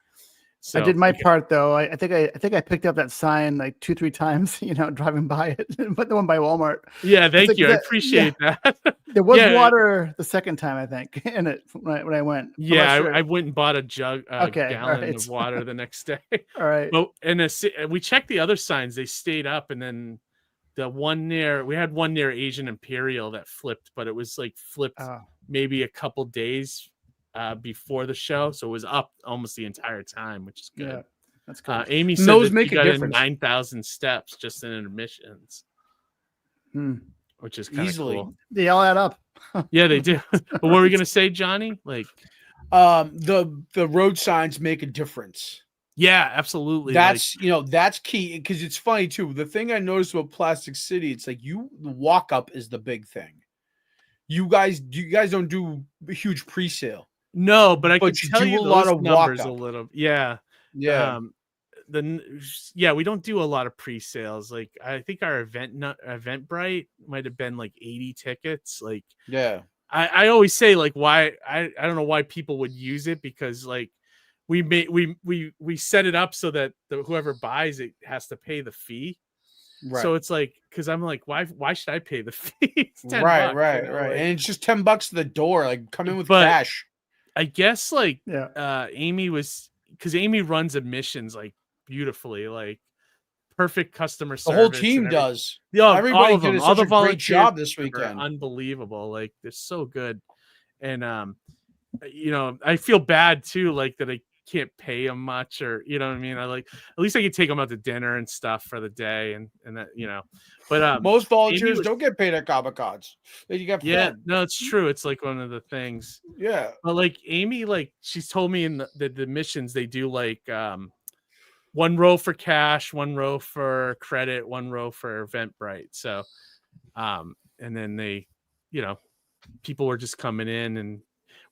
So I did my part though. I think I picked up that sign like 2-3 times, driving by it, but the one by Walmart. Yeah, thank you. I appreciate that. There was water the second time, I think, in it when I went. Yeah, sure. I went and bought a gallon of water the next day. All right. But we checked the other signs; they stayed up, and then we had one near Asian Imperial that flipped, but it was like flipped maybe a couple days before the show, so it was up almost the entire time, which is good. Yeah, that's good. Amy said those make a difference. 9,000 steps just in admissions, which is kind of cool. They all add up. Yeah, they do. But what were we gonna say, Johnny? Like, the road signs make a difference. Yeah, absolutely. That's that's key, because it's funny too. The thing I noticed about Plastic City, it's like the walk up is the big thing. You guys don't do a huge pre-sale. No, but I can tell you a lot of numbers a little. Yeah. Yeah. We don't do a lot of pre-sales. Like I think our Eventbrite might have been like 80 tickets. Like, yeah. I always say like why I don't know why people would use it, because like we set it up so that whoever buys it has to pay the fee. Right. So it's like, because I'm like, why should I pay the fee? It's $10, right. Like, And it's just $10 to the door. Like, come in with cash. I guess like Amy runs admissions like beautifully, like perfect customer service. The whole team does. Yeah, everybody did all the great job this weekend. Unbelievable. Like they're so good. And I feel bad too, like that I can't pay them much, or what I mean. I like, at least I can take them out to dinner and stuff for the day, and that but most volunteers don't get paid at Comic Cons. You get no, it's true. It's like one of the things. Yeah, but like Amy, like she's told me in the missions they do like 1 row for cash, 1 row for credit, 1 row for Eventbrite. So and then they people were just coming in, and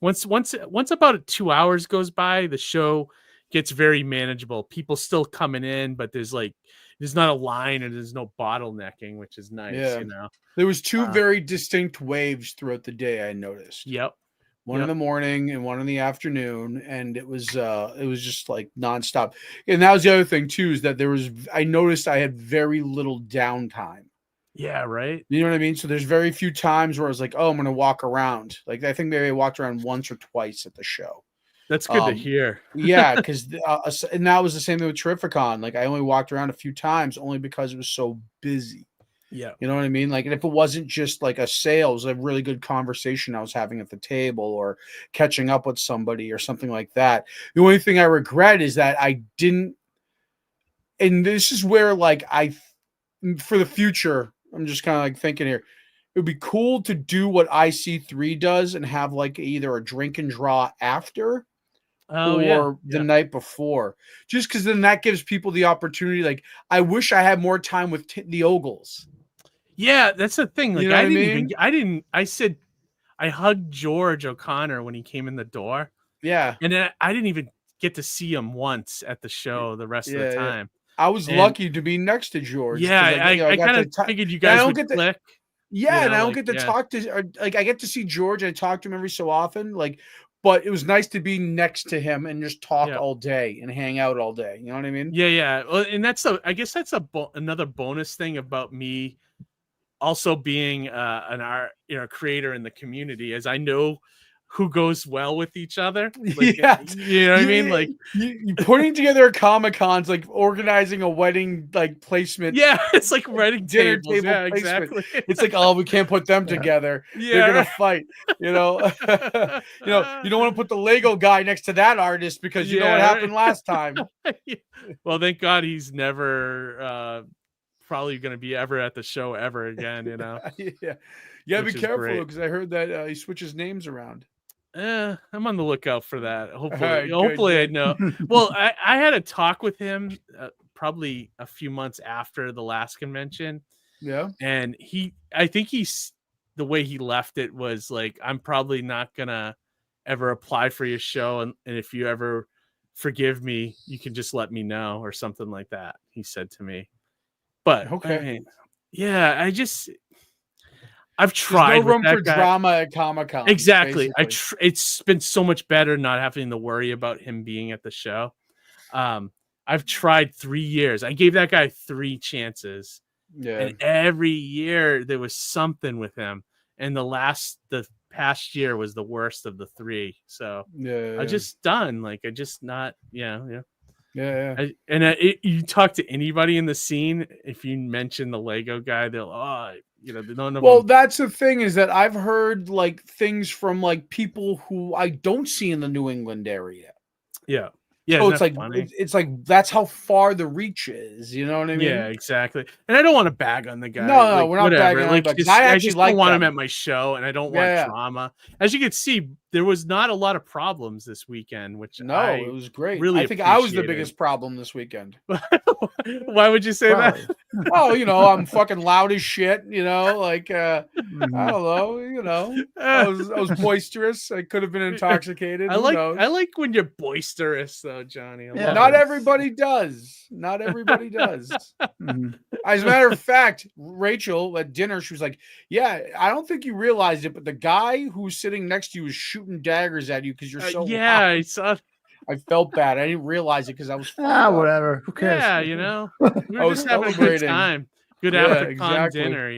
once about 2 hours goes by, the show gets very manageable. People still coming in, but there's not a line and there's no bottlenecking, which is nice. Yeah. There was 2 very distinct waves throughout the day, I noticed. Yep. One in the morning and one in the afternoon, and it was just like nonstop. And that was the other thing too, is that I noticed I had very little downtime. Yeah, right. You know what I mean? So there's very few times where I was like, oh, I'm going to walk around. Like, I think maybe I walked around once or twice at the show. That's good to hear. Yeah, because and that was the same thing with Terrificon. Like, I only walked around a few times only because it was so busy. Yeah. You know what I mean? Like, and if it wasn't just like a sale, it was a really good conversation I was having at the table, or catching up with somebody or something like that. The only thing I regret is that I didn't, and this is where like for the future, I'm just kind of like thinking here, it would be cool to do what IC3 does and have like either a drink and draw after, or the night before, just because then that gives people the opportunity. Like, I wish I had more time with the Ogles. Yeah, that's the thing. Like, You know I said, I hugged George O'Connor when he came in the door. Yeah. And then I didn't even get to see him once at the show the rest of the time. I was lucky to be next to George. Yeah, I kind of figured you guys would click. Yeah, and I don't get to talk to, like, I get to see George. I talk to him every so often, like, but it was nice to be next to him and just talk all day and hang out all day. You know what I mean? Yeah. Well, and I guess that's another bonus thing about me also being an art, creator in the community, as I know who goes well with each other. Like, you know what I mean? Like, you putting together a Comic-Cons, like organizing a wedding, like, placement. Yeah, it's like wedding dinner tables. table placement. Exactly. It's like, oh, we can't put them together. They're gonna fight. You know, you don't want to put the Lego guy next to that artist because you know what happened last time. Well, thank God he's never probably going to be ever at the show ever again. You know. Yeah. Be careful, because I heard that he switches names around. I'm on the lookout for that. Hopefully, Right, hopefully good. I know. Well, I had a talk with him probably a few months after the last convention. Yeah. And I think the way he left it was like, I'm probably not gonna ever apply for your show, and if you ever forgive me, you can just let me know, or something like that, he said to me. But okay. I mean, yeah, I've tried. There's no room for drama at Comic-Con. Exactly. It's been so much better not having to worry about him being at the show. I've tried 3 years. I gave that guy 3 chances. Yeah. And every year there was something with him. And the past year was the worst of the 3. So I'm just done. Like, I just not, Yeah. You talk to anybody in the scene, if you mention the Lego guy, they'll that's the thing, is that I've heard, like, things from, like, people who I don't see in the New England area. Yeah. So it's like that's how far the reach is. You know what I mean? Yeah, exactly. And I don't want to bag on the guy. No, we're not bagging on him. I just don't want him at my show, and I don't want drama. As you can see, there was not a lot of problems this weekend, which it was great. Really, I think I was the biggest problem this weekend. Why would you say that? Oh, I'm fucking loud as shit. Like I don't know. I was boisterous. I could have been intoxicated. I like when you're boisterous, though, Johnny. Not everybody does. Not everybody does. As a matter of fact, Rachel at dinner, she was like, "Yeah, I don't think you realized it, but the guy who's sitting next to you is shooting daggers at you because you're so loud." I felt bad. I didn't realize it because I was whatever. Who cares? Yeah, we were just having a good time. Good after dinner,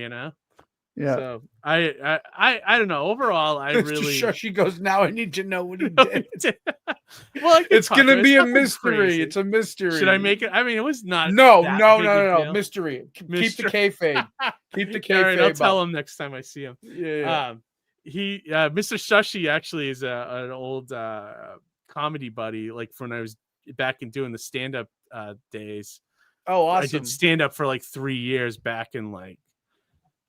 Yeah. So I don't know. Overall, I really. She goes, now I need to know what he did. Well, it's gonna be a mystery. Crazy. It's a mystery. Should I make it? I mean, it was not. No. Mystery. Keep the kayfabe. Keep the kayfabe. All right, I'll tell him next time I see him. Yeah. Mr. Shushi actually is an old comedy buddy, like from when I was back in doing the stand-up days. Oh, awesome. I did stand-up for like 3 years back in, like,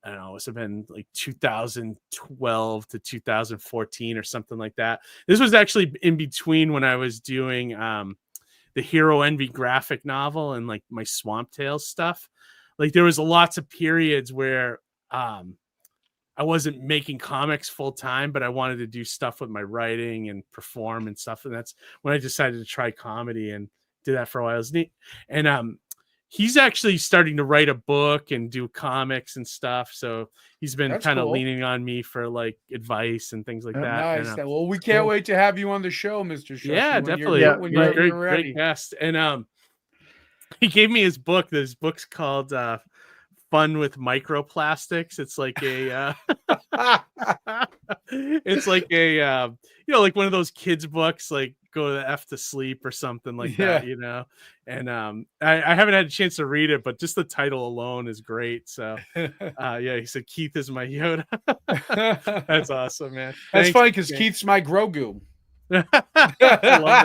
I don't know, it must have been like 2012 to 2014 or something like that. This was actually in between when I was doing the Hero Envy graphic novel and like my Swamp Tales stuff. Like, there was lots of periods where I wasn't making comics full time, but I wanted to do stuff with my writing and perform and stuff. And that's when I decided to try comedy and did that for a while. It was neat. And he's actually starting to write a book and do comics and stuff. So he's been kind of leaning on me for like advice and things like that. Nice. And, well, we can't wait to have you on the show, Mr. Shushi. Yeah, definitely. When you're great guest. And he gave me his book. This book's called Fun with Microplastics. It's like a like one of those kids books, like Go to F to Sleep or something like that, and I haven't had a chance to read it, but just the title alone is great. So he said Keith is my Yoda. That's awesome, man. That's funny because Keith's my Grogu. I love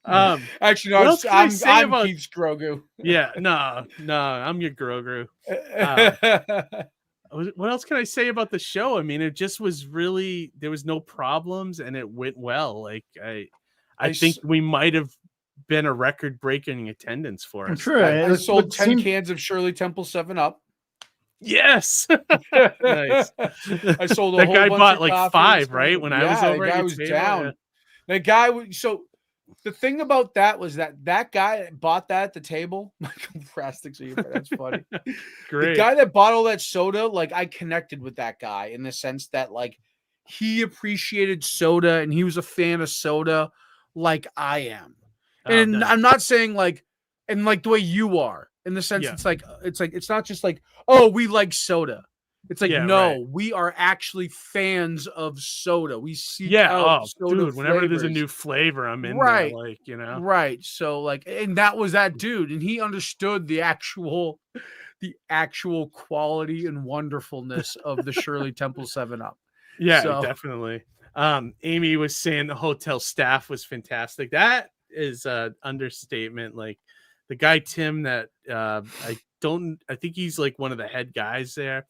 that. Actually, no, I'm Keith's Grogu. Yeah, no, I'm your Grogu. what else can I say about the show? I mean, it just was really, there was no problems and it went well. Like I think we might have been a record-breaking attendance for us. I'm sure. I sold 10 cans of Shirley Temple 7-Up. Yes. Nice. I sold a that whole guy bunch bought of like coffee 5, right? When I was over, the guy was down. Yeah. That guy was so. The thing about that was that guy that bought that at the table, Michael Prastick's, that's funny. Great. The guy that bought all that soda, like I connected with that guy in the sense that like he appreciated soda and he was a fan of soda like I am. And I'm not saying like, and like the way you are, in the sense it's not just like, oh, we like soda. It's like, we are actually fans of soda. We seek out soda dude, whenever there's a new flavor, I'm in there, like, you know. Right. So like, and that was that dude, and he understood the actual quality and wonderfulness of the Shirley Temple 7-Up. Yeah, definitely. Amy was saying the hotel staff was fantastic. That is an understatement. Like the guy Tim that I think he's like one of the head guys there.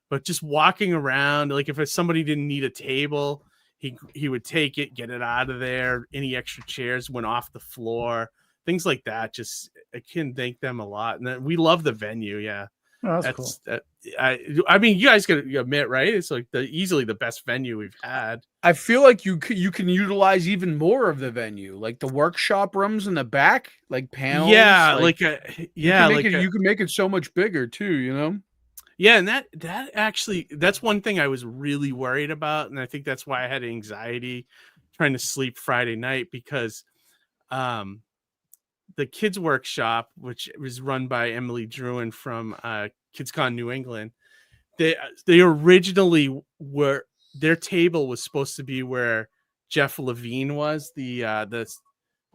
But just walking around, like if somebody didn't need a table, he would take it, get it out of there. Any extra chairs went off the floor, things like that. Just I can thank them a lot, and we love the venue. Yeah, that's cool. I mean, you guys gotta admit, right? It's like easily the best venue we've had. I feel like you can utilize even more of the venue, like the workshop rooms in the back, like panels. Yeah, you can make it so much bigger too. You know. Yeah, and that actually, that's one thing I was really worried about, and I think that's why I had anxiety trying to sleep Friday night, because the kids workshop, which was run by Emily Druin from KidsCon New England, they originally were, their table was supposed to be where Jeff Levine was, the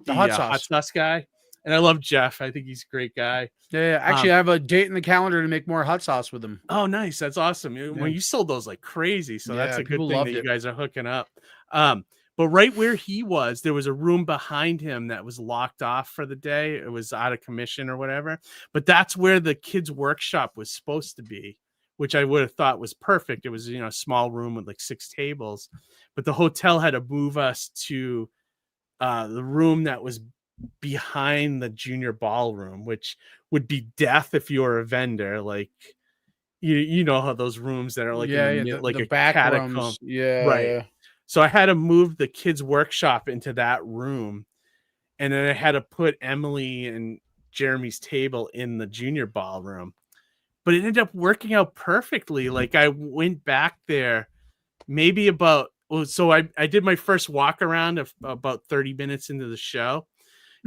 hot sauce guy. And I love Jeff. I think he's a great guy. Yeah. Actually, I have a date in the calendar to make more hot sauce with him. Oh, nice. That's awesome. Yeah. When you sold those like crazy. So that's a good thing that you guys are hooking up. But right where he was, there was a room behind him that was locked off for the day. It was out of commission or whatever. But that's where the kids' workshop was supposed to be, which I would have thought was perfect. It was, a small room with like 6 tables. But the hotel had to move us to the room that was behind the junior ballroom, which would be death if you're a vendor. Like you know how those rooms that are like the back catacomb. Rooms. So I had to move the kids workshop into that room, and then I had to put Emily and Jeremy's table in the junior ballroom, but it ended up working out perfectly. Like I went back there maybe so I did my first walk around of about 30 minutes into the show.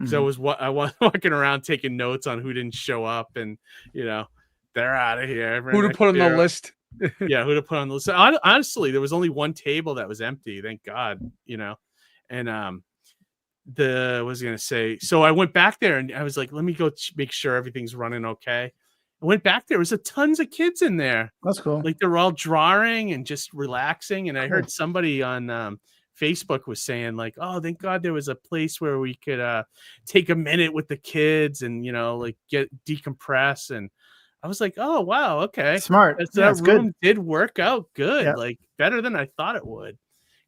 So I was walking around taking notes on who didn't show up, and they're out of here. Who to put on the list? Yeah, who to put on the list? Honestly, there was only one table that was empty. Thank God, And what was I gonna say? So I went back there and I was like, let me go make sure everything's running okay. I went back there. There was tons of kids in there. That's cool. Like they're all drawing and just relaxing. And I heard somebody on Facebook was saying like, oh, thank God there was a place where we could take a minute with the kids and like get decompress. And I was like, oh wow, okay, smart. That room did work out good, like better than I thought it would.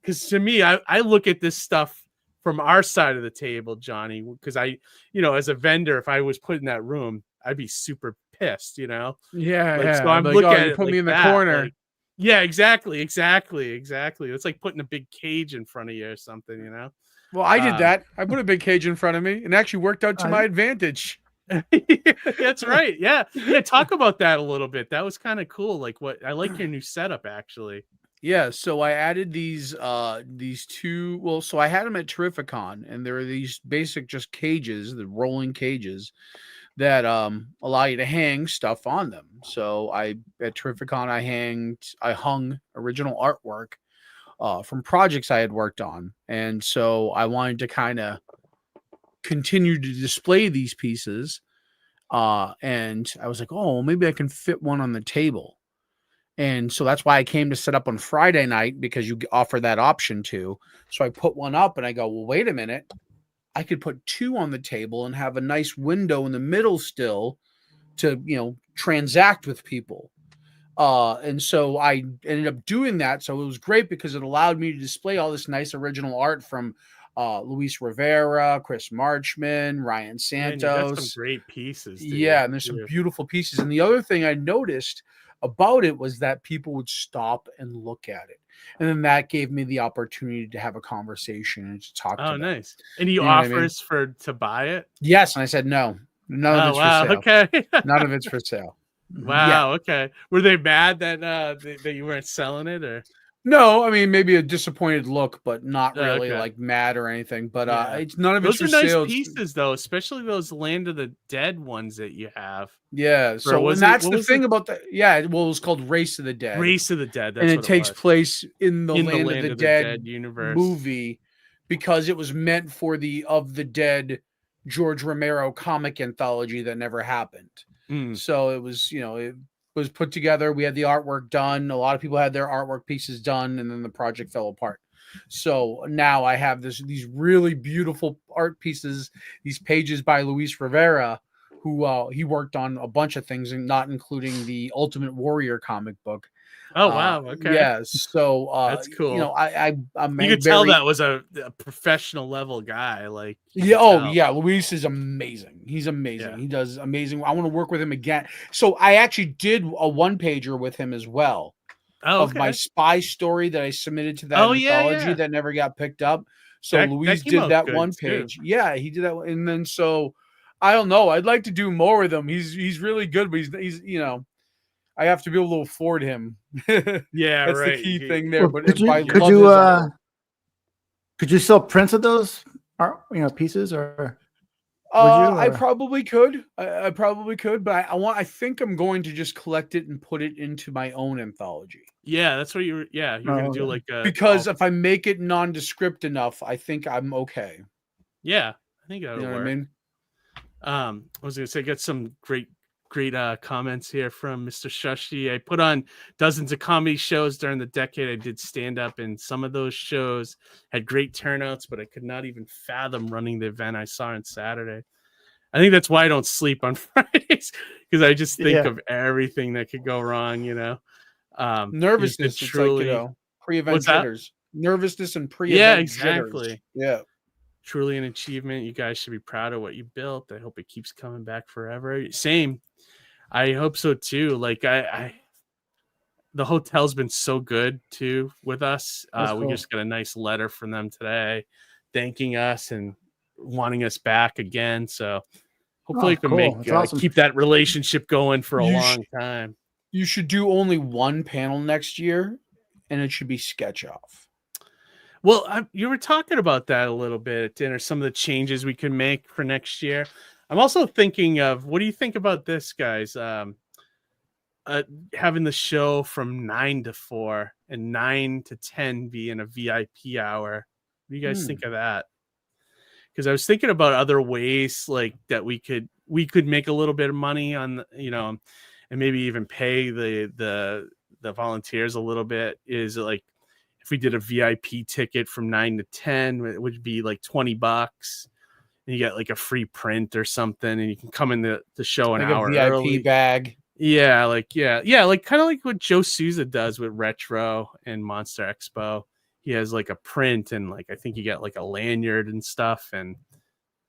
Because to me, I look at this stuff from our side of the table, Johnny, because I as a vendor, if I was put in that room, I'd be super pissed, So I'm looking at it, put me in the corner. Like, yeah, exactly. It's like putting a big cage in front of you or something, Well, I did that. I put a big cage in front of me and actually worked out to my advantage. That's right. Yeah. Talk about that a little bit. That was kind of cool. Like I like your new setup actually. Yeah. So I added these two. Well, so I had them at Terrificon, and there are these basic just cages, the rolling cages that allow you to hang stuff on them. So at Terrificon I hung original artwork from projects I had worked on. And so I wanted to kind of continue to display these pieces. And I was like, oh, maybe I can fit one on the table. And so that's why I came to set up on Friday night, because you offer that option too. So I put one up and I go, well, wait a minute. I could put 2 on the table and have a nice window in the middle still to, transact with people. And so I ended up doing that. So it was great because it allowed me to display all this nice original art from Luis Rivera, Chris Marchman, Ryan Santos. Man, you got some great pieces. Dude. Yeah, and there's some beautiful pieces. And the other thing I noticed about it was that people would stop and look at it. And then that gave me the opportunity to have a conversation and to talk to them. Oh, nice. And he offers to buy it? Yes. And I said, no, none of it's for sale. Okay. None of it's for sale. Wow. Okay. Were they mad that that you weren't selling it, or? No, I mean maybe a disappointed look, but not really like mad or anything. But it's none of it's for sale. Those are nice pieces, though, especially those Land of the Dead ones that you have. Yeah. So that's the thing about the it was called Race of the Dead. Race of the Dead. That's and it what takes place in the Land of the Dead universe movie because it was meant for the Of the Dead George Romero comic anthology that never happened. So it was, it was put together. We had the artwork done. A lot of people had their artwork pieces done, and then the project fell apart. So now I have these really beautiful art pieces, these pages by Luis Rivera, who he worked on a bunch of things, and not including the Ultimate Warrior comic book. Oh wow! Okay, yeah. So that's cool. I'm you could tell that was a professional level guy. Like Luis is amazing. He's amazing. Yeah. He does amazing. I want to work with him again. So I actually did a one pager with him as well. Of my spy story that I submitted to that anthology that never got picked up. So Luis did that one page. Too. Yeah, he did that, and then so I don't know. I'd like to do more with him. He's really good, but he's I have to be able to afford him. Yeah, that's right. the key thing there. But could you sell prints of those pieces or? I probably could. I probably could, but I think I'm going to just collect it and put it into my own anthology. Yeah, that's what you're gonna do because if I make it nondescript enough, I think I'm okay. Yeah, I think that'll work. What I mean? I was gonna say, get some great comments here from Mr. Shushi. I put on dozens of comedy shows during the decade. I did stand up, and some of those shows had great turnouts, but I could not even fathom running the event I saw on Saturday. I think that's why I don't sleep on Fridays, because I just think of everything that could go wrong. Nervousness, truly, pre-event jitters. Nervousness and pre-event yeah, exactly. Jitters. Yeah. Truly an achievement. You guys should be proud of what you built. I hope it keeps coming back forever. Same. I hope so too. Like the hotel's been so good too with us. We just got a nice letter from them today, thanking us and wanting us back again. So hopefully we can keep that relationship going for a long time. You should do only one panel next year, and it should be sketch off. Well, you were talking about that a little bit at dinner, some of the changes we can make for next year. I'm also thinking of, what do you think about this, guys? Having the show from 9 to 4 and 9 to 10 being a VIP hour. What do you guys think of that? Because I was thinking about other ways like that we could make a little bit of money on, and maybe even pay the volunteers a little bit. Is like, if we did a VIP ticket from 9 to 10, it would be like $20. And you get like a free print or something, and you can come in the show an hour VIP early. Bag. Yeah, like kind of like what Joe Souza does with Retro and Monster Expo. He has like a print, and like I think you get like a lanyard and stuff, and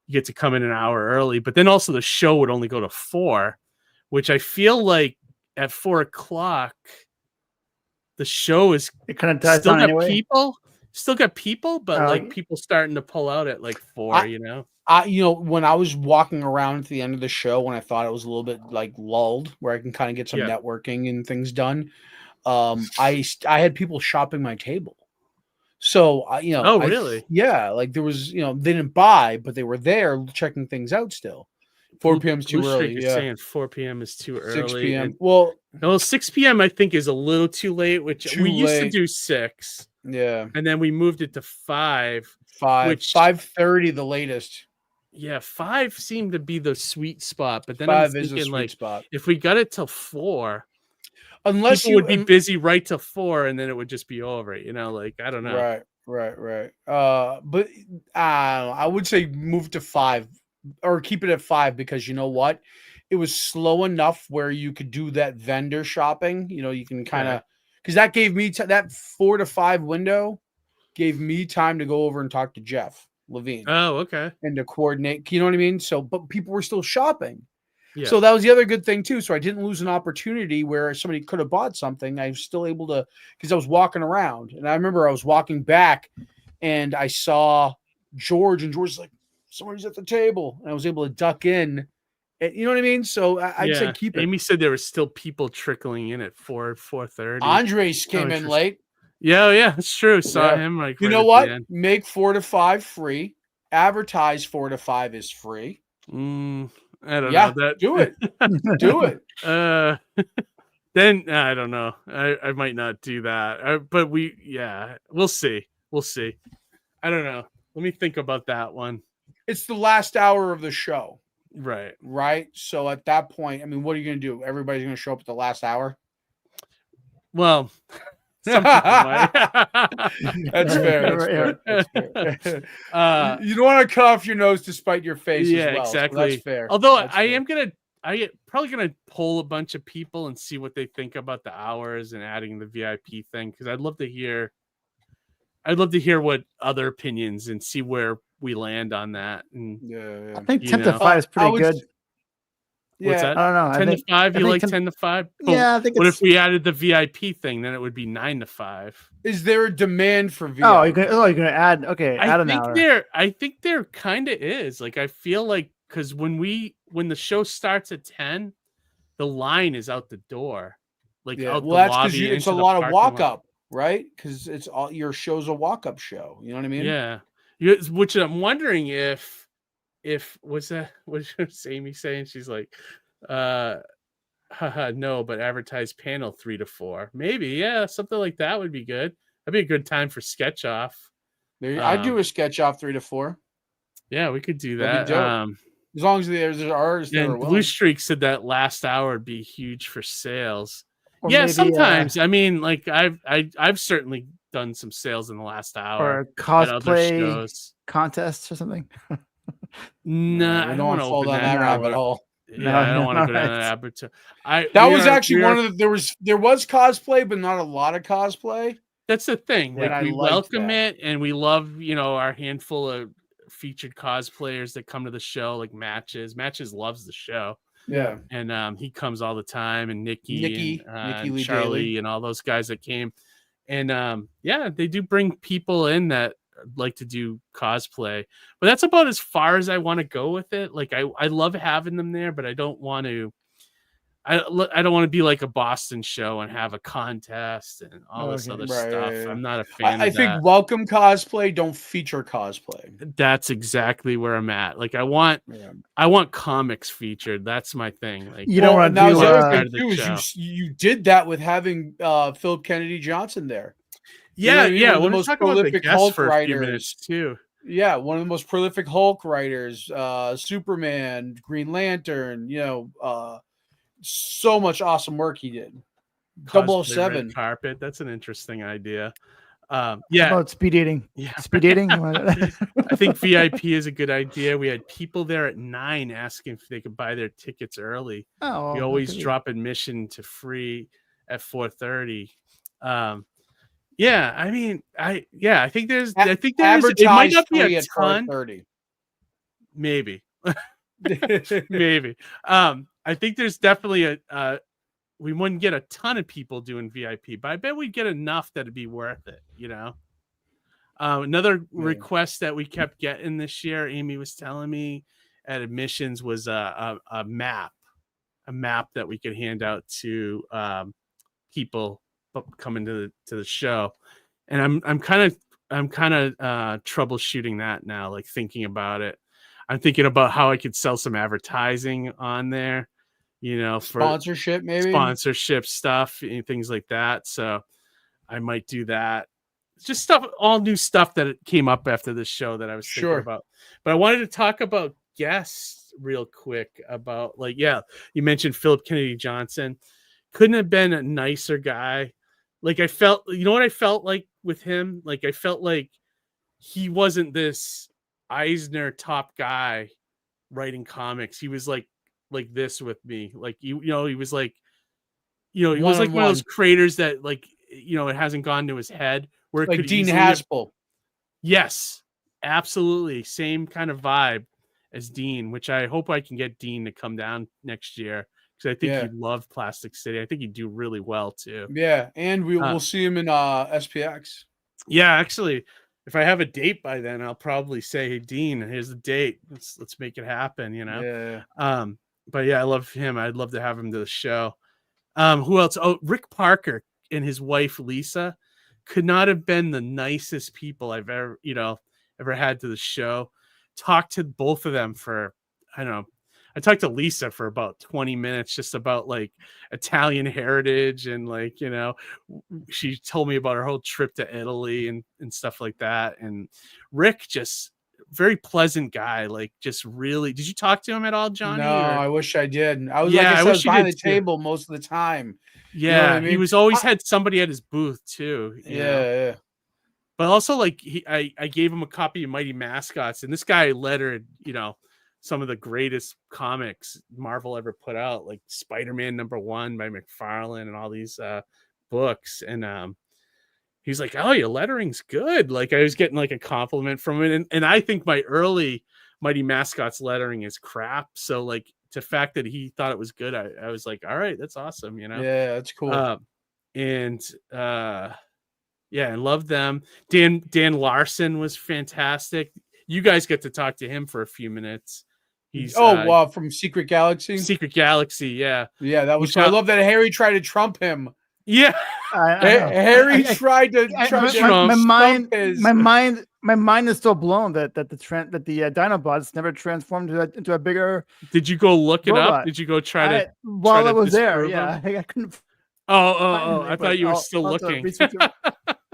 you get to come in an hour early. But then also the show would only go to 4, which I feel like at 4 o'clock, the show is it kind of dies still down got anyway. Still got people, but like people starting to pull out at like 4, when I was walking around at the end of the show, when I thought it was a little bit like lulled, where I can kind of get some networking and things done, I had people shopping my table. So oh really? Like there was, they didn't buy, but they were there checking things out still. 4 p.m. is too early. You're saying 4 p.m. is too early. 6 p.m. And, no, 6 p.m. I think is a little too late, which we used to do 6. Yeah. And then we moved it to 5. 5:30 the latest. Yeah, 5 seemed to be the sweet spot. But then 5 is the sweet spot. If we got it till 4, unless people would be busy right till 4, and then it would just be over. Like I don't know. Right. But I would say move to 5 or keep it at 5, because you know what? it was slow enough where you could do that vendor shopping. You know, you can kind of, because that gave me that 4 to 5 window gave me time to go over and talk to Jeff Levine. Oh, okay. And to coordinate, you know what I mean? So, but people were still shopping. Yeah. So that was the other good thing too. So I didn't lose an opportunity where somebody could have bought something. I was still able to, because I was walking around, and I remember I was walking back and I saw George, and George was like, somebody's at the table, and I was able to duck in. You know what I mean? So I'd say keep it. Amy said there were still people trickling in at 4:30. Andres came in late. Yeah, it's true. Saw him like. You know what? Make 4 to 5 free. Advertise 4 to 5 is free. I don't know that. Do it. Do it. Then I don't know. I might not do that. But we'll see. We'll see. I don't know. Let me think about that one. It's the last hour of the show. Right. So at that point, I mean, what are you going to do? Everybody's going to show up at the last hour? Well, some people might. That's fair. That's fair. You don't want to cut off your nose to spite your face. Yeah, as well, exactly. So that's fair. Although that's I fair. am probably gonna poll a bunch of people and see what they think about the hours and adding the VIP thing, because I'd love to hear what other opinions and see where we land on that. And I think 10 to 5 is pretty good. What's that? I don't know. 10 to 5? You like 10 to 5? Yeah, I think. What if we added the VIP thing? Then it would be 9 to 5. Is there a demand for VIP? Oh, you're gonna add? Okay, add an hour. I think there kind of is. Like, I feel like, because when the show starts at 10, the line is out the door. Like, out well, the that's lobby. it's a lot of walk up, right? Because it's all your show's a walk up show. You know what I mean? Yeah. Which I'm wondering if what's Amy saying? She's like, no, but advertise panel 3 to 4. Maybe, yeah, something like that would be good. That'd be a good time for sketch off. I'd do a sketch off 3 to 4. Yeah, we could do that. As long as there's artists that are willing. Blue Streak said that last hour would be huge for sales. Or yeah, maybe, sometimes. I mean, like I've certainly done some sales in the last hour. Or cosplay contests or something. Nah, I don't want to fall down that rabbit hole. Yeah, I don't want to go down that rabbit hole. That was actually one of the there was cosplay, but not a lot of cosplay. That's the thing. Like, we welcome it, and we love, our handful of featured cosplayers that come to the show, like Matches. Matches loves the show. Yeah. And he comes all the time, and Nikki and Charlie Daly, and all those guys that came. And they do bring people in that like to do cosplay, but that's about as far as I want to go with it. Like, I love having them there, but I don't want to be like a Boston show and have a contest and all this other stuff. I'm not a fan of that. I think welcome cosplay, don't feature cosplay. That's exactly where I'm at. Like, I want comics featured. That's my thing. Like, you don't want to do you did that with having Philip Kennedy Johnson there. Yeah, one of the most prolific Hulk writers too. Yeah, one of the most prolific Hulk writers, Superman, Green Lantern, so much awesome work he did. 007 carpet. That's an interesting idea. How about speed dating? Yeah, speed dating. I think VIP is a good idea. We had people there at 9 asking if they could buy their tickets early. We always drop admission to free at 4:30. I mean, I think there's it might not be a ton. Maybe. Maybe. I think there's definitely we wouldn't get a ton of people doing VIP, but I bet we'd get enough that'd be worth it, Another request that we kept getting this year, Amy was telling me at admissions, was a map that we could hand out to people coming to the show. And I'm kind of troubleshooting that now, like thinking about it. I'm thinking about how I could sell some advertising on there, for sponsorship, maybe sponsorship stuff and things like that. So I might do that. It's just all new stuff that came up after this show that I was thinking about. But I wanted to talk about guests real quick about, you mentioned Philip Kennedy Johnson. Couldn't have been a nicer guy. Like, I felt, what I felt like with him? Like, I felt like he wasn't this Eisner top guy writing comics. He was like like this with me. Like he was like, he was like one of those creators that like, it hasn't gone to his head where it like could Dean Haspel. Yes, absolutely. Same kind of vibe as Dean, which I hope I can get Dean to come down next year because I think he'd love Plastic City. I think he'd do really well too. Yeah, and we'll see him in SPX. Yeah, actually, if I have a date by then, I'll probably say, "Hey, Dean, here's the date. Let's make it happen." Yeah. But yeah, I love him. I'd love to have him to the show. Who else? Oh, Rick Parker and his wife Lisa could not have been the nicest people I've ever had to the show. Talked to both of them for, I don't know. I talked to Lisa for about 20 minutes just about like Italian heritage and like, she told me about her whole trip to Italy and stuff like that. And Rick, just very pleasant guy, like just really. Did you talk to him at all, Johnny? No, I wish I did. I was I was behind the table most of the time. Yeah, you know what I mean? He was always had somebody at his booth too. Yeah. But also, like I gave him a copy of Mighty Mascots, and this guy lettered, some of the greatest comics Marvel ever put out, like Spider-Man #1 by McFarlane and all these books. And he's like, "Oh, your lettering's good." Like I was getting like a compliment from him, and I think my early Mighty Mascots lettering is crap. So like the fact that he thought it was good, I was like, "All right, that's awesome," Yeah, that's cool. Yeah, I love them. Dan Larson was fantastic. You guys get to talk to him for a few minutes. He's from Secret Galaxy. Secret Galaxy, yeah. Yeah, that was cool. I love that Harry tried to trump him. Yeah. Harry tried to my mind is still blown that the Dinobots never transformed into a bigger. Did you go look it robot. up? Did you go try to while I was there? Yeah, I couldn't. I thought you were still looking.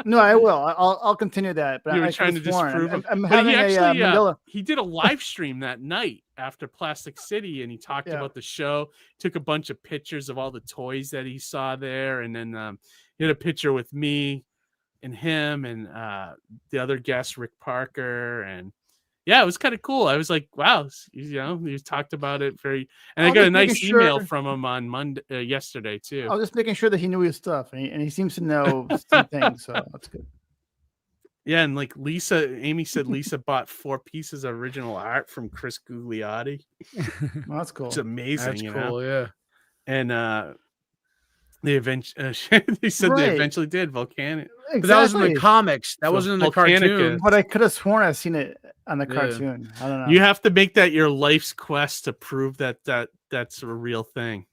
No, I will. I'll continue that. But you were trying to disprove him. I'm having he did a live stream that night after Plastic City, and he talked about the show. Took a bunch of pictures of all the toys that he saw there, and then he had a picture with me and him and the other guest, Rick Parker, and yeah, it was kind of cool. I was like, wow, he talked about it very, and I got a nice email from him on Monday, yesterday too. I was just making sure that he knew his stuff, and he seems to know some things, so that's good. Yeah, and like Amy said, Lisa bought 4 pieces of original art from Chris Gugliotti. Well, that's cool. It's amazing. That's cool, yeah. And they eventually they eventually did Volcanic. Exactly. But that was in the comics. That wasn't in the cartoon. But I could have sworn I've seen it on the cartoon. I don't know. You have to make that your life's quest to prove that that's a real thing.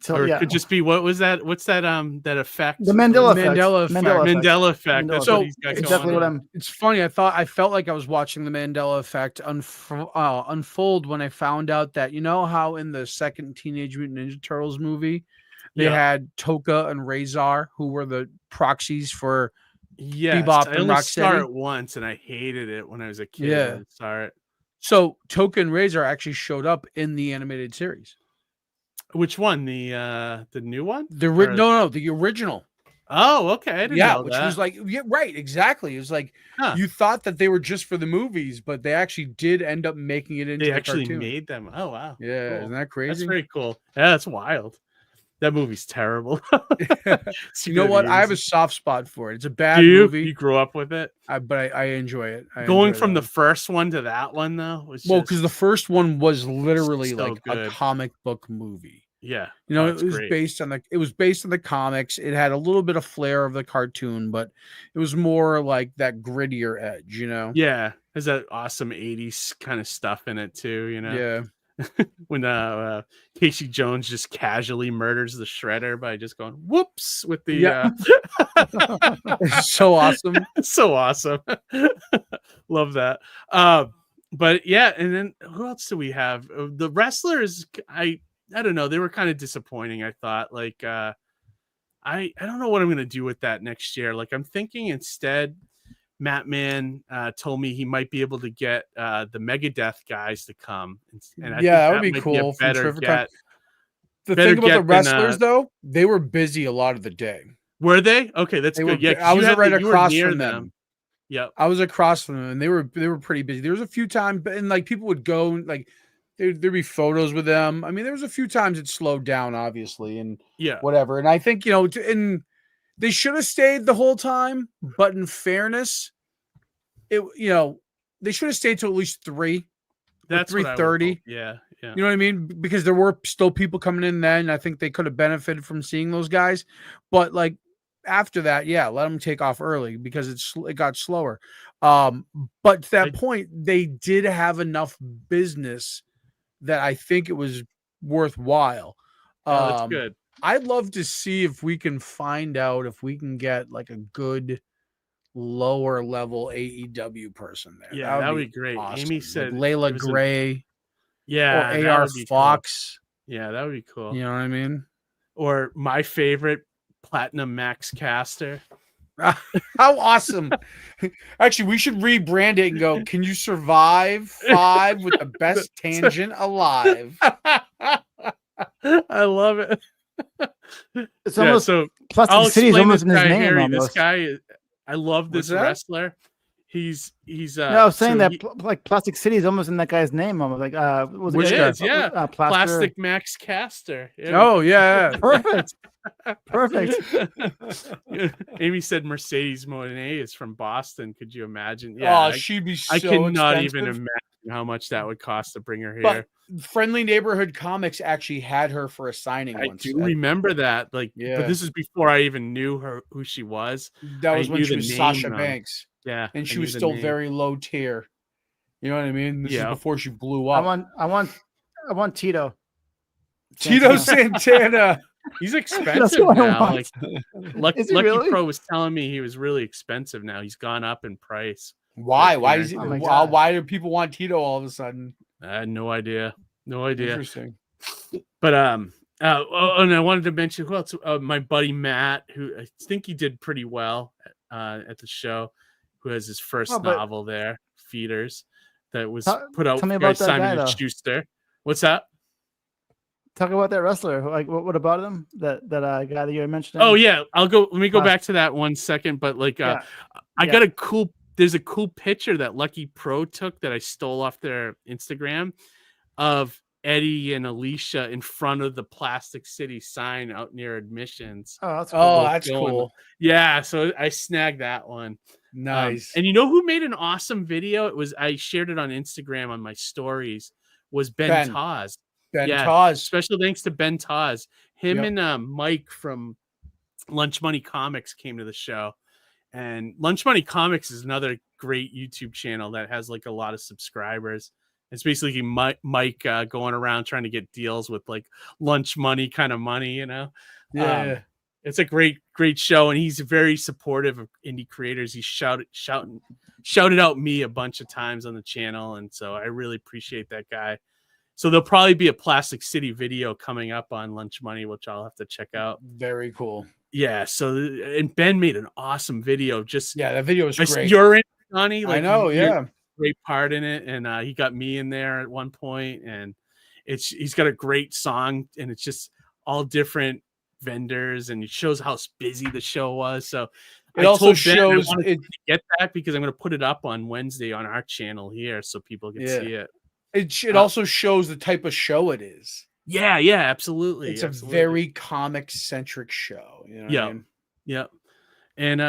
Or it could just be, what was that? What's that? That effect? The Mandela effect. Mandela effect. That's what he's got going exactly on. It's funny. I felt like I was watching the Mandela effect unfold when I found out that, how in the second Teenage Mutant Ninja Turtles movie, they had Toka and Razor, who were the proxies for Bebop and Rocksteady. I saw it once, and I hated it when I was a kid. Yeah. I saw it. So Toka and Razor actually showed up in the animated series. Which one? The new one? The original. Oh, okay. I didn't know which that. was like, right, exactly. It was like you thought that they were just for the movies, but they actually did end up making it into the actually cartoon. Made them. Oh wow. Yeah, cool. Isn't that crazy? That's very cool. Yeah, that's wild. That movie's terrible. You know what? I have a soft spot for it. It's a bad movie. You grew up with it, but I enjoy it. Going from the first one to that one though was because the first one was literally like good. A comic book movie. Yeah, it was based on the comics. It had a little bit of flair of the cartoon, but it was more like that grittier edge. Yeah, there's that awesome 80s kind of stuff in it too. Yeah. When Casey Jones just casually murders the Shredder by just going whoops with the so awesome. So awesome. Love that. But yeah, and then who else do we have? The wrestlers, I don't know, they were kind of disappointing. I thought like I don't know what I'm gonna do with that next year. Like I'm thinking instead Matt Mann told me he might be able to get the Megadeth guys to come. And I think that would be cool. The thing about the wrestlers, though, they were busy a lot of the day. Were they? Okay, that's good. I was right across from them. Yeah, I was across from them, and they were pretty busy. There was a few times, and like people would go, like there'd be photos with them. I mean, there was a few times it slowed down, obviously, and yeah, whatever. And I think, and they should have stayed the whole time, but in fairness, they should have stayed till at least 3. That's 3:30. Yeah. You know what I mean? Because there were still people coming in then. I think they could have benefited from seeing those guys. But like after that, yeah, let them take off early because it got slower. But to that point, they did have enough business that I think it was worthwhile. That's good. I'd love to see if we can find out if we can get like a good lower level AEW person there. Yeah, that would be great. Awesome. Amy said like Layla Gray. Yeah, or AR Fox. Cool. Yeah, that would be cool. You know what I mean? Or my favorite, Platinum Max Caster. How awesome. Actually, we should rebrand it and go, can you survive 5 with the best tangent alive? I love it. It's almost Plastic City is almost in his name. Harry, Almost. This guy, I love this wrestler. He's no, I was saying that like Plastic City is almost in that guy's name. Almost like which is Plastic Max Caster. Yeah. Oh yeah, perfect. Amy said Mercedes Monet is from Boston. Could you imagine? Yeah, she'd be so I cannot expensive. even imagine how much that would cost to bring her here. But Friendly Neighborhood Comics actually had her for a signing. I once. do remember that. Like, but this is before I even knew who she was. That was when she was Sasha Banks. Yeah, and she was still very low tier. You know what I mean? This is before she blew up. I want Tito. Tito Santana. He's expensive now. Like, Lucky really? Pro was telling me he was really expensive now. He's gone up in price. Why? Why is it? Why do people want Tito all of a sudden? I had no idea. No idea. Interesting. But and I wanted to mention who else? My buddy Matt, who I think he did pretty well at the show, who has his first novel there, Feeders, that was put out by Simon and Schuster. What's that? Talk about that wrestler. Like, what about him? That guy that you mentioned. Oh yeah, let me go back to that 1 second. But like, I got there's a cool picture that Lucky Pro took that I stole off their Instagram of Eddie and Alicia in front of the Plastic City sign out near admissions. Oh, that's cool. Oh, that's cool. Yeah, so I snagged that one. Nice. And you know who made an awesome video? I shared it on Instagram on my stories. Was Ben Taz. Ben Taz. Special thanks to Ben Taz. Him and Mike from Lunch Money Comics came to the show. And Lunch Money Comics is another great YouTube channel that has like a lot of subscribers. It's basically Mike going around trying to get deals with like lunch money kind of money, you know? Yeah. It's a great show, and he's very supportive of indie creators. He shouted out me a bunch of times on the channel, and so I really appreciate that guy. So there'll probably be a Plastic City video coming up on Lunch Money, which I'll have to check out. Very cool. Yeah. So, and Ben made an awesome video. That video was great. You're in, Johnny. Like, I know. Yeah. Great part in it. And he got me in there at one point, and he's got a great song, and it's just all different vendors, and it shows how busy the show was. So it also shows to get that because I'm going to put it up on Wednesday on our channel here so people can see it. It also shows the type of show it is. Yeah, absolutely. It's a very comic centric show. You know what I mean? Yeah. And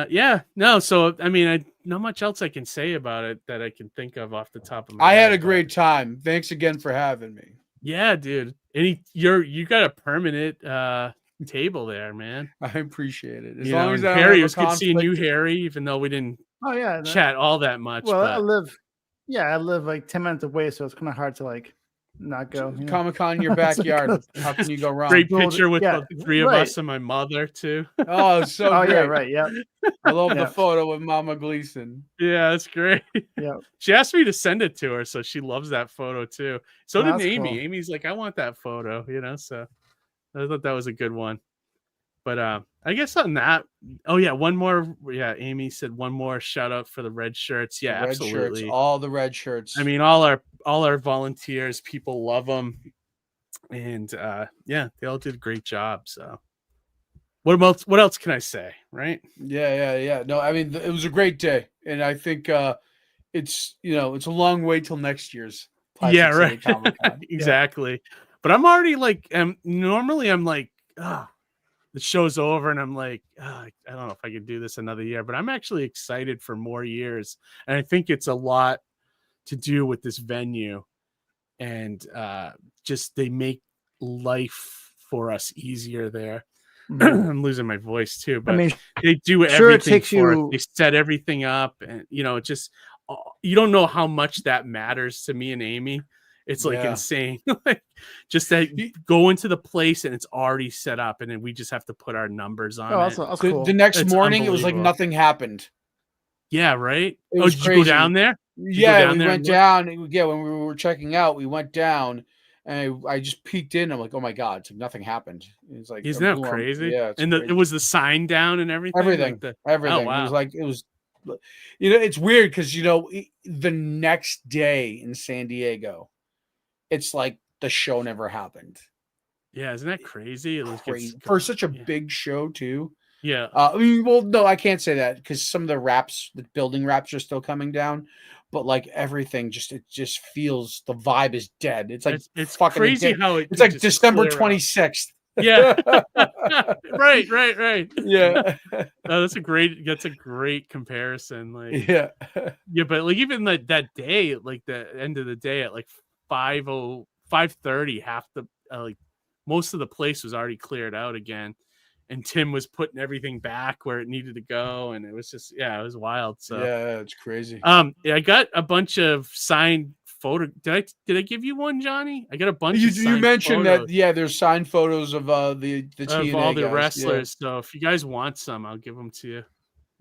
so I mean, not much else I can say about it that I can think of off the top of my head. I had a great time. Thanks again for having me. Yeah, dude. You got a permanent table there, man. I appreciate it. As long as Harry, it was good seeing you, Harry, even though we didn't chat all that much. Well, I live like 10 minutes away, so it's kind of hard to like not go. Comic-Con in your backyard. How can you go wrong? Great picture with the three of us and my mother too. Oh, so great. Yeah, right. Yeah. I love the photo with Mama Gleason. Yeah, that's great. Yeah. She asked me to send it to her, so she loves that photo too. So did Amy. Cool. Amy's like, I want that photo, so I thought that was a good one. But I guess on that, one more. Yeah, Amy said one more shout out for the red shirts. Yeah, red absolutely. Shirts, all the red shirts. I mean, all our volunteers, people love them, and they all did a great job. So, what else can I say? Right? Yeah. No, I mean, it was a great day, and I think it's a long way till next year's Plastic City Comic-Con. Exactly. But I'm already like, normally I'm like, the show's over and I'm like, I don't know if I could do this another year, but I'm actually excited for more years. And I think it's a lot to do with this venue, and just they make life for us easier there. I'm losing my voice too, but they do everything for us. They set everything up, and just you don't know how much that matters to me and Amy. It's like insane. Like just that go into the place and it's already set up, and then we just have to put our numbers on it. That's cool. The next morning, it was like nothing happened. Yeah, right. Did you go down there? We went down. Yeah, when we were checking out, we went down, and I just peeked in. I'm like, oh my god, it's like nothing happened. It's like, isn't that crazy? Yeah, and it was the sign down and everything. Everything. Oh, wow. It was. It's weird because the next day in San Diego, it's like the show never happened. Yeah, isn't that crazy? It was crazy for such a big show too. Yeah. Well, no, I can't say that because some of the building wraps are still coming down, but like everything, it just feels the vibe is dead. It's like it's fucking crazy how it's like December 26th. Yeah. right. Yeah. That's a great comparison. Like, yeah, but like even that day, like the end of the day at like 5:30, half the like most of the place was already cleared out again, and Tim was putting everything back where it needed to go, and it was just it was wild. So yeah, it's crazy. I got a bunch of signed photo. Did I give you one, Johnny? I got a bunch. You mentioned photos. That there's signed photos of the TNA of all the guys. wrestlers. So if you guys want some, I'll give them to you.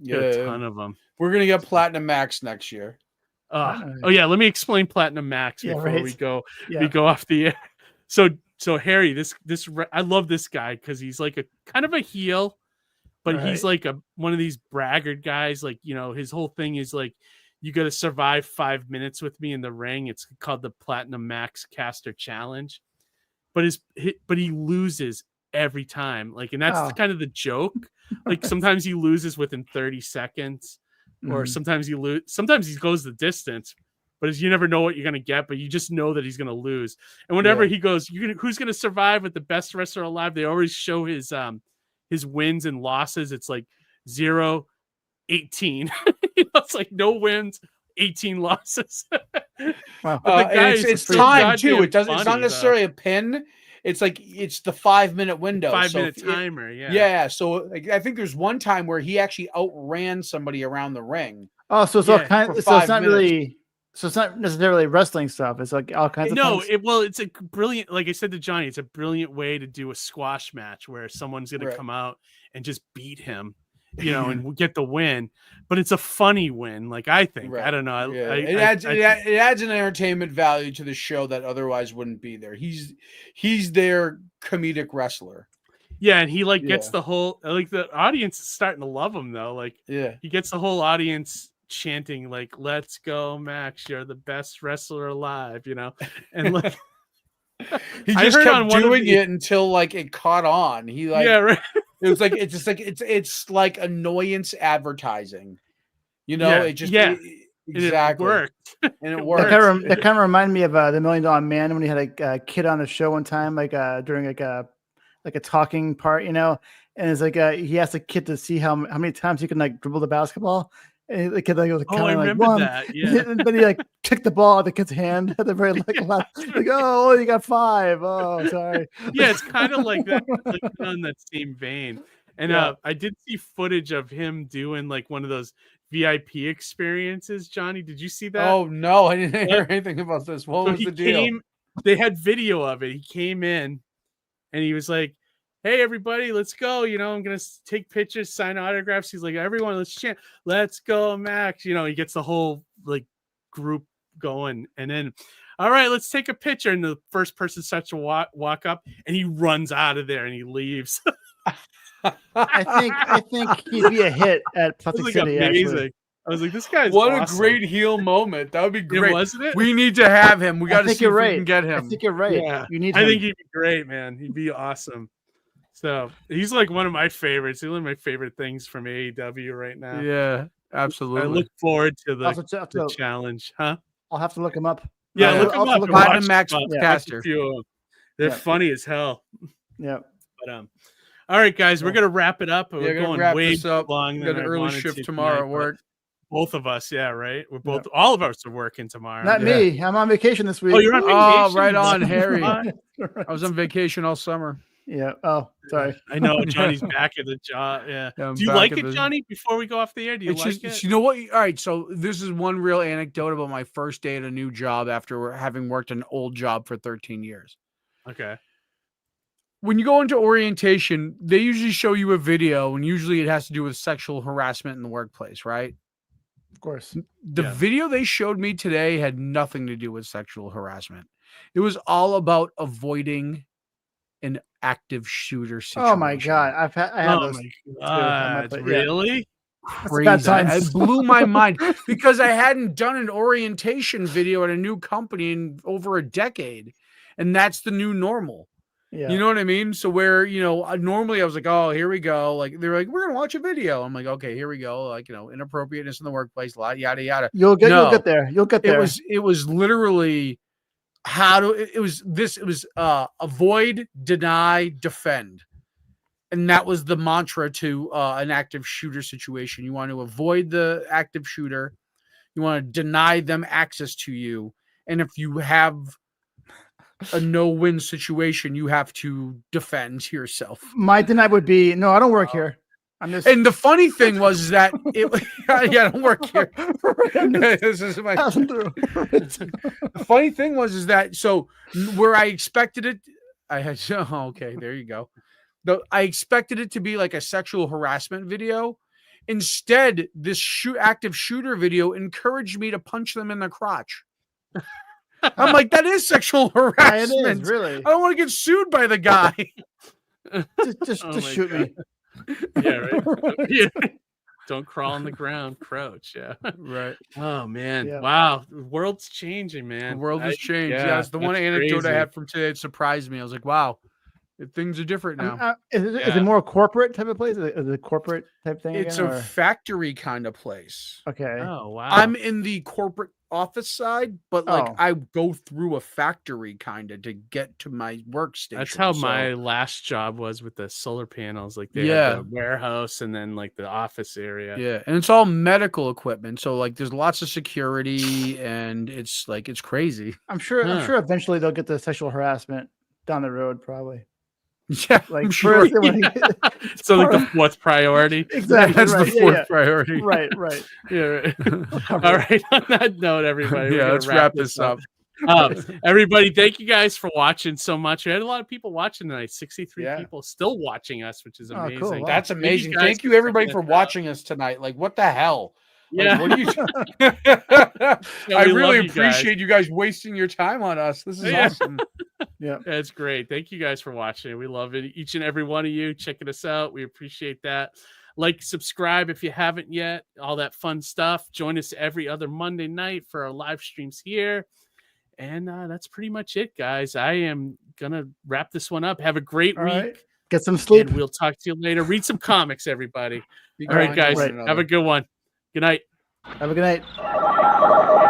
Got a ton of them. We're gonna get Platinum Max next year. Oh yeah, let me explain Platinum Max before we go off the air. So Harry, this I love this guy because he's like a kind of a heel, but he's like one of these braggart guys. Like his whole thing is like, you got to survive 5 minutes with me in the ring. It's called the Platinum Max Caster Challenge, but he loses every time. Like, and that's kind of the joke. Like sometimes he loses within 30 seconds. Or sometimes you lose. Sometimes he goes the distance, but you never know what you're going to get. But you just know that he's going to lose. And whenever he goes, who's going to survive with the best wrestler alive? They always show his wins and losses. It's like 0, 18. It's like no wins, 18 losses. Wow. It's time too. It's not necessarily a pin. It's like it's the 5-minute window, 5-minute timer. Yeah. So I think there's one time where he actually outran somebody around the ring. Oh, so it's all kind. So it's not really. So it's not necessarily wrestling stuff. It's like all kinds of. No, it's a brilliant. Like I said to Johnny, it's a brilliant way to do a squash match where someone's going to come out and just beat him, and get the win. But it's a funny win. Like I think. Right. I don't know. Yeah. It adds an entertainment value to the show that otherwise wouldn't be there. He's their comedic wrestler. Yeah, and he gets the whole the audience is starting to love him though. Like he gets the whole audience chanting like, "Let's go, Max! You're the best wrestler alive!" And like he just kept doing it until it caught on. He right. It was it's like annoyance advertising, It just exactly it worked, and it worked. That kind of reminded me of the $1 Million Man when he had a kid on the show one time, during a talking part, and it's like he asked the kid to see how many times he can dribble the basketball. And the kid was I remember that. Yeah. And then he took the ball out of the kid's hand at the very last. Oh, you got 5. Oh, sorry. Yeah, it's kind of like that, on that same vein. And I did see footage of him doing one of those VIP experiences. Johnny, did you see that? Oh no, I didn't hear anything about this. What was the deal? They had video of it. He came in, and he was like, "Hey everybody, let's go. I'm gonna take pictures, sign autographs." He's like, "Everyone, let's chant, let's go, Max." He gets the whole group going, and then, "All right, let's take a picture." And the first person starts to walk up, and he runs out of there and he leaves. I think he'd be a hit at Plastic City. Amazing. Actually. I was like, this guy's what awesome. A great heel moment. That would be great, wasn't it? We need to have him. We got to see if we can get him. I think you're right. Yeah. You need. I think he'd be great, man. He'd be awesome. So he's one of my favorites. He's one of my favorite things from AEW right now. Yeah, absolutely. I look forward to the challenge, huh? I'll have to look him up. Yeah, look them up. Platinum Max Watch Caster. a few of them. They're funny as hell. Yeah. But all right, guys, we're gonna wrap it up. We're gonna going wrap way this up. long. We got an early shift tomorrow at work. Both of us, yeah, right. We're both. All of us are working tomorrow. Not me. I'm on vacation this week. Oh, you're on vacation. Oh, right on, Harry. I was on vacation all summer. Yeah. Oh, sorry. I know Johnny's back at the job. Yeah. Do you like it, Johnny? Before we go off the air, do you like it? You know what? All right. So this is one real anecdote about my first day at a new job after having worked an old job for 13 years. Okay. When you go into orientation, they usually show you a video, and usually it has to do with sexual harassment in the workplace, right? Of course. The video they showed me today had nothing to do with sexual harassment. It was all about avoiding an active shooter situation. Oh my God. I have those. Too. Really? Crazy. It blew my mind because I hadn't done an orientation video at a new company in over a decade. And that's the new normal. Yeah. You know what I mean? So where, normally I was like, oh, here we go. Like, they're like, we're going to watch a video. I'm like, okay, here we go. Like, inappropriateness in the workplace, yada, yada. You'll get there. You'll get there. It was literally avoid, deny, defend. And that was the mantra to an active shooter situation. You want to avoid the active shooter. You want to deny them access to you. And if you have a no-win situation, you have to defend yourself. My deny would be, no, I don't work here. I'm just. And the funny thing was that I don't work here. This is my. The funny thing was that so where I expected it, I had. Oh, okay, there you go. I expected it to be like a sexual harassment video. Instead, this active shooter video encouraged me to punch them in the crotch. I'm like, that is sexual harassment. Yeah, it is, really. I don't want to get sued by the guy. Just shoot me. Yeah, right. Yeah. Don't crawl on the ground, crouch. Yeah, right. Oh man, yeah. Wow, the world's changing, man. The world has changed. Yeah, it's the one anecdote I had from today that surprised me. I was like, wow, things are different now. Is it more corporate type of place? Is it a corporate type thing? It's a factory kind of place. Okay. Oh wow. I'm in the corporate office side, but I go through a factory kind of to get to my workstation. That's how my last job was with the solar panels. Like they had the warehouse and then like the office area. Yeah, and it's all medical equipment, so like there's lots of security, and it's crazy. I'm sure eventually they'll get the sexual harassment down the road, probably. Yeah, like sure. So like the fourth priority. Exactly. That's the fourth priority. Right. Yeah. Right. All right. On that note, everybody. Yeah, let's wrap this up. Everybody, thank you guys for watching so much. We had a lot of people watching tonight. 63 people still watching us, which is amazing. Cool. Wow. That's amazing. Thank you everybody for watching us tonight. Like, what the hell? Yeah. Like, what are you I really appreciate you guys wasting your time on us. This is awesome. Yeah, it's great. Thank you guys for watching. We love it. Each and every one of you checking us out. We appreciate that. Like, subscribe if you haven't yet. All that fun stuff. Join us every other Monday night for our live streams here. And that's pretty much it, guys. I am gonna wrap this one up. Have a great week. Right. Get some sleep. And we'll talk to you later. Read some comics, everybody. All right, guys. Have a good one. Good night. Have a good night.